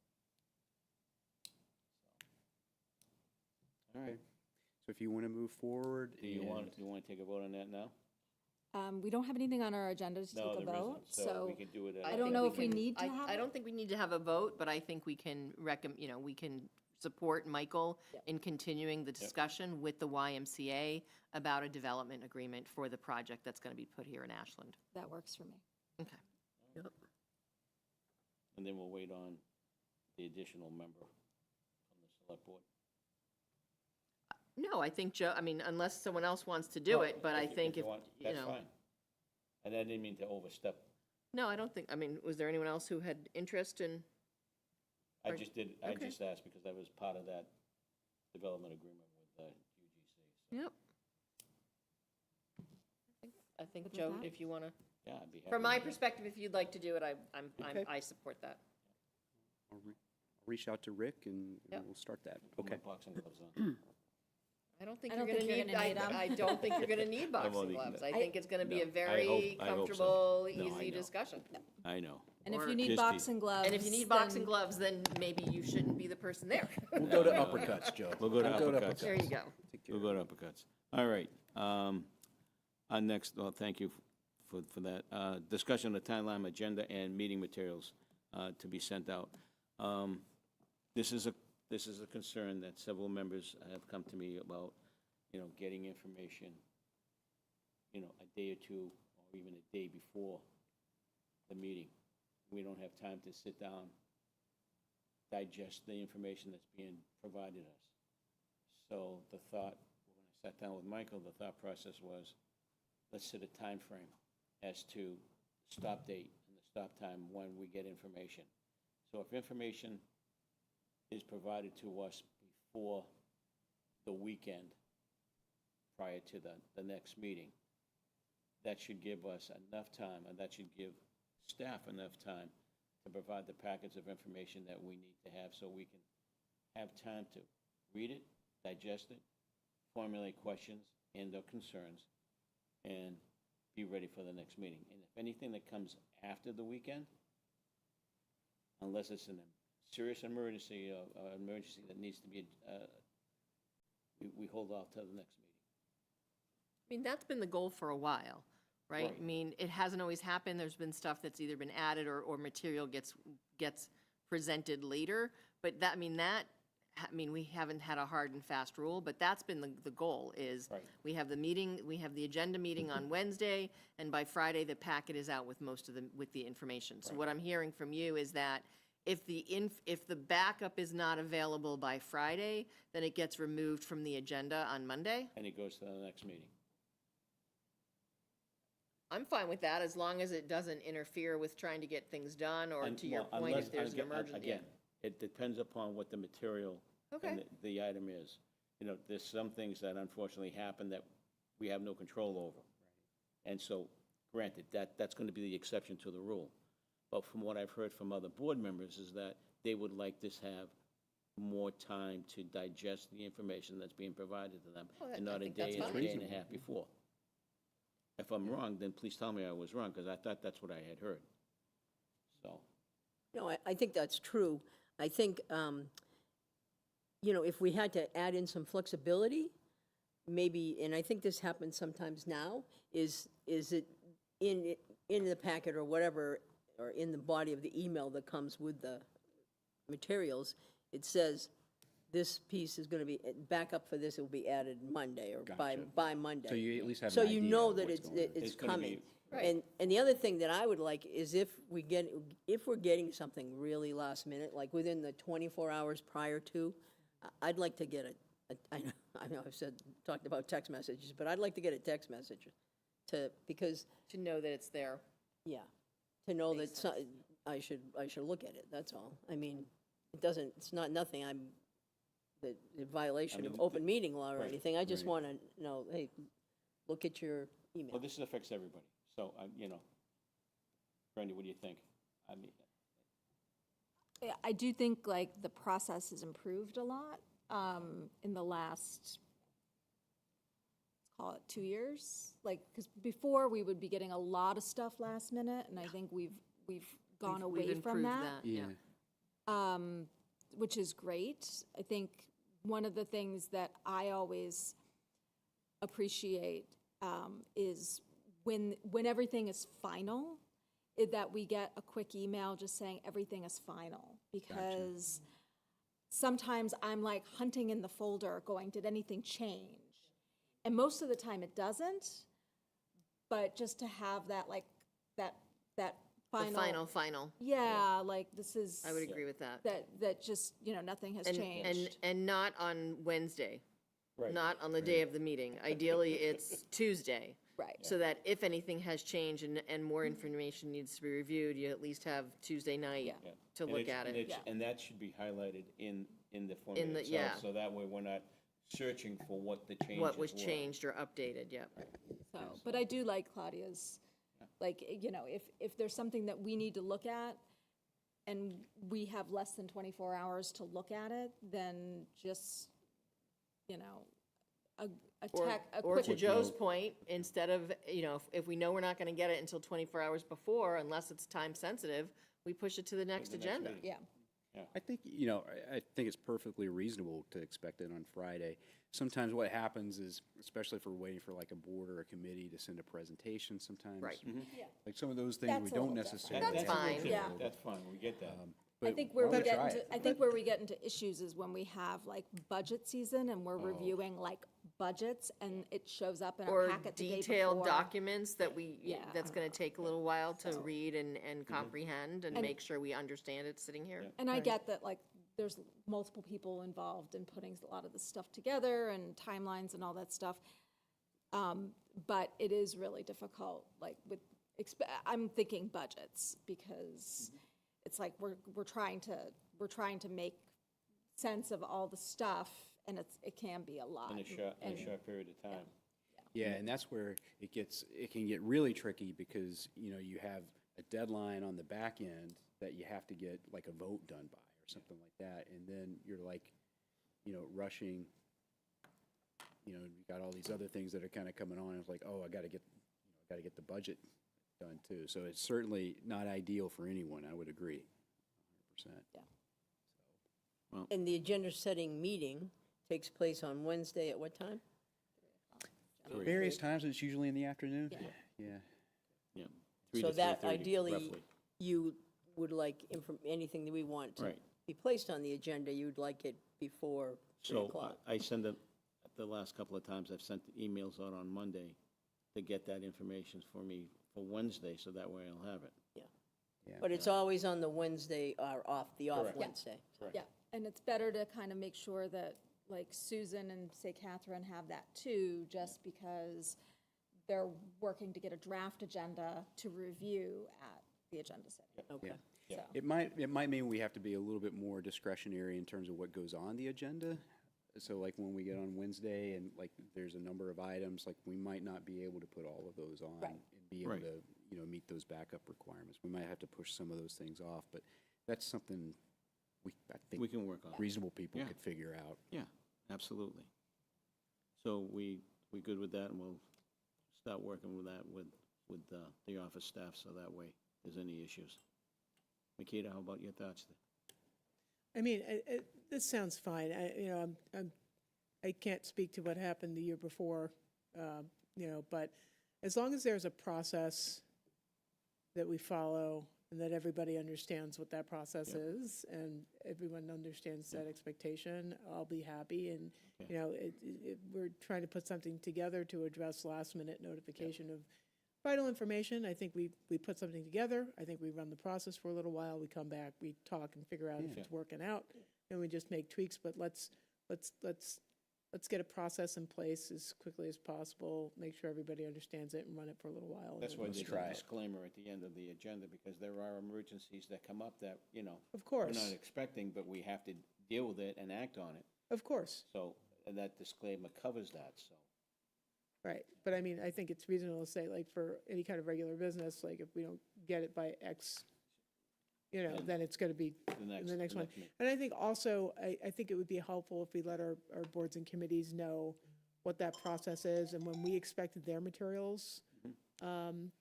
So if you want to move forward. Do you want to take a vote on that now? We don't have anything on our agenda to No, take a there vote, isn't, so we so can do it at. I don't know if we need to have I it. don't think we need to have a vote, but I think we can we can support Michael in continuing the discussion with the YMCA about a development agreement for the project that's going to be put here in Ashland. That works for me. Okay. And then we'll wait on the additional member from the select board. No, I think Joe, I mean, unless someone else wants to do No, it, but I think you if, want, you that's know. fine. And I didn't mean to overstep. No, I don't think, I mean, was there anyone else who had interest in? I Or- just okay. just asked because I was part of that development agreement with UGC. Yep. I think, Good with Joe, that? if you want to, Yeah, I'd be happy. from my with that. perspective, if you'd like to do it, Okay. I support that. I'll reach out to Rick and Yep. we'll start that. Put my Okay. boxing gloves on. I don't think I you're don't going to think you're need, gonna need 'em. I don't think you're going to need won't boxing need gloves. them. I think it's going to be No, a very I hope so. comfortable, No, I easy know. discussion. I know. And if Or you need just boxing gloves. And if you need boxing then- gloves, then maybe you shouldn't be the person there. We'll go to uppercuts, Joe. We'll go to We'll uppercuts. There you go. Take care We'll of go to uppercuts. All right. Our next, well, thank you for that. Discussion of the timeline, agenda, and meeting materials to be sent out. This is a concern that several members have come to me about, getting information, a day or two, or even a day before the meeting. We don't have time to sit down, digest the information that's being provided us. So the thought, when I sat down with Michael, the thought process was, let's set a time frame as to stop date and the stop time when we get information. So if information is provided to us before the weekend, prior to the next meeting, that should give us enough time, and that should give staff enough time to provide the packets of information that we need to have so we can have time to read it, digest it, formulate questions and their concerns, and be ready for the next meeting. And if anything that comes after the weekend, unless it's a serious emergency or emergency that needs to be, we hold off till the next meeting. I mean, that's been the goal for a while, right? Right. I mean, it hasn't always happened. There's been stuff that's either been added or material gets presented later. But we haven't had a hard and fast rule, but that's been the goal is Right. we have the agenda meeting on Wednesday, and by Friday, the packet is out with with the information. So Right. what I'm hearing from you is that if the backup is not available by Friday, then it gets removed from the agenda on Monday. And it goes to the next meeting. I'm fine with that, as long as it doesn't interfere with trying to get things done, or And, to your well, point, unless- if there's an emergency. Again, it depends upon what the material Okay. and the item is. There's some things that unfortunately happen that we have no control over. And so, granted, that's going to be the exception to the rule. But from what I've heard from other board members is that they would like to have more time to digest the information that's being provided to them, Oh, and I not a think day that's and a fine. day and a half before. If I'm wrong, then please tell me I was wrong, because I thought that's what I had heard. So, No, I think that's true. I think, if we had to add in some flexibility, maybe, and I think this happens sometimes now, is it in the packet or whatever, or in the body of the email that comes with the materials, it says, this piece is gonna be, backup for this will be added Monday, or by Monday. So you at least have So an you idea know of that what's it's, going on. it's It's gonna be- coming. Right. And the other thing that I would like is if we're getting something really last minute, like within the 24 hours prior to, I'd like to get I know I've talked about text messages, but I'd like to get a text message because, To know that it's there. yeah, to know Makes that I should look at it, that's all. I mean, it's not nothing the violation of open meeting law or Right, anything. I just want to know, hey, look at your email. well, this affects everybody. So, Brandy, what do you think? I mean, Yeah, I do think the process has improved a lot in the last, let's call it 2 years. Because before we would be getting a lot of stuff last minute, and I think we've gone We've away from improved that. Yeah. Which is great. I think one of the things that I always appreciate is when everything is final, that we get a quick email just saying everything is final. Because sometimes I'm like hunting in the folder going, did anything change? And most of the time it doesn't, but just to have that, like, that final. The final. Yeah, like this is. I would agree with that. That just, nothing has changed. And not on Wednesday. Right. Not on the day of the meeting. Ideally, it's Tuesday. Right. So that if anything has changed and more information needs to be reviewed, you at least have Tuesday night to And look it's- at and it. it's- And that should be highlighted in the format the- itself. yeah. So that way we're not searching for what the changes were. What was changed or updated, yep. So, but I do like Claudia's, like, if there's something that we need to look at and we have less than 24 hours to look at it, then just, a Or quick. to Joe's point, instead of, if we know we're not gonna get it until 24 hours before, unless it's time sensitive, we push it to the next agenda. meeting. Yeah. I think, I think it's perfectly reasonable to expect it on Friday. Sometimes what happens is, especially if we're waiting for like a board or a committee to send a presentation sometimes. Right. Like some of those things we That's a don't little different. necessarily. That's have fine. control Yeah. over. That's fine, we get that. I But think where why we don't get try into, it? I think where we get into issues is when we have like budget season and we're reviewing like budgets and it shows up in our Or packet the day detailed before. documents that Yeah. that's gonna take a little while to read and comprehend and And- make sure we understand it sitting here. And I get that, like, there's multiple people involved in putting a lot of this stuff together and timelines and all that stuff. But it is really difficult, like, I'm thinking budgets, because it's like we're trying to make sense of all the stuff, and it can be a lot. In a short period of time. Yeah, and that's where it can get really tricky because, you have a deadline on the back end that you have to get like a vote done by or something like that. And then you're like, rushing, you got all these other things that are kind of coming on. It's like, oh, I got to get the budget done too. So it's certainly not ideal for anyone, I would agree, 100%. Yeah. And the agenda-setting meeting takes place on Wednesday at what time? Various times, it's usually in the afternoon. Yeah. Yeah. Yeah. 3 So to that 3:30, ideally, roughly. you would like anything that we want to Right. be placed on the agenda, you'd like it before 3 So o'clock. I send the last couple of times, I've sent emails out on Monday to get that information for me for Wednesday, so that way I'll have it. Yeah. But it's always on the Wednesday or off Correct. Wednesday. Yeah, and it's better to kind of make sure that, like, Susan and, say, Catherine have that too, just because they're working to get a draft agenda to review at the agenda setting. Okay. So, It might mean we have to be a little bit more discretionary in terms of what goes on the agenda. So like when we get on Wednesday and like there's a number of items, like we might not be able to put all of those on Right. and be able Right. to, meet those backup requirements. We might have to push some of those things off, but that's something I think We can work on it. reasonable people Yeah. could figure out. Yeah, absolutely. So we good with that, and we'll start working with that with the office staff, so that way, if there's any issues. Makita, how about your thoughts? I mean, this sounds fine. I can't speak to what happened the year before, but as long as there's a process that we follow and that everybody understands what that process is and everyone understands that expectation, I'll be happy. And, we're trying to put something together to address last-minute notification of vital information. I think we put something together. I think we run the process for a little while. We come back, we talk and figure out if it's working out, and we just make tweaks. But let's get a process in place as quickly as possible. Make sure everybody understands it and run it for a little while. That's and why then there's try a it. disclaimer at the end of the agenda, because there are emergencies that come up that, Of course, we're not expecting, but we have to deal with it and act on it. of course, So, and that disclaimer covers that, so. right. But I mean, I think it's reasonable to say, like, for any kind of regular business, like, if we don't get it by X, then it's going to be in the next one. meeting. And I think also, I think it would be helpful if we let our boards and committees know what that process is and when we expected their materials,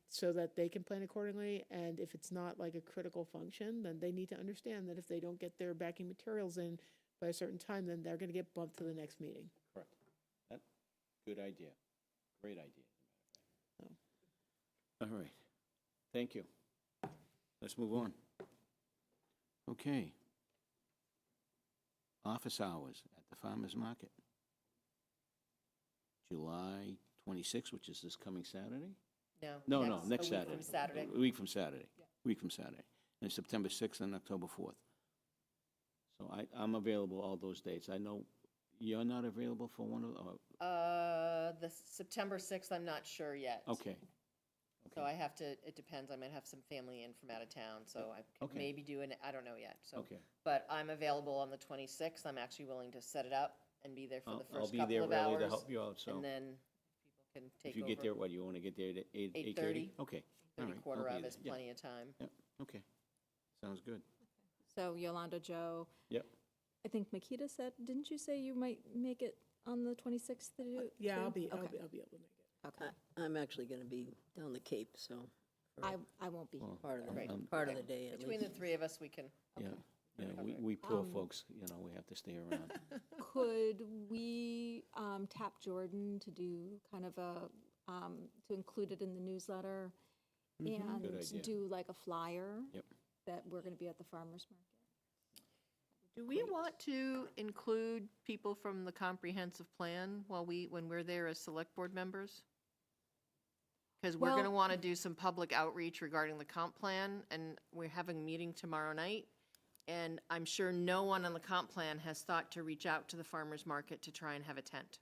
so that they can plan accordingly. And if it's not like a critical function, then they need to understand that if they don't get their backing materials in by a certain time, then they're gonna get bumped to the next meeting. Correct. That, good idea. Great idea. All right. Thank you. Let's move on. Okay. Office hours at the farmer's market. July 26th, which is this coming Saturday? No, next a week Saturday. from Saturday. A week from Saturday. Week from Saturday. And September 6th and October 4th. So I'm available all those dates. I know you're not available for one of, The September 6th, I'm not sure yet. okay. So I have to, it depends, I might have some family in from out of town, so I could Okay. maybe do an, I don't know yet, so. Okay. But I'm available on the 26th, I'm actually willing to set it up and be there for the I'll first be couple there of early to hours. help you out, so. And then people can take If you over. get there, what, you want to get there at 8:30? 8:30. Okay. All 30 right, quarter I'll of be is there. Yeah. plenty of time. Yep, okay. Sounds good. So Yolanda, Joe, Yep. I think Makita said, didn't you say you might make it on the 26th to do? Yeah, too? I'll be able Okay. to make it. Okay. I'm actually going to be down the Cape, so I won't be. part of Right. part of the day at Between least. the three of us, we can. Yeah, we poor folks, we have to stay around. Could we tap Jordan to do kind of a, to include it in the newsletter? And Good idea. do like a flyer? Yep. That we're going to be at the farmer's market? Do we want to include people from the comprehensive plan when we're there as select board members? Because we're going to Well- want to do some public outreach regarding the comp plan, and we're having a meeting tomorrow night. And I'm sure no one on the comp plan has thought to reach out to the farmer's market to try and have a tent.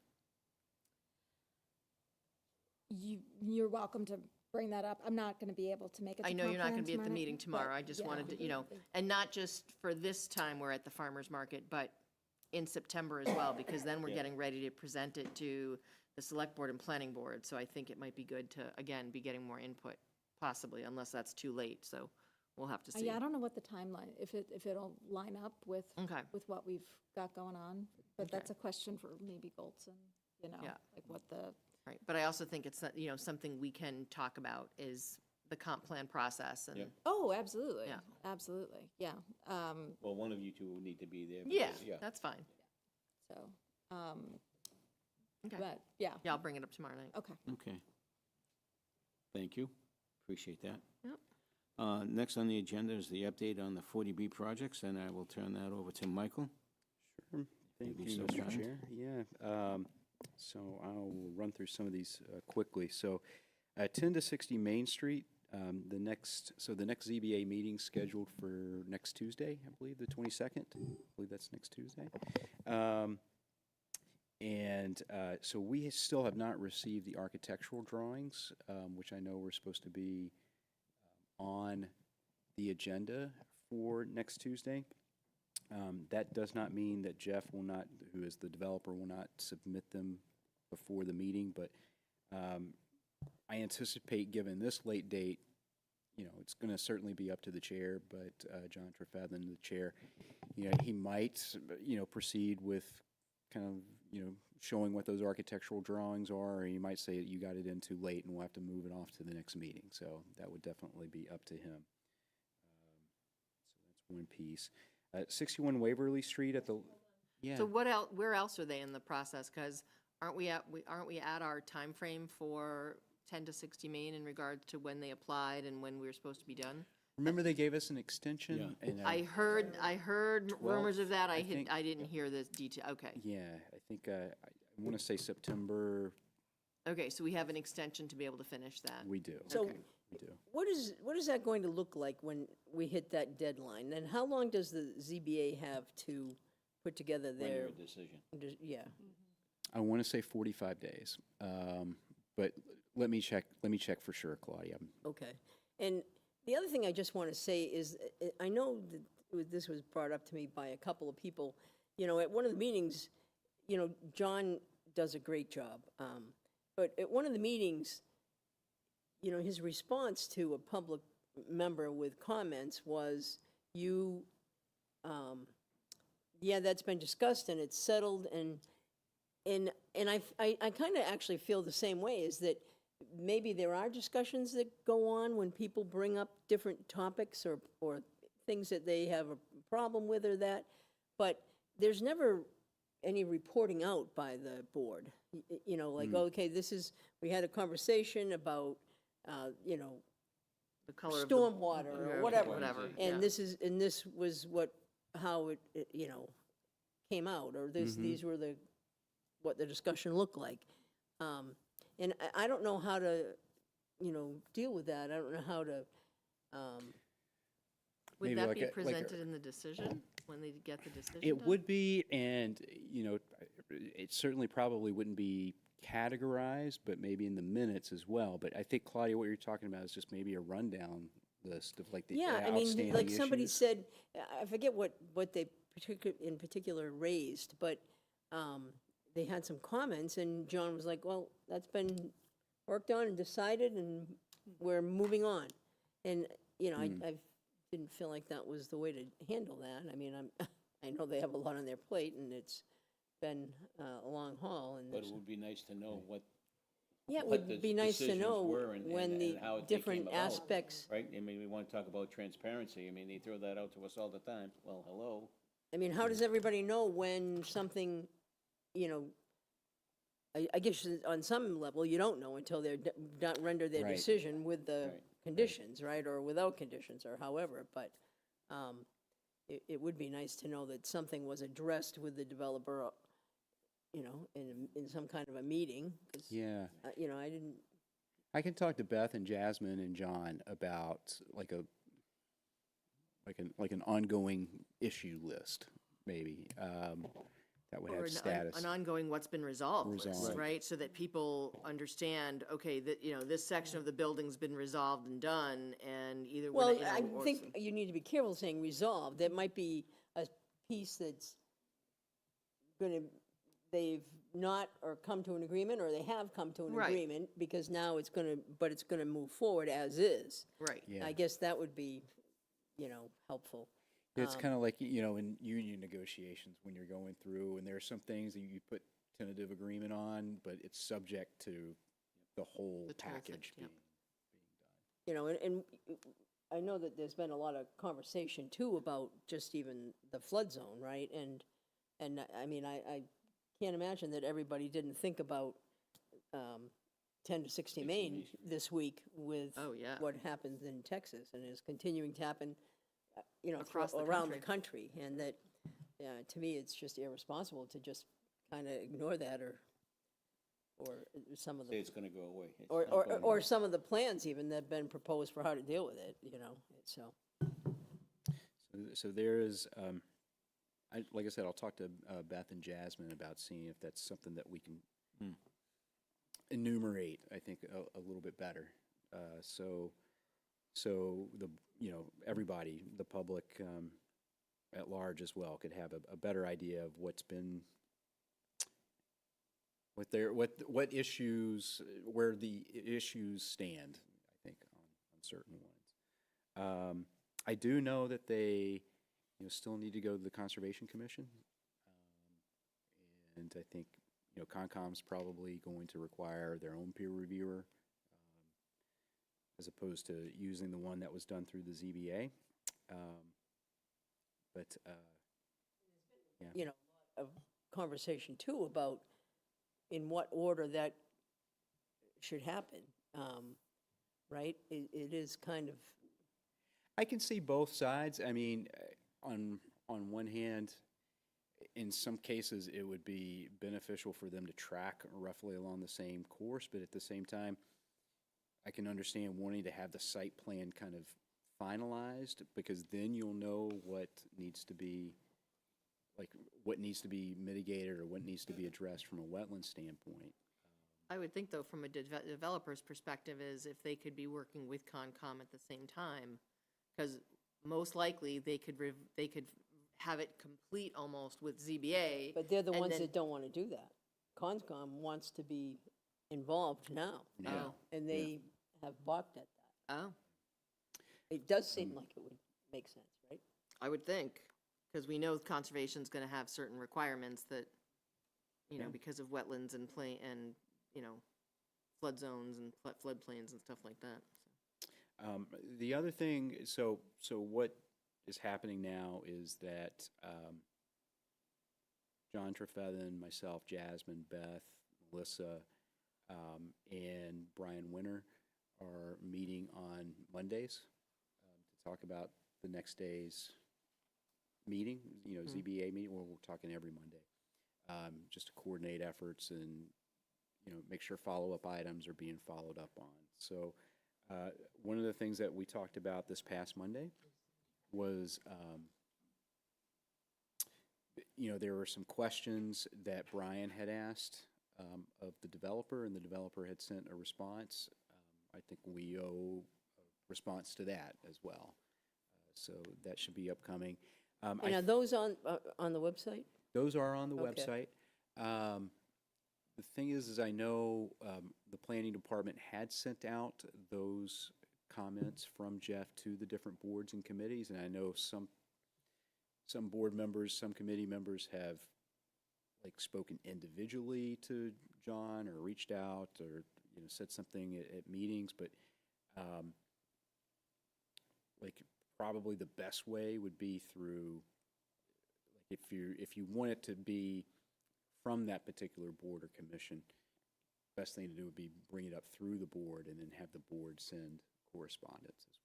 You're welcome to bring that up. I'm not going to be able to make it. I to know you're not comp going to be plan at the tomorrow meeting night, tomorrow. but I just yeah. wanted to, and not just for this time we're at the farmer's market, but in September as well, because then we're getting ready to present it to the select board and planning board. So I think it might be good to, again, be getting more input, possibly, unless that's too late. So we'll have to see. Yeah, I don't know what the timeline, if it'll line up with, Okay. with what we've got going on. But that's a question for maybe Goldson, Yeah. like what the, Right, but I also think it's, something we can talk about is the comp plan process and. Yep. oh, absolutely. Yeah. Absolutely, yeah. Well, one of you two will need to be there. Yeah, because- that's fine. So, Okay. but, yeah, Yeah, I'll bring it up tomorrow night. okay. Okay. Thank you. Appreciate that. Yep. Next on the agenda is the update on the 40B projects, and I will turn that over to Michael. Sure. Thank Maybe you, so Mr. kind. Chair. Yeah. So I'll run through some of these quickly. So 10 to 60 Main Street, the next ZBA meeting scheduled for next Tuesday, I believe, the 22nd. I believe that's next Tuesday. So we still have not received the architectural drawings, which I know were supposed to be on the agenda for next Tuesday. That does not mean that Jeff will not, who is the developer, will not submit them before the meeting, but I anticipate, given this late date, it's going to certainly be up to the chair, but John Trefethan, the chair, he might, proceed with kind of, showing what those architectural drawings are, or he might say that you got it in too late and we'll have to move it off to the next meeting. So that would definitely be up to him. So that's one piece. 61 Waverly Street at the, yeah. So where else are they in the process? Because aren't we at our time frame for 10 to 60 Main in regards to when they applied and when we were supposed to be done? Remember they gave us an extension? Yeah. And I heard rumors of that. I think- didn't hear the detail. Okay. Yeah, I think, I want to say September, Okay, so we have an extension to be able to finish that. we do. So We do. what is that going to look like when we hit that deadline? And how long does the ZBA have to put together Render their, a decision. yeah? I want to say 45 days, but let me check for sure, Claudia. Okay. And the other thing I just want to say is, I know that this was brought up to me by a couple of people. At one of the meetings, John does a great job. But at one of the meetings, his response to a public member with comments was, yeah, that's been discussed and it's settled, and I kind of actually feel the same way, is that maybe there are discussions that go on when people bring up different topics or things that they have a problem with or that, but there's never any reporting out by the board. You know, like, okay, we had a conversation about, you know, The color of the. stormwater or Okay, whatever. whatever, And yeah. this was how it, you know, came out, or these were what the discussion looked like. And I don't know how to, you know, deal with that. I don't know how to, Would Maybe that like be a- like a- presented in the decision, when they get the decision It done? would be, and, you know, it certainly probably wouldn't be categorized, but maybe in the minutes as well. But I think, Claudia, what you're talking about is just maybe a rundown list of like the yeah, I outstanding mean, like somebody issues. said, I forget what they in particular raised, but they had some comments, and John was like, well, that's been worked on and decided, and we're moving on. And, you know, I didn't feel like that was the way to handle that. I mean, I know they have a lot on their plate, and it's been a long haul, and But there's, it would be nice to know what, yeah, it what the would be nice to decisions know were and when the how they came different about. aspects. right? I mean, we want to talk about transparency. I mean, they throw that out to us all the time. Well, hello. I mean, how does everybody know when something, you know, I guess on some level, you don't know until they're render their Right. decision with the Right. conditions, right, or without conditions, or however, but it would be nice to know that something was addressed with the developer, you know, in some kind of a meeting, 'cause, Yeah. you know, I didn't, I can talk to Beth and Jasmine and John about like an ongoing issue list, maybe, that would Or have an status. ongoing what's been resolved list, Resolved. right? So that people understand, okay, that, you know, this section of the building's been resolved and done, and either. we're well, not, you I know, or think some- you need to be careful saying resolved. There might be a piece that's they've not, or come to an agreement, or they have come to an Right. agreement, because now it's gonna move forward as is. Right. Yeah. I guess that would be, you know, helpful. It's kind of like, you know, in union negotiations, when you're going through, and there are some things that you put tentative agreement on, but it's subject to the whole The terms that- package yep. being. You know, and I know that there's been a lot of conversation too about just even the flood zone, right? And I mean, I can't imagine that everybody didn't think about 10 to 60 Main this week with Oh, yeah. what happened in Texas, and is continuing to happen, you know, Across the around the country. And that, to me, it's just irresponsible to just kind of ignore that, or some of Say the, it's going to go away. It's or, not or, going or away. some of the plans even that have been proposed for how to deal with it, you know, so. So there is, like I said, I'll talk to Beth and Jasmine about seeing if that's something that we can enumerate, I think, a little bit better. So the, you know, everybody, the public at large as well, could have a better idea of what's been, what issues, where the issues stand, I think, on certain ones. I do know that they, you know, still need to go to the Conservation Commission. And I think, you know, Concom's probably going to require their own peer reviewer, as opposed to using the one that was done through the ZBA. But, yeah. You know, a conversation too about in what order that should happen, right? It is kind of, I can see both sides. I mean, on one hand, in some cases, it would be beneficial for them to track roughly along the same course, but at the same time, I can understand wanting to have the site plan kind of finalized, because then you'll know what needs to be, like, what needs to be mitigated or what needs to be addressed from a wetland standpoint. I would think, though, from a developer's perspective, is if they could be working with Concom at the same time, because most likely they could have it complete almost with ZBA. but they're the and ones then- that don't want to do that. Conscom wants to be involved now, Oh, and they have balked at that. oh, It does seem like it would make sense, right? I would think, because we know conservation's going to have certain requirements that, you know, because of wetlands and you know, flood zones and floodplains and stuff like that. The other thing, so what is happening now is that John Trefethen, myself, Jasmin, Beth, Melissa, and Brian Winter are meeting on Mondays to talk about the next day's meeting, ZBA meeting, where we're talking every Monday, just to coordinate efforts and, make sure follow-up items are being followed up on. So one of the things that we talked about this past Monday was, there were some questions that Brian had asked of the developer, and the developer had sent a response. I think we owe a response to that as well. So that should be upcoming. And are those on the website? Those are on the Okay. website. The thing is I know the planning department had sent out those comments from Jeff to the different boards and committees, and I know some board members, some committee members have spoken individually to John or reached out or said something at meetings, but probably the best way would be through if you want it to be from that particular board or commission, best thing to do would be bring it up through the board and then have the board send correspondence as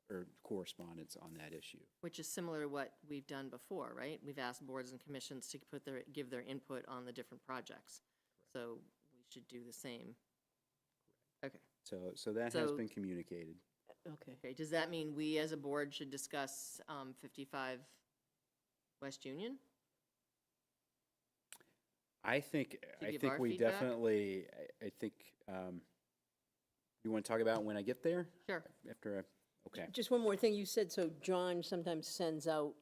well, or correspondence on that issue. Which is similar to what we've done before, right? We've asked boards and commissions to give their input on the different projects. So we should do the same. Okay. So that has been communicated. Okay, does that mean we as a board should discuss 55 West Union? I think give our we feedback? definitely, I think, you want to talk about when I get there? Sure. Okay. Just one more thing, you said, so John sometimes sends out,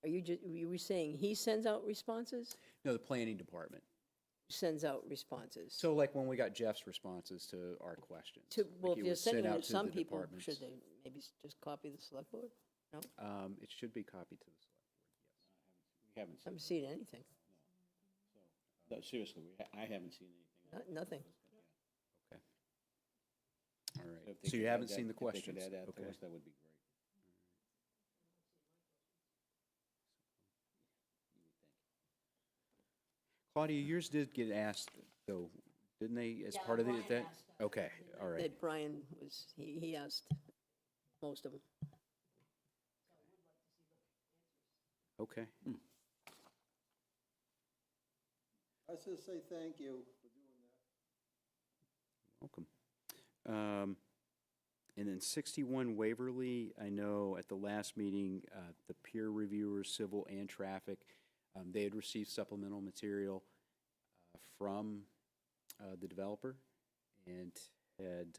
you were saying he sends out responses? No, the planning department. Sends out responses? So like when we got Jeff's responses to our questions. Well, like if it you're was sent sending out it to to some the people, departments. should they maybe just copy the select board? No? It should be copied to the select board, yes. We haven't I haven't seen anything. No, seriously, I haven't seen anything. Nothing. Okay. All right. if they So you could add haven't that- seen the if they could questions? add that to Okay. us, that would be great. Claudia, yours did get asked, though, didn't they, as part of the, that? Okay, all right. That Brian was, he asked most of them. Okay. I just say thank you for doing that. Welcome. And then 61 Waverly, I know at the last meeting, the peer reviewers, civil and traffic, they had received supplemental material from the developer and had,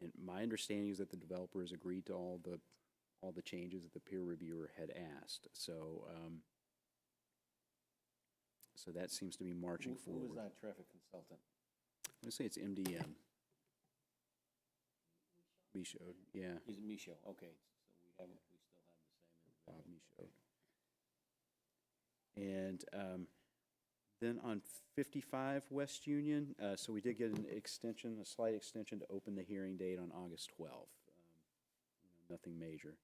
and my understanding is that the developer has agreed to all the changes that the peer reviewer had asked. So, so that seems to be marching Who forward. was that traffic consultant? I'm going to say it's MDM. Michaud, yeah. He's Michaud, okay. So we still have the same. Bob Michaud. And then on 55 West Union, so we did get an extension, a slight extension to open the hearing date on August 12th. Nothing major.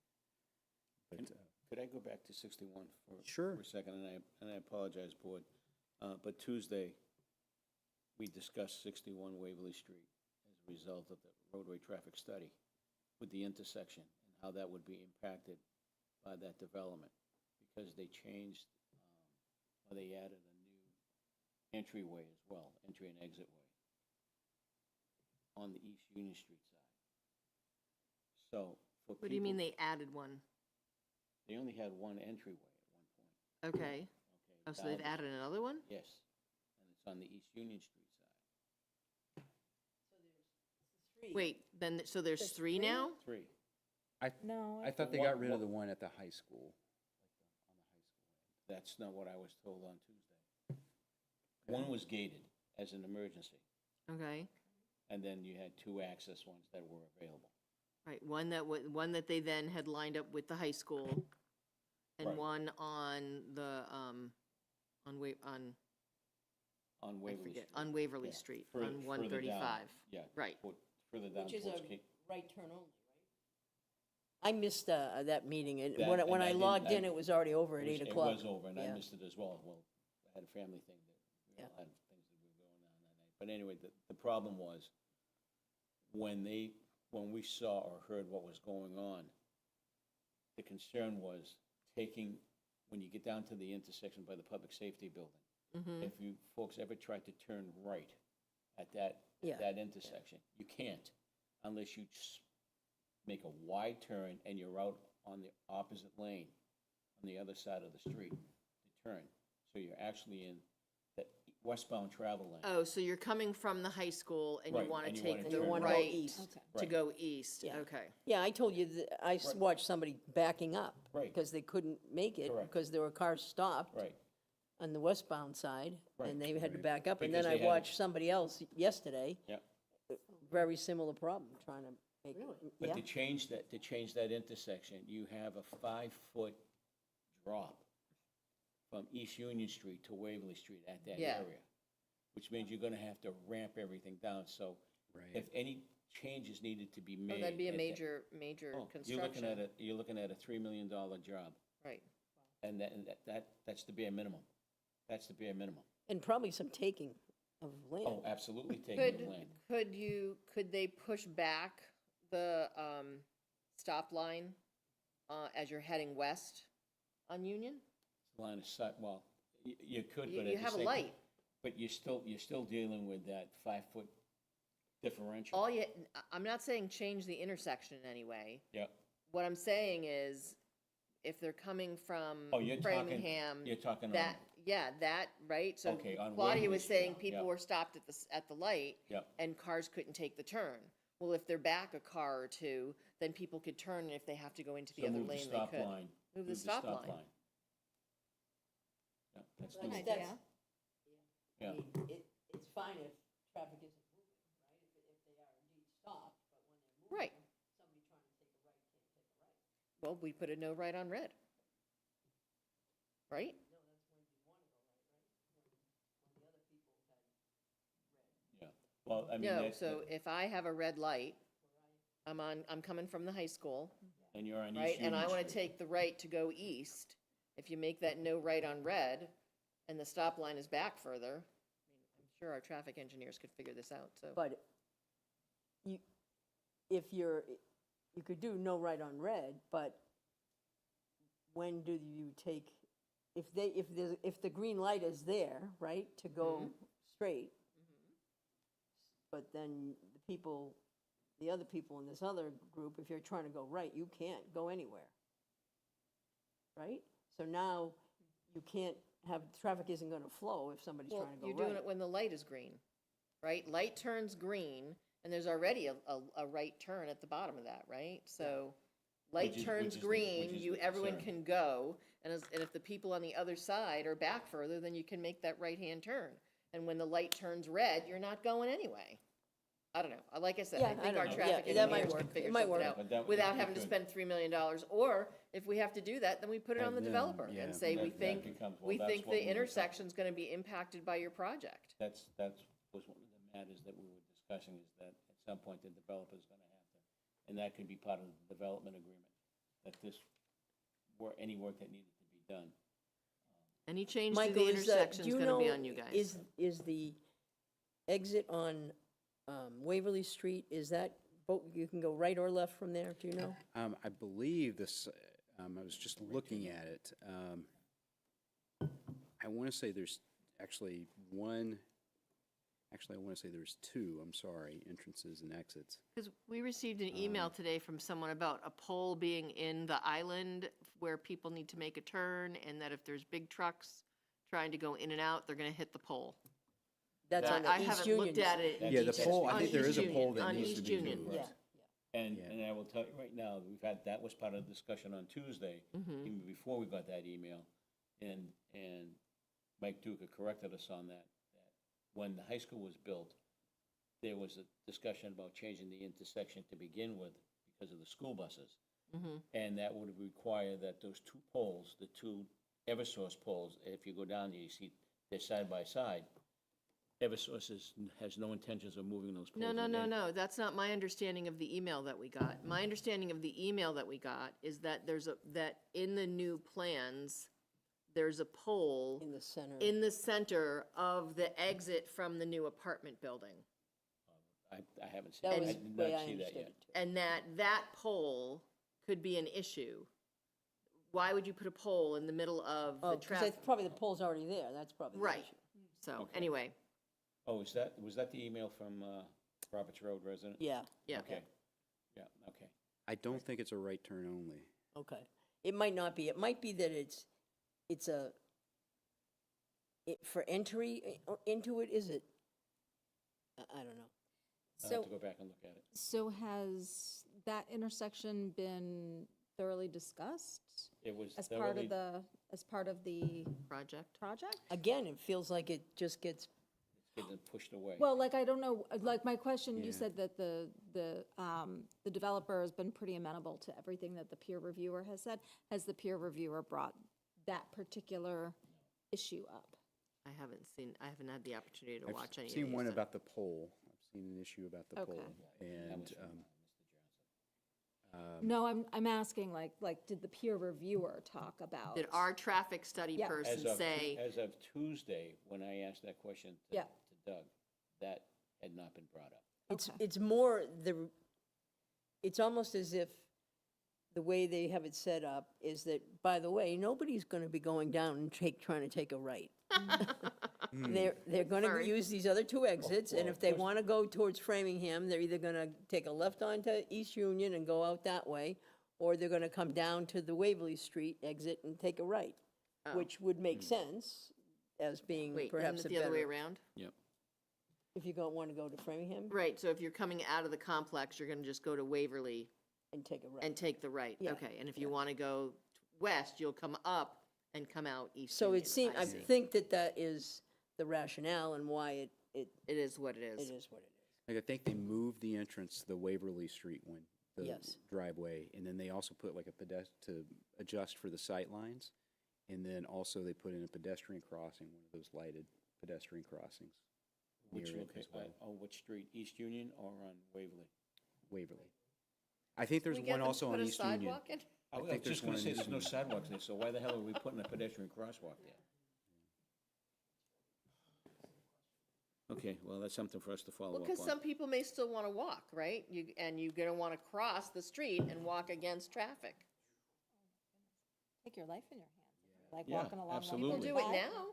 But, Could I go back to 61 Sure. for a second? And I apologize, Board. But Tuesday, we discussed 61 Waverly Street as a result of the roadway traffic study with the intersection and how that would be impacted by that development, because they changed, or they added a new entryway as well, entry and exit way, on the East Union Street side. So for What do you mean people- they added one? They only had one entryway at one point. Okay. Oh, so they've now- added another one? Yes, and it's on the East Union Street side. Wait, then, so there's three now? Three. No. I thought they got rid of the one at the high school. That's not what I was told on Tuesday. One was gated as an emergency, Okay, and then you had two access ones that were available. right, one that they then had lined up with the high school, and Right. one on the, on On I Waverly forget, Street. on Waverly Yeah, Street, further- on further down. 135. Yeah. Right. Further down Which is towards a Cape. right turn only, right? I missed that meeting, and That- when and I I didn't- logged in, it was already over at 8 o'clock. It was over, and I Yeah. missed it as well. Well, I had a family thing that, we all had things that were going on that night. But anyway, the problem was, when we saw or heard what was going on, the concern was when you get down to the intersection by the public safety building, if you folks ever tried to turn right at that intersection, you can't unless you make a wide turn and you're out on the opposite lane, on the other side of the street to turn. So you're actually in the westbound travel lane. Oh, so you're coming from the high school and you Right, want and to you wanna take the turn wanna go right east. to Right. go east? Yeah. Okay. Yeah, I told you that I watched somebody backing up. Right. Because they couldn't make it, Correct. because there were cars stopped. Right. On the westbound side, Right. and they had to back up. And Because then they I had to- watched somebody else yesterday, Yep. very similar problem, trying to make, But yeah. to change that intersection, you have a 5-foot drop from East Union Street to Waverly Street at that Yeah. area, which means you're gonna have to ramp everything down. So if any changes needed to be Oh, made. that'd be a at that- major Oh, construction. You're looking at a $3 million job, Right. and that's the bare minimum. That's the bare minimum. And probably some taking of land. Oh, absolutely taking the land. Could they push back the stop line as you're heading west on Union? Line of sight, well, you could, You but at you the have a same. light. But you're still dealing with that 5-foot differential. I'm not saying change the intersection in any way. Yep. What I'm saying is, if they're coming from Oh, you're talking- Framingham. you're talking on- That, yeah, that, right? So Okay, on Claudia Waverly was Street, saying people yep. were stopped at the light. Yep. And cars couldn't take the turn. Well, if they're back a car or two, then people could turn, and if they have to go into the So other move the lane, they stop could. line. Move the stop line. Yeah, that's That's- doable. that's- Yeah. I mean, it's fine if traffic isn't moving, right? If they are indeed stopped, but when they're moving. Right. Somebody trying to take a right can't take a right. Well, we put a no right on red. Right? Yeah. Well, I mean, No, that- so if I have a red light, I'm coming from the high school, and you're on East right? And I Union want to Street. take the right to go east. If you make that no right on red, and the stop line is back further, I mean, I'm sure our traffic engineers could figure this out, so. But you could do no right on red, but when do you take, if the green light is there, right, to go straight, but then the other people in this other group, if you're trying to go right, you can't go anywhere, right? So now you can't traffic isn't going to flow if somebody's Well, trying to go you're right. doing it when the light is green, right? Light turns green, and there's already a right turn at the bottom of that, right? So light Which is- turns which is the- green, which is the everyone concern. can go, and if the people on the other side are back further, then you can make that right-hand turn. And when the light turns red, you're not going anyway. I don't know. Like I said, Yeah, I I think don't our know. traffic Yeah, that might engineers can work. figure It might something work. But that- out without it having to could. spend $3 million. Or if we have to do that, then we put it on the Have them, developer yeah. and say, we That think, becomes- well, we that's think what the we were intersection's gonna be impacted by your project. That was one of the matters that we were discussing, is that at some point the developer's gonna have to, and that could be part of the development agreement, that any work that needed to be done. Any change to Michael, the do intersection's you gonna be know, on you guys. Is the exit on Waverly Street, is that, you can go right or left from there, do you know? I believe this, I was just looking at it. I want to say there's actually I want to say there's two, I'm sorry, entrances and exits. Because we received an email today from someone about a pole being in the island where people need to make a turn, and that if there's big trucks trying to go in and out, they're gonna hit the pole. That's on I the East haven't Union. looked at it. in Yeah, the detail. pole, I On think there is East a pole Union, that on needs East to be Union. moved. Yeah. And I will tell you right now, that was part of the discussion on Tuesday, even before we got that email. And Mike Duca corrected us on that when the high school was built, there was a discussion about changing the intersection to begin with because of the school buses. And that would require that those two poles, the two Eversource poles, if you go down there, you see they're side by side, Eversource has no intentions of moving those poles. No, that's not my understanding of the email that we got. My understanding of the email that we got is that that in the new plans, there's a pole In the center. in the center of the exit from the new apartment building. I haven't seen, That I was did the way not I see that understood yet. it, too. And that pole could be an issue. Why would you put a pole in the middle of the Oh, because traffic? probably the pole's already there, that's probably the Right. issue. So, Okay. anyway, Oh, was that the email from Roberts Road resident? Yeah, yeah. Okay, yeah, okay. I don't think it's a right turn only. okay. It might not be, it might be that it's for entry into it, is it? I don't know. I'll So, have to go back and look at it. so has that intersection been thoroughly discussed It was as part thoroughly, of the Project. project? Again, it feels like it just gets, getting pushed away. Well, like, I don't know, like, my question, you Yeah. said that the developer has been pretty amenable to everything that the peer reviewer has said. Has the peer reviewer brought that particular issue up? I haven't had the opportunity to watch any I've of seen these, one so- about the pole. I've seen an issue about the Okay. pole. And, No, I'm asking, like, did the peer reviewer talk about? Did our traffic study Yeah. person say, As of Tuesday, when I asked that question Yeah. to Doug, that had not been brought up. Okay. it's more, it's almost as if the way they have it set up is that, by the way, nobody's gonna be going down and trying to take a right. They're gonna Sorry. use these other two exits, and well, if they of course. wanna go towards Framingham, they're either gonna take a left onto East Union and go out that way, or they're gonna come down to the Waverly Street exit and take a right, Oh. which would make sense as being wait, isn't perhaps it a the other way better, around? Yep. if you don't wanna go to Framingham Right, so if you're coming out of the complex, you're gonna just go to Waverly and take a right. and take the right. Yeah, Okay, and if you wanna go west, you'll come up and come out East So Union. it seems, I see. think that is the rationale and why it It is what it it is. is what it is. like, I think they moved the entrance to the Waverly Street one, the Yes. driveway. And then they also put like a to adjust for the sight lines. And then also they put in a pedestrian crossing, one of those lighted pedestrian crossings. Which, near it okay, as well. on which street, East Union or on Waverly? Waverly. I think there's We get one them to also put on a East Union. sidewalk in? I was think there's just gonna one say, in there's no East sidewalks there, so why the hell are we putting a pedestrian crosswalk there? Okay, well, that's something for us to follow Well, up because on. some people may still wanna walk, right? And you're gonna wanna cross the street and walk against traffic. Take your life in your hands, like Yeah, walking along. absolutely. People do it now.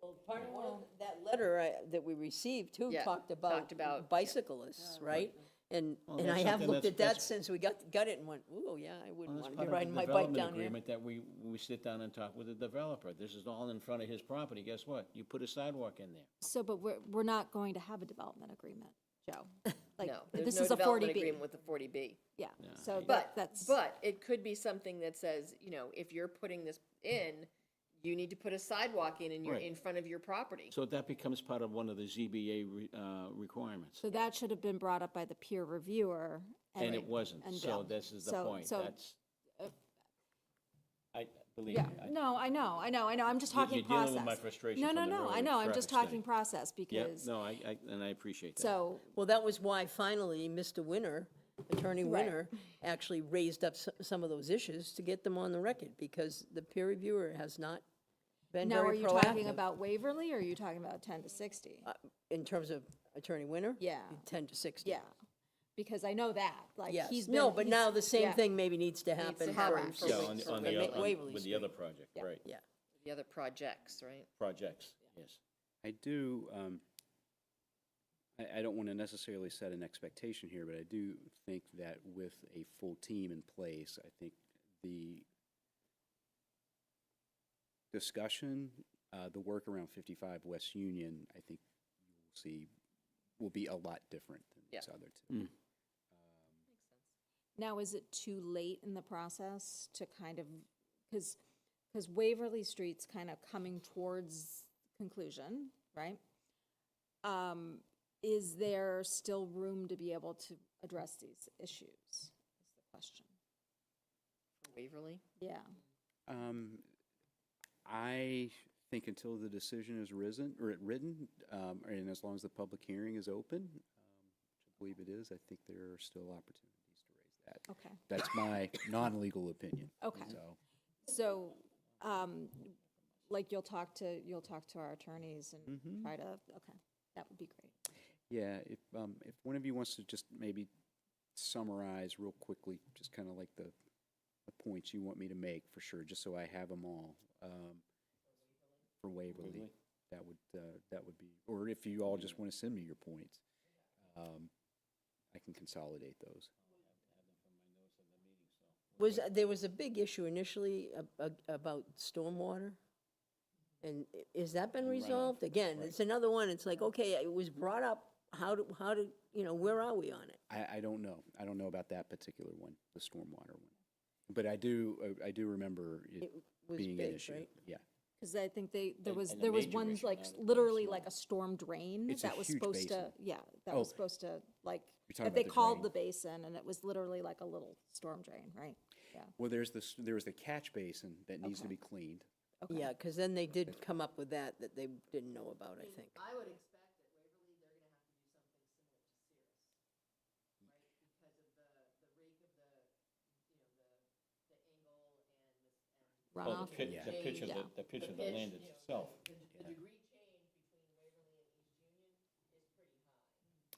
Well, part of that letter that we received too Yeah, talked talked about about- bicyclists, right? And Well, I that's have something looked that's- at that that's- since we got it and went, ooh, yeah, I Well, wouldn't that's want to part be of riding the my bike development down here. agreement that we sit down and talk with the developer. This is all in front of his property. Guess what? You put a sidewalk in there. So, but we're not going to have a development agreement, Joe. Like, No, this there's no is a development 40B. agreement with the 40B. Yeah, No, so But, that's. but it could be something that says, if you're putting this in, you need to put a sidewalk in Right. in front of your property. So that becomes part of one of the ZBA requirements. So that should have been brought up by the peer reviewer. And it wasn't. and So Bill. this is the So- point. so- That's, I believe Yeah, me. no, I know, I'm just You're talking dealing process. with my frustration No, from no, the no, I earlier know, I'm just traffic talking study. process Yeah, because, no, and I appreciate that. so, Well, that was why finally Mr. Winter, Attorney Right. Winter, actually raised up some of those issues to get them on the record because the peer reviewer has not been now are very you talking proactive. about Waverly or are you talking about 10 to 60? In terms of Attorney Winter? Yeah. 10 to 60. Yeah, because I know that, like, Yes, he's no, been- but he's- now the same yeah. thing maybe needs to happen to for. happen for Yeah, Wa- on the, for on the, Waverly with the other Street. project, Yeah. right. Yeah. The other projects, right? Projects, yes. I do, I don't want to necessarily set an expectation here, but I do think that with a full team in place, I think the discussion, the work around 55 West Union, I think you will see will be a lot different than these Yeah. other two. Now, is it too late in the process to kind of, because Waverly Street's kind of coming towards conclusion, right? Is there still room to be able to address these issues, is the question. Waverly? Yeah. I think until the decision is written, and as long as the public hearing is open, which I believe it is, I think there are still opportunities to raise that. Okay. That's my non-legal opinion. Okay. So, So, like you'll talk to our attorneys and try to, okay, that would be great. yeah, if one of you wants to just maybe summarize real quickly, just kind of like the points you want me to make for sure, just so I have them all. For Waverly, that would be, or if you all just want to send me your points, I can consolidate those. There was a big issue initially about stormwater? And has that been resolved? Again, it's another one, it's like, okay, it was brought up, how do, where are we on it? I don't know. I don't know about that particular one, the stormwater one. But I do remember it was being big, an issue. right? Yeah. Because I think there was and the major one issue like now is literally like a storm drain It's a that was huge supposed to, basin. yeah, that Oh. was supposed to like, You're talking that they about the called drain. the basin and it was literally like a little storm drain, right? Yeah. Well, there was the catch basin that needs to be cleaned. Okay. Yeah, because then they did come up with that they didn't know about, I think. I would expect at Waverly, they're gonna have to do something similar to Cirrus, right? Because of the rake of the angle and this. Runoff. The pitch of Yeah. the pitch of the land itself. The degree change between Waverly and East Union is pretty high.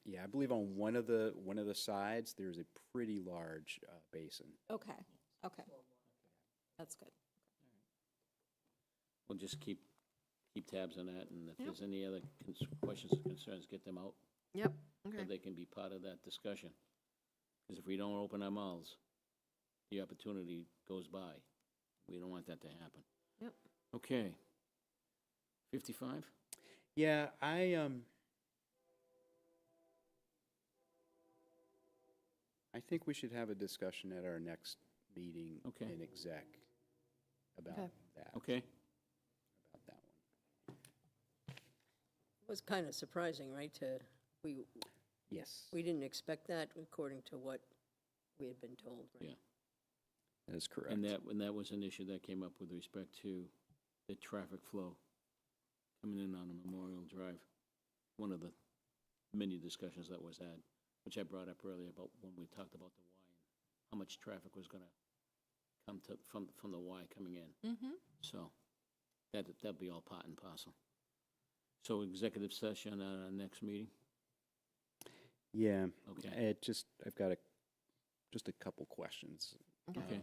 Yeah, I believe on one of the sides there's a pretty large basin. Okay, okay. That's good. We'll just keep tabs on that, and if there's any other questions or concerns, get them out. Yep, So okay. they can be part of that discussion. Because if we don't open our mouths, the opportunity goes by. We don't want that to happen. Yep. Okay. 55? Yeah, I think we should have a discussion at our next meeting Okay. in exec about Okay. that. Okay. About that one. It was kind of surprising, right, Yes. we didn't expect that according to what we had been told, right? Yeah. That is correct. And that was an issue that came up with respect to the traffic flow coming in on Memorial Drive. One of the many discussions that was had, which I brought up earlier about when we talked about the Y and how much traffic was going to come from the Y coming in. Mm-hmm. So that'll be all part and parcel. So executive session at our next meeting? Yeah. Okay. I've got just a couple questions. Okay.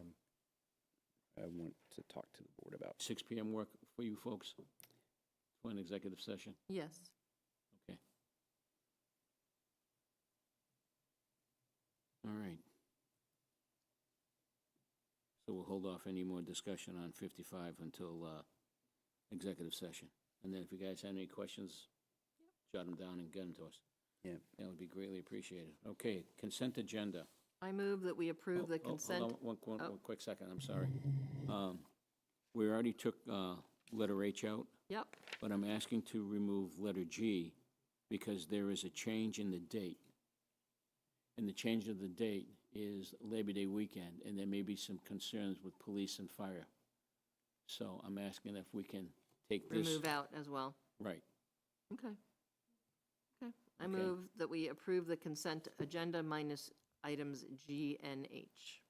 I want to talk to the board about. 6 PM work for you folks for an executive session? Yes. Okay. All right. So we'll hold off any more discussion on 55 until executive session. And then if you guys have any questions, jot them down and get them to us. Yeah. That would be greatly appreciated. Okay, consent agenda. I move that we approve the consent. Hold on one quick second, I'm sorry. We already took letter H out. Yep. But I'm asking to remove letter G because there is a change in the date. And the change of the date is Labor Day weekend, and there may be some concerns with police and fire. So I'm asking if we can take this. Remove out as well. Right. Okay. Okay. I Okay. move that we approve the consent agenda minus items G and H.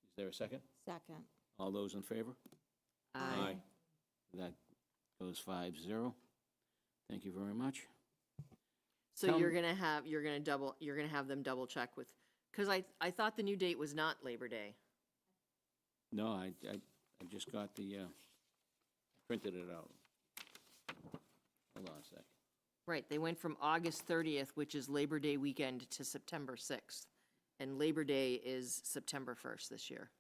Is there a second? Second. All those in favor? Aye. That goes 5-0. Thank you very much. So Tell you're me- gonna have them double check with, because I thought the new date was not Labor Day. No, I just got printed it out. Hold on a sec. Right, they went from August 30th, which is Labor Day weekend, to September 6th. And Labor Day is September 1st this year.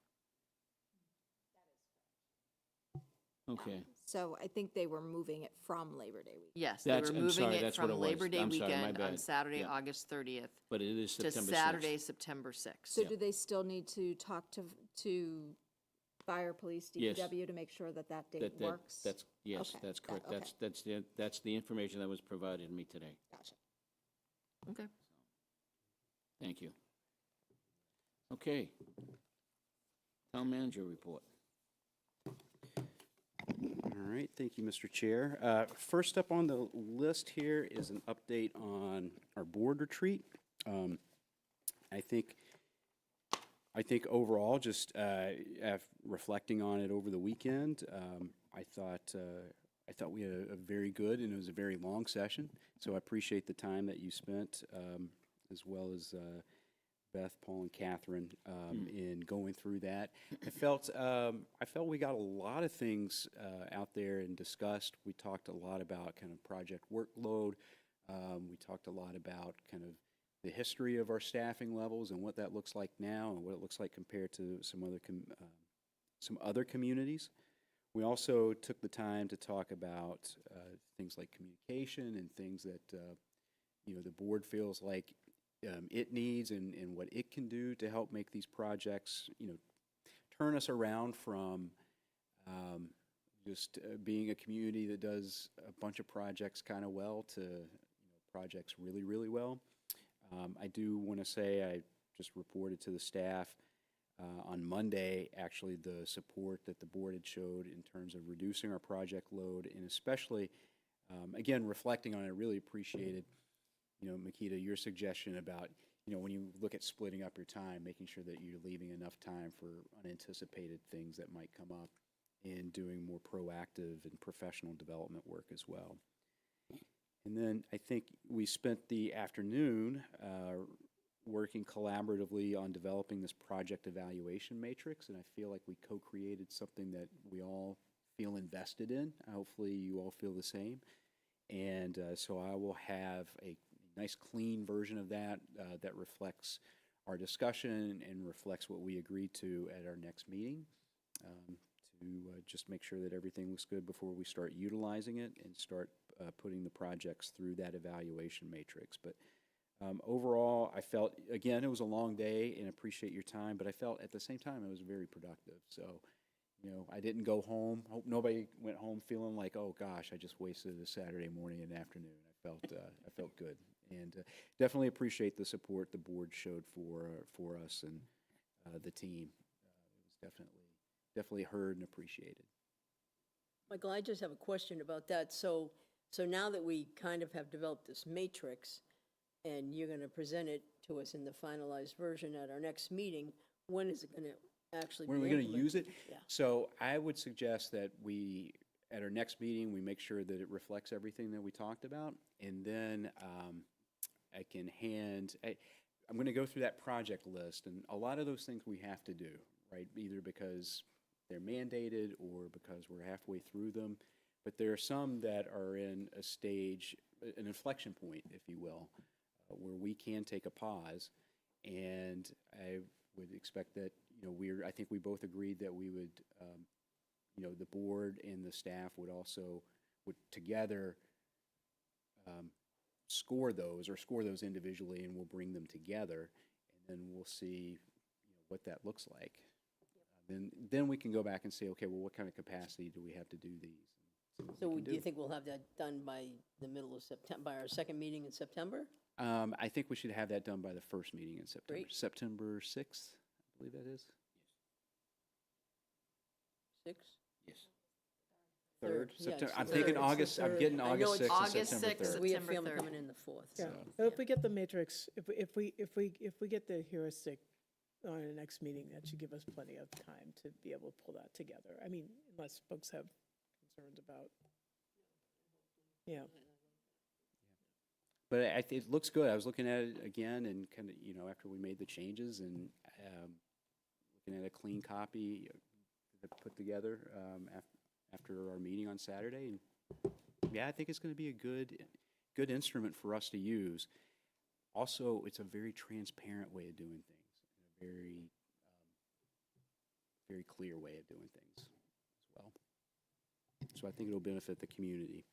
Okay. So I think they were moving it from Labor Day week. Yes, they were I'm moving sorry, it that's what from it was. Labor Day I'm sorry, my weekend on bad. Saturday, Yeah. August 30th, But it is to September 6th. Saturday, September 6th. So Yeah. do they still need to talk to fire, police, Yes. DPW to make sure that date works? Yes, Okay, that's correct. okay. That's the information that was provided to me today. Gotcha. Okay. Thank you. Okay. Town manager report. All right, thank you, Mr. Chair. First up on the list here is an update on our board retreat. I think overall, just reflecting on it over the weekend, I thought we had a very good, and it was a very long session. So I appreciate the time that you spent, as well as Beth, Paul, and Catherine in going through that. I felt we got a lot of things out there and discussed. We talked a lot about kind of project workload. We talked a lot about kind of the history of our staffing levels and what that looks like now and what it looks like compared to some other communities. We also took the time to talk about things like communication and things that the board feels like it needs and what it can do to help make these projects, turn us around from just being a community that does a bunch of projects kind of well to projects really, really well. I do want to say I just reported to the staff on Monday, actually, the support that the board had showed in terms of reducing our project load, and especially, again, reflecting on it, I really appreciated, Makita, your suggestion about, when you look at splitting up your time, making sure that you're leaving enough time for unanticipated things that might come up and doing more proactive and professional development work as well. And then I think we spent the afternoon working collaboratively on developing this project evaluation matrix, and I feel like we co-created something that we all feel invested in. Hopefully you all feel the same. And so I will have a nice clean version of that that reflects our discussion and reflects what we agreed to at our next meeting to just make sure that everything looks good before we start utilizing it and start putting the projects through that evaluation matrix. But overall, I felt, again, it was a long day and appreciate your time, but I felt at the same time it was very productive. So, I didn't go home. Hope nobody went home feeling like, oh gosh, I just wasted a Saturday morning and afternoon. I felt good, and definitely appreciate the support the board showed for us and the team. It was definitely heard and appreciated. Michael, I just have a question about that. So now that we kind of have developed this matrix, and you're going to present it to us in the finalized version at our next meeting, when is it going to actually be When are we going to use it? Yeah. So I would suggest that at our next meeting, we make sure that it reflects everything that we talked about, and then I'm going to go through that project list, and a lot of those things we have to do, right? Either because they're mandated or because we're halfway through them. But there are some that are in a stage, an inflection point, if you will, where we can take a pause. And I would expect that, I think we both agreed that we would, the board and the staff would together score those individually, and we'll bring them together, and then we'll see what that looks like. Then we can go back and say, okay, well, what kind of capacity do we have to do these? So do you think we'll have that done by the middle of September, by our second meeting in September? I think we should have that done by the first meeting in September. Great. September 6th, I believe that is. 6? Yes. Third. Yeah, September. it's I'm the thinking third. August. I'm getting I know August it's 6th and August September 6th. 3rd. We have September family 3rd. coming in the 4th. Yeah, so. so if we get the matrix, if we get the heuristic on the next meeting, that should give us plenty of time to be able to pull that together. I mean, unless folks have concerns about, yeah. But it looks good. I was looking at it again and kind of, after we made the changes and looking at a clean copy put together after our meeting on Saturday. And yeah, I think it's going to be a good instrument for us to use. Also, it's a very transparent way of doing things, a very, very clear way of doing things as well. So I think it'll benefit the community.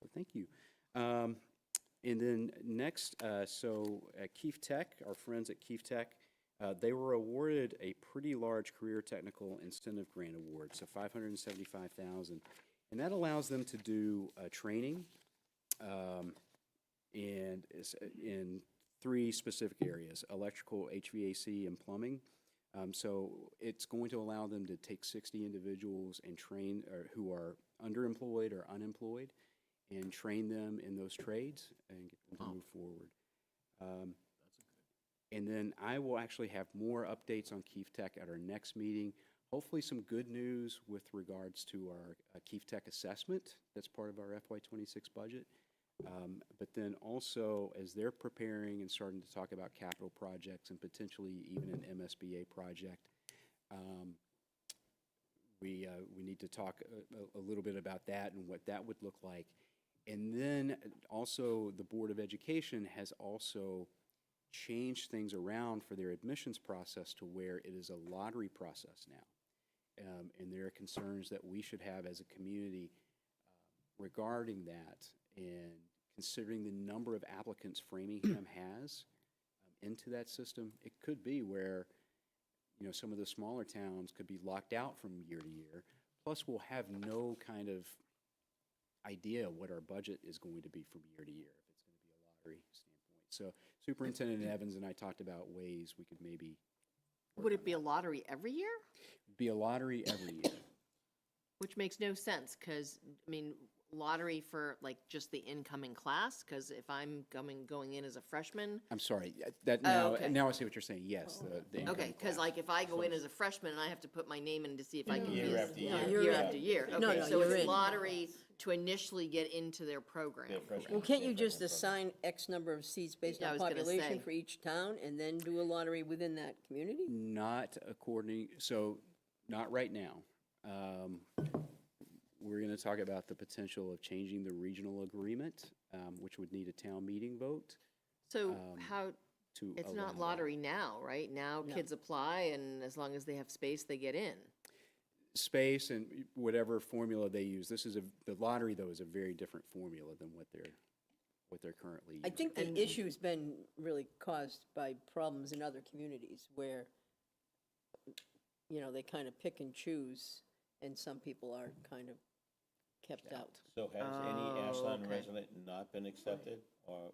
So thank you. And then next, so at Keefe Tech, our friends at Keefe Tech, they were awarded a pretty large career technical incentive grant award, so $575,000, and that allows them to do training, and in 3 specific areas: electrical, HVAC, and plumbing. So it's going to allow them to take 60 individuals and train, or who are underemployed or unemployed, and train them in those trades and get them to move forward. And then I will actually have more updates on Keefe Tech at our next meeting. Hopefully some good news with regards to our Keefe Tech assessment. That's part of our FY26 budget. But then also, as they're preparing and starting to talk about capital projects and potentially even an MSBA project, we need to talk a little bit about that and what that would look like. And then also, the Board of Education has also changed things around for their admissions process to where it is a lottery process now. And there are concerns that we should have as a community regarding that, and considering the number of applicants Framingham has into that system, it could be where, some of the smaller towns could be locked out from year to year. Plus, we'll have no kind of idea what our budget is going to be from year to year, if it's going to be a lottery standpoint. So Superintendent Evans and I talked about ways we could maybe. Would it be a lottery every year? Be a lottery every year. Which makes no sense, because, lottery for like just the incoming class, because if I'm going in as a freshman. I'm sorry, that now, okay. now I see what you're saying, yes. The incoming Okay, because class. like if I go in as a freshman and I have to put my name in to see if I can be. Year after year. Year after year, No, okay, no, so you're it's in. lottery to initially get into their program. Well, can't you just assign X number of seats based Yeah, I on was gonna population say. for each town and then do a lottery within that community? Not not right now. We're going to talk about the potential of changing the regional agreement, which would need a town meeting vote. So to it's allow not that. lottery now, right? Now kids apply, and as long as they have space, they get in. Space and whatever formula they use. The lottery, though, is a very different formula than what they're currently using. I think the issue's been really caused by problems in other communities where, they kind of pick and choose, and some people are kind of kept out. So has any Ashland okay. resident not been accepted or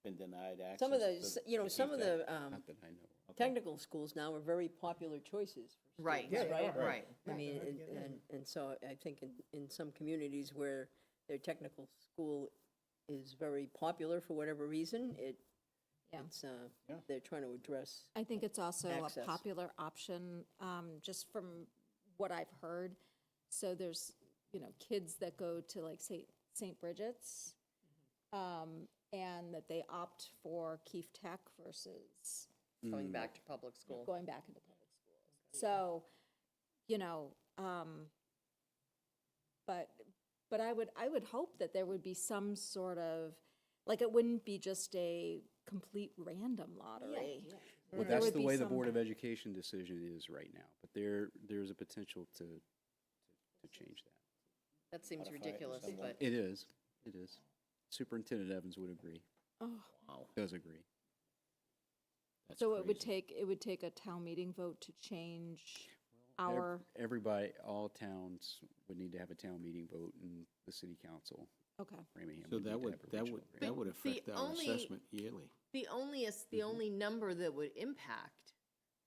been denied access? Some of to- the, to some of Keefe the Tech? Not that I know of. technical schools now are very popular choices for Right, students, right? right. I mean, and so I think in some communities where their technical school is very popular for whatever reason, it's, they're trying to address. I think it's also Access. a popular option, just from what I've heard. So there's, kids that go to like, say, St. Bridget's, and that they opt for Keefe Tech versus Going back to public school. going back into public schools. So, but I would hope that there would be some sort of, like, it wouldn't be just a complete random lottery. Well, There that's would the be way the some- Board of Education decision is right now, but there's a potential to change that. That seems Modify it in ridiculous, some way. but It is. Superintendent Evans would agree, Oh. Wow. does agree. That's So it would crazy. take a town meeting vote to change Ev- our, Everybody, all towns would need to have a town meeting vote, and the city council, okay. Framingham. So would need that to would, have a that regional would, agreement. that would The affect our only- assessment yearly. the only number that would impact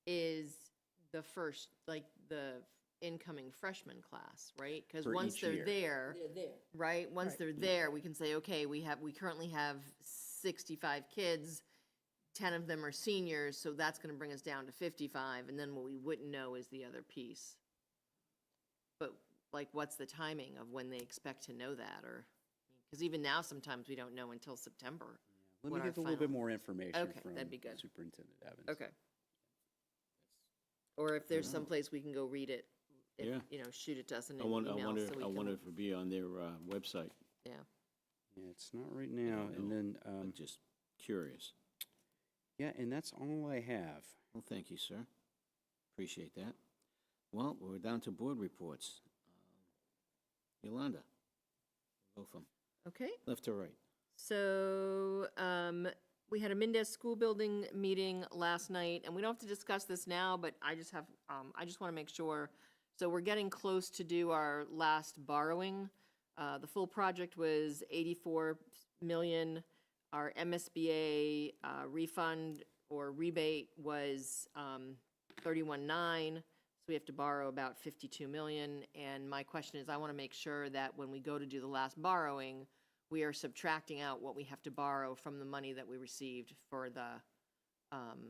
is the first, like, the incoming freshman class, right? Because For once each they're year. there, They're there. right, once Right. they're there, we can say, okay, we currently have 65 kids, 10 of them are seniors, so that's gonna bring us down to 55, and then what we wouldn't know is the other piece. But, like, what's the timing of when they expect to know that, or, because even now, sometimes we don't know until September. Let what me our get a little bit final- more information Okay, from that'd be good. Superintendent Evans. Okay. Or if there's some place we can go read it, Yeah. shoot it to us in I an wonder, email so we I can. wonder if it'd be on their website. Yeah. Yeah, it's not right now, and then, I'm just curious. yeah, and that's all I have. Well, thank you, sir. Appreciate that. Well, we're down to board reports. Yolanda, go from Okay. left to right. So, we had a Mindess school building meeting last night, and we don't have to discuss this now, but I just have, I just want to make sure. So we're getting close to do our last borrowing. The full project was 84 million. Our MSBA refund or rebate was 31.9, so we have to borrow about 52 million. And my question is, I want to make sure that when we go to do the last borrowing, we are subtracting out what we have to borrow from the money that we received for the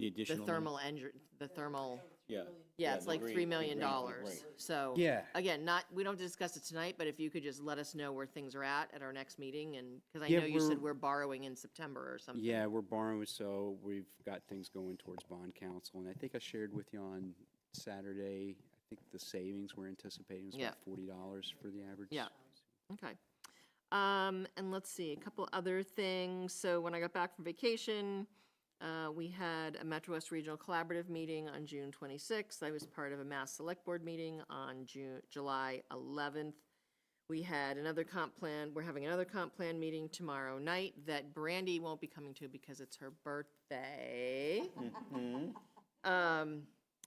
additional thermal engine, the thermal. Yeah. Yeah, it's the like green- $3 million. the green- right. So, Yeah. again, we don't discuss it tonight, but if you could just let us know where things are at our next meeting, and, because I Yeah, know you said we're- we're borrowing in September or something. Yeah, we're borrowing, so we've got things going towards bond council, and I think I shared with you on Saturday, I think the savings we're anticipating is Yeah. about $40 for the average. Yeah. Okay. And let's see, a couple other things. So when I got back from vacation, we had a MetroWest Regional Collaborative meeting on June 26th. I was part of a Mass Select Board meeting on July 11th. We had another comp plan, we're having another comp plan meeting tomorrow night that Brandy won't be coming to because it's her birthday.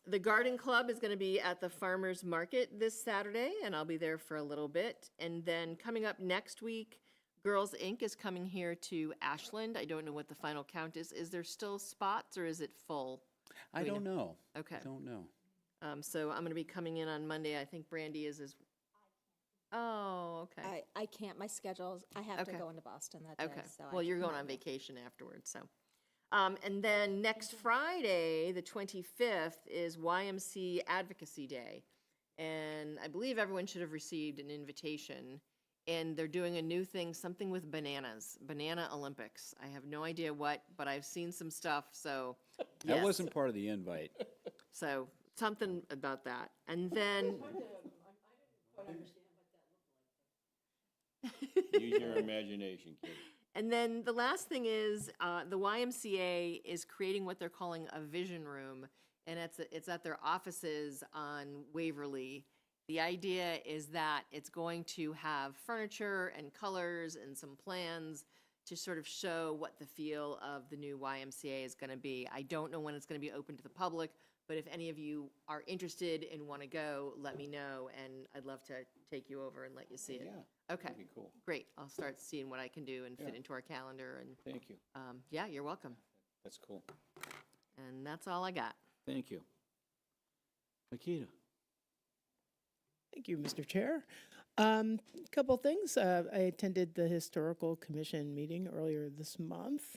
The Garden Club is going to be at the Farmers Market this Saturday, and I'll be there for a little bit. And then coming up next week, Girls Inc. is coming here to Ashland. I don't know what the final count is. Is there still spots, or is it full? I don't know. Okay. Don't know. So I'm going to be coming in on Monday. I think Brandy is as. Oh, okay. I can't, my schedule's, I have to Okay. go into Boston that day. Okay. So I Well, you're going cannot on make- vacation afterwards, so. And then next Friday, the 25th, is YMCA Advocacy Day. And I believe everyone should have received an invitation. And they're doing a new thing, something with bananas, Banana Olympics. I have no idea what, but I've seen some stuff, so. That yes. wasn't part of the invite. So something about that. And then. Use your imagination, kid. And then the last thing is, the YMCA is creating what they're calling a vision room, and it's at their offices on Waverly. The idea is that it's going to have furniture and colors and some plans to sort of show what the feel of the new YMCA is going to be. I don't know when it's going to be open to the public, but if any of you are interested and want to go, let me know, and I'd love to take you over and let you see it. Yeah. Okay. That'd be cool. Great. I'll start seeing what I can do and fit Yeah. into our calendar. And Thank you. yeah, you're welcome. That's cool. And that's all I got. Thank you. Akita. Thank you, Mr. Chair. Couple things. I attended the Historical Commission meeting earlier this month,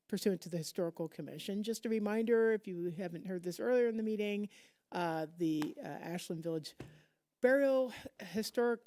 pursuant to the Historical Commission. Just a reminder, if you haven't heard this earlier in the meeting, the Ashland Village Historic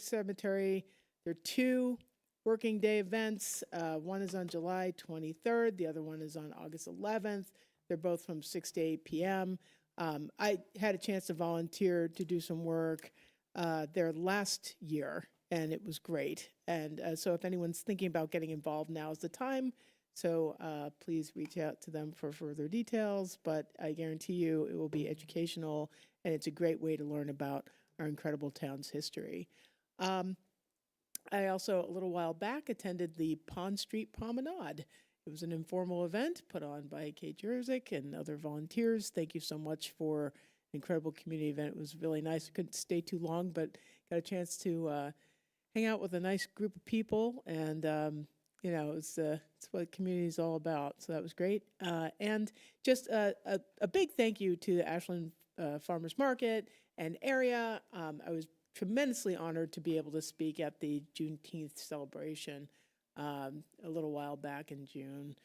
Cemetery. There are two working day events. One is on July 23rd. The other one is on August 11th. They're both from 6 to 8 p.m. I had a chance to volunteer to do some work there last year, and it was great. And so if anyone's thinking about getting involved, now is the time. So please reach out to them for further details. But I guarantee you it will be educational, and it's a great way to learn about our incredible town's history. I also, a little while back, attended the Pond Street Promenade. It was an informal event put on by Kate Jerzik and other volunteers. Thank you so much for an incredible community event. It was really nice. I couldn't stay too long, but got a chance to hang out with a nice group of people. And, you know, it's what community is all about. So that was great. And just a big thank you to the Ashland Farmers Market and area. I was tremendously honored to be able to speak at the Juneteenth celebration a little while back in June.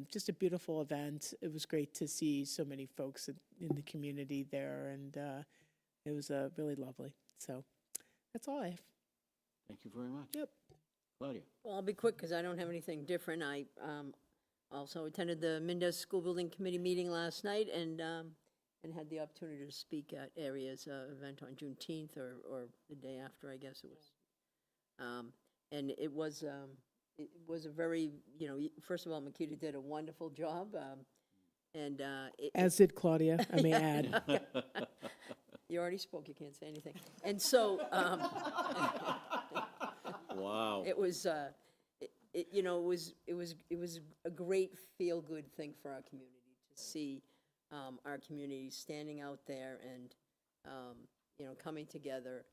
Just a beautiful event. It was great to see so many folks in the community there, and it was really lovely. So that's all I have. Thank you very much. Yep. Claudia. Well, I'll be quick because I don't have anything different. I also attended the Mindess School Building Committee meeting last night and had the opportunity to speak at Area's event on Juneteenth or the day after, I guess it was. And it was a very, you know, first of all, Makita did a wonderful job. As did Claudia, I may add. You already spoke, you can't say anything. And so, wow. It was, you know, it was a great feel-good thing for our community to see our community standing out there and, you know, coming together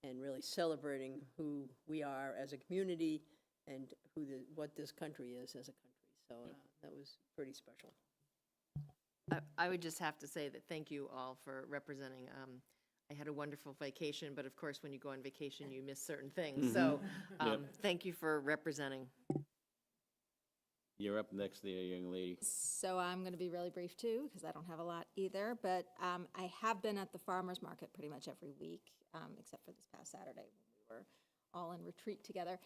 and really celebrating who we are as a community and what this country is as a country. So that was pretty special. I would just have to say that thank you all for representing. I had a wonderful vacation, but of course, when you go on vacation, you miss certain things. So Yep. thank you for representing. You're up next there, young lady. So I'm going to be really brief too, because I don't have a lot either, but I have been at the farmer's market pretty much every week, except for this past Saturday when we were all in retreat together.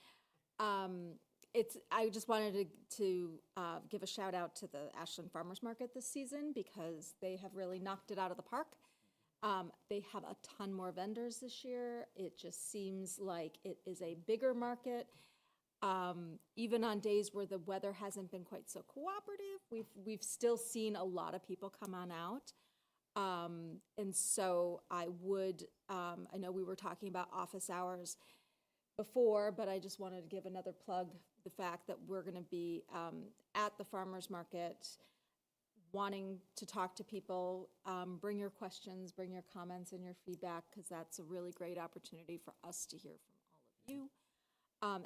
I just wanted to give a shout out to the Ashland Farmers Market this season because they have really knocked it out of the park. They have a ton more vendors this year. It just seems like it is a bigger market. Even on days where the weather hasn't been quite so cooperative, we've still seen a lot of people come on out. And so I know we were talking about office hours before, but I just wanted to give another plug, the fact that we're going to be at the farmers market wanting to talk to people. Bring your questions, bring your comments and your feedback, because that's a really great opportunity for us to hear from all of you.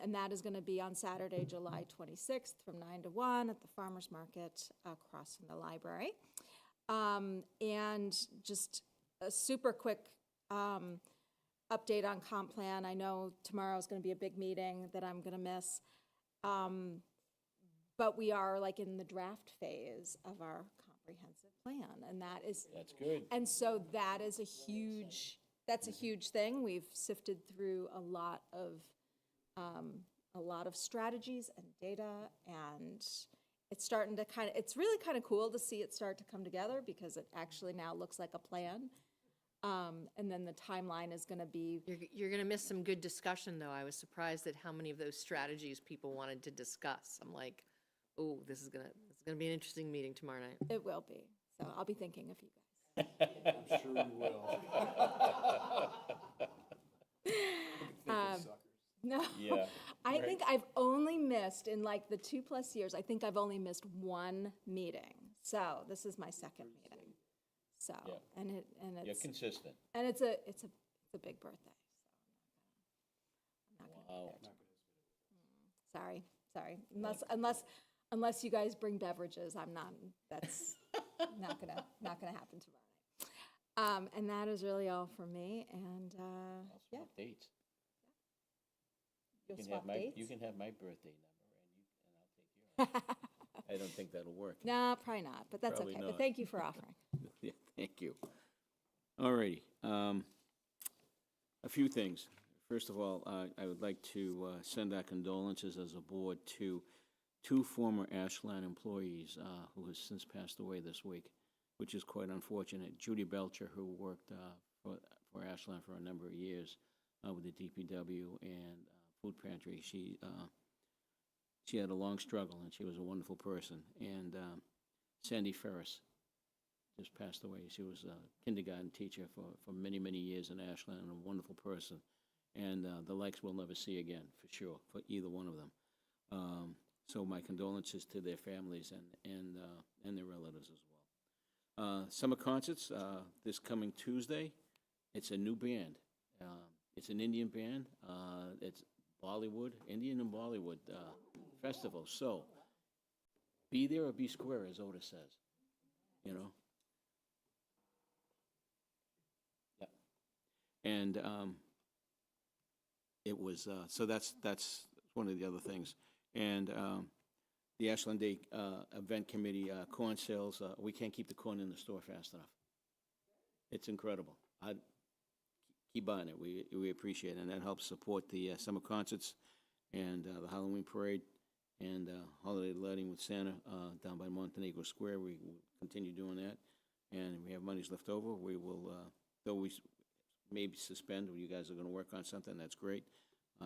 And that is going to be on Saturday, July 26th from 9 to 1 at the farmers market across from the library. And just a super quick update on comp plan. I know tomorrow is going to be a big meeting that I'm going to miss. But we are like in the draft phase of our comprehensive plan, and That's good. and so that is that's a huge thing. We've sifted through a lot of strategies and data, and it's starting to it's really kind of cool to see it start to come together because it actually now looks like a plan. And then the timeline is going to be. You're going to miss some good discussion, though. I was surprised at how many of those strategies people wanted to discuss. I'm like, oh, this is going to be an interesting meeting tomorrow night. It will be. So I'll be thinking of you guys. I'm sure you will. No, Yeah, I think I've only missed in like the 2+ years. I think I've only missed one meeting. So this is my second meeting. So Yeah. and You're it's consistent. and it's a big birthday. So I'm not gonna. Sorry. Unless you guys bring beverages, I'm not. That's not gonna happen tomorrow night. And that is really all for me. And yeah. Dates. You'll You can swap have my, dates? you can have my birthday number, and I'll take yours. I don't think that'll work. No, probably not, but that's Probably okay. not. But thank you for offering. Yeah, thank you. All righty. A few things. First of all, I would like to send our condolences as a board to 2 former Ashland employees who has since passed away this week, which is quite unfortunate. Judy Belcher, who worked for Ashland for a number of years with the DPW and food pantry. She had a long struggle, and she was a wonderful person. And Sandy Ferris just passed away. She was a kindergarten teacher for many, many years in Ashland, and a wonderful person. And the likes we'll never see again, for sure, for either one of them. So my condolences to their families and their relatives as well. Summer concerts this coming Tuesday. It's a new band. It's an Indian band. It's Bollywood, Indian and Bollywood festival. So be there or be square, as Otis says. You know. Yeah. And it was so that's one of the other things. And the Ashland Day event committee corn sales. We can't keep the corn in the store fast enough. It's incredible. I keep buying it. We appreciate it, and that helps support the summer concerts and the Halloween parade and holiday lighting with Santa down by Montenegro Square. We will continue doing that, and we have monies left over. We will, though we maybe suspend, or you guys are going to work on something, that's great.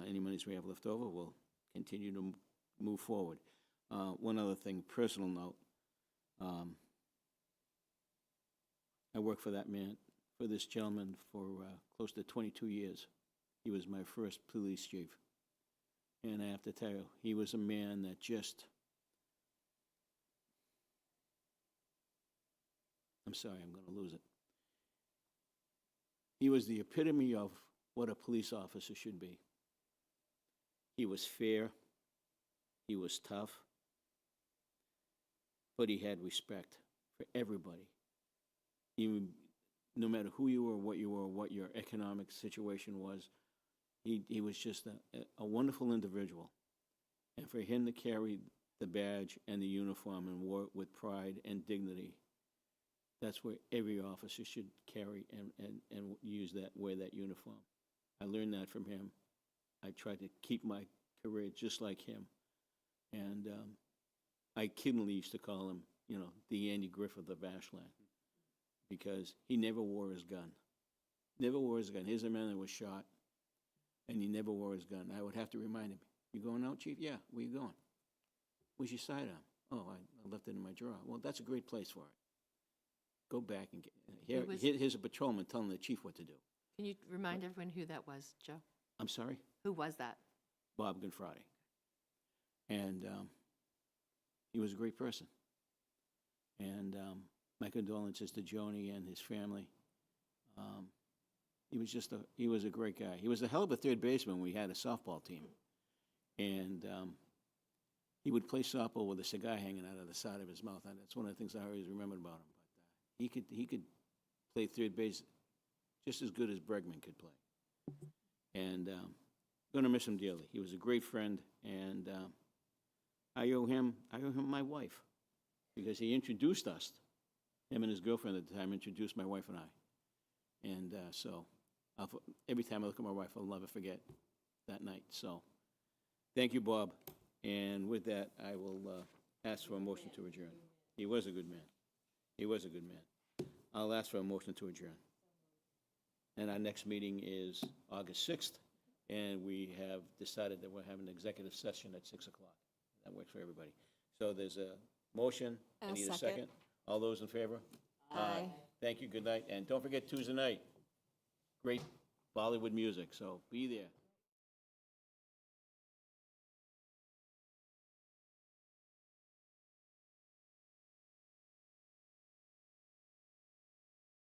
Any monies we have left over, we'll continue to move forward. One other thing, personal note. I worked for this gentleman for close to 22 years. He was my first police chief. And I have to tell you, he was a man that just, I'm sorry, I'm going to lose it. He was the epitome of what a police officer should be. He was fair, he was tough, but he had respect for everybody. Even, no matter who you were, what your economic situation was, he was just a wonderful individual. And for him to carry the badge and the uniform and wore it with pride and dignity, that's where every officer should carry and use that, wear that uniform. I learned that from him. I tried to keep my career just like him. And I kiddingly used to call him, you know, the Andy Griffith of Ashland, because he never wore his gun. Never wore his gun. Here's a man that was shot, and he never wore his gun. I would have to remind him, "You going out, Chief?" "Yeah." "Where you going?" "Where's your sidearm?" "Oh, I left it in my drawer." "Well, that's a great place for it. Go back and get, here's a patrolman telling the chief what to do." Can you remind everyone who that was, Joe? I'm sorry? Who was that? Bob Gonfrati. And he was a great person. And my condolences to Joni and his family. He was a great guy. He was a hell of a third baseman when we had a softball team. And he would play softball with a cigar hanging out of the side of his mouth. And that's one of the things I always remembered about him. But he could play third base just as good as Bregman could play. And going to miss him dearly. He was a great friend, and I owe him my wife, because he introduced us. Him and his girlfriend at the time introduced my wife and I. And so every time I look at my wife, I'll never forget that night. So thank you, Bob. And with that, I will ask for a motion to adjourn. He was a good man. He was a good man. I'll ask for a motion to adjourn. And our next meeting is August 6th, and we have decided that we're having an executive session at 6 o'clock. That works for everybody. So there's a motion. I need a second. All those in favor? Aye. Thank you, good night. And don't forget Tuesday night, great Bollywood music, so be there.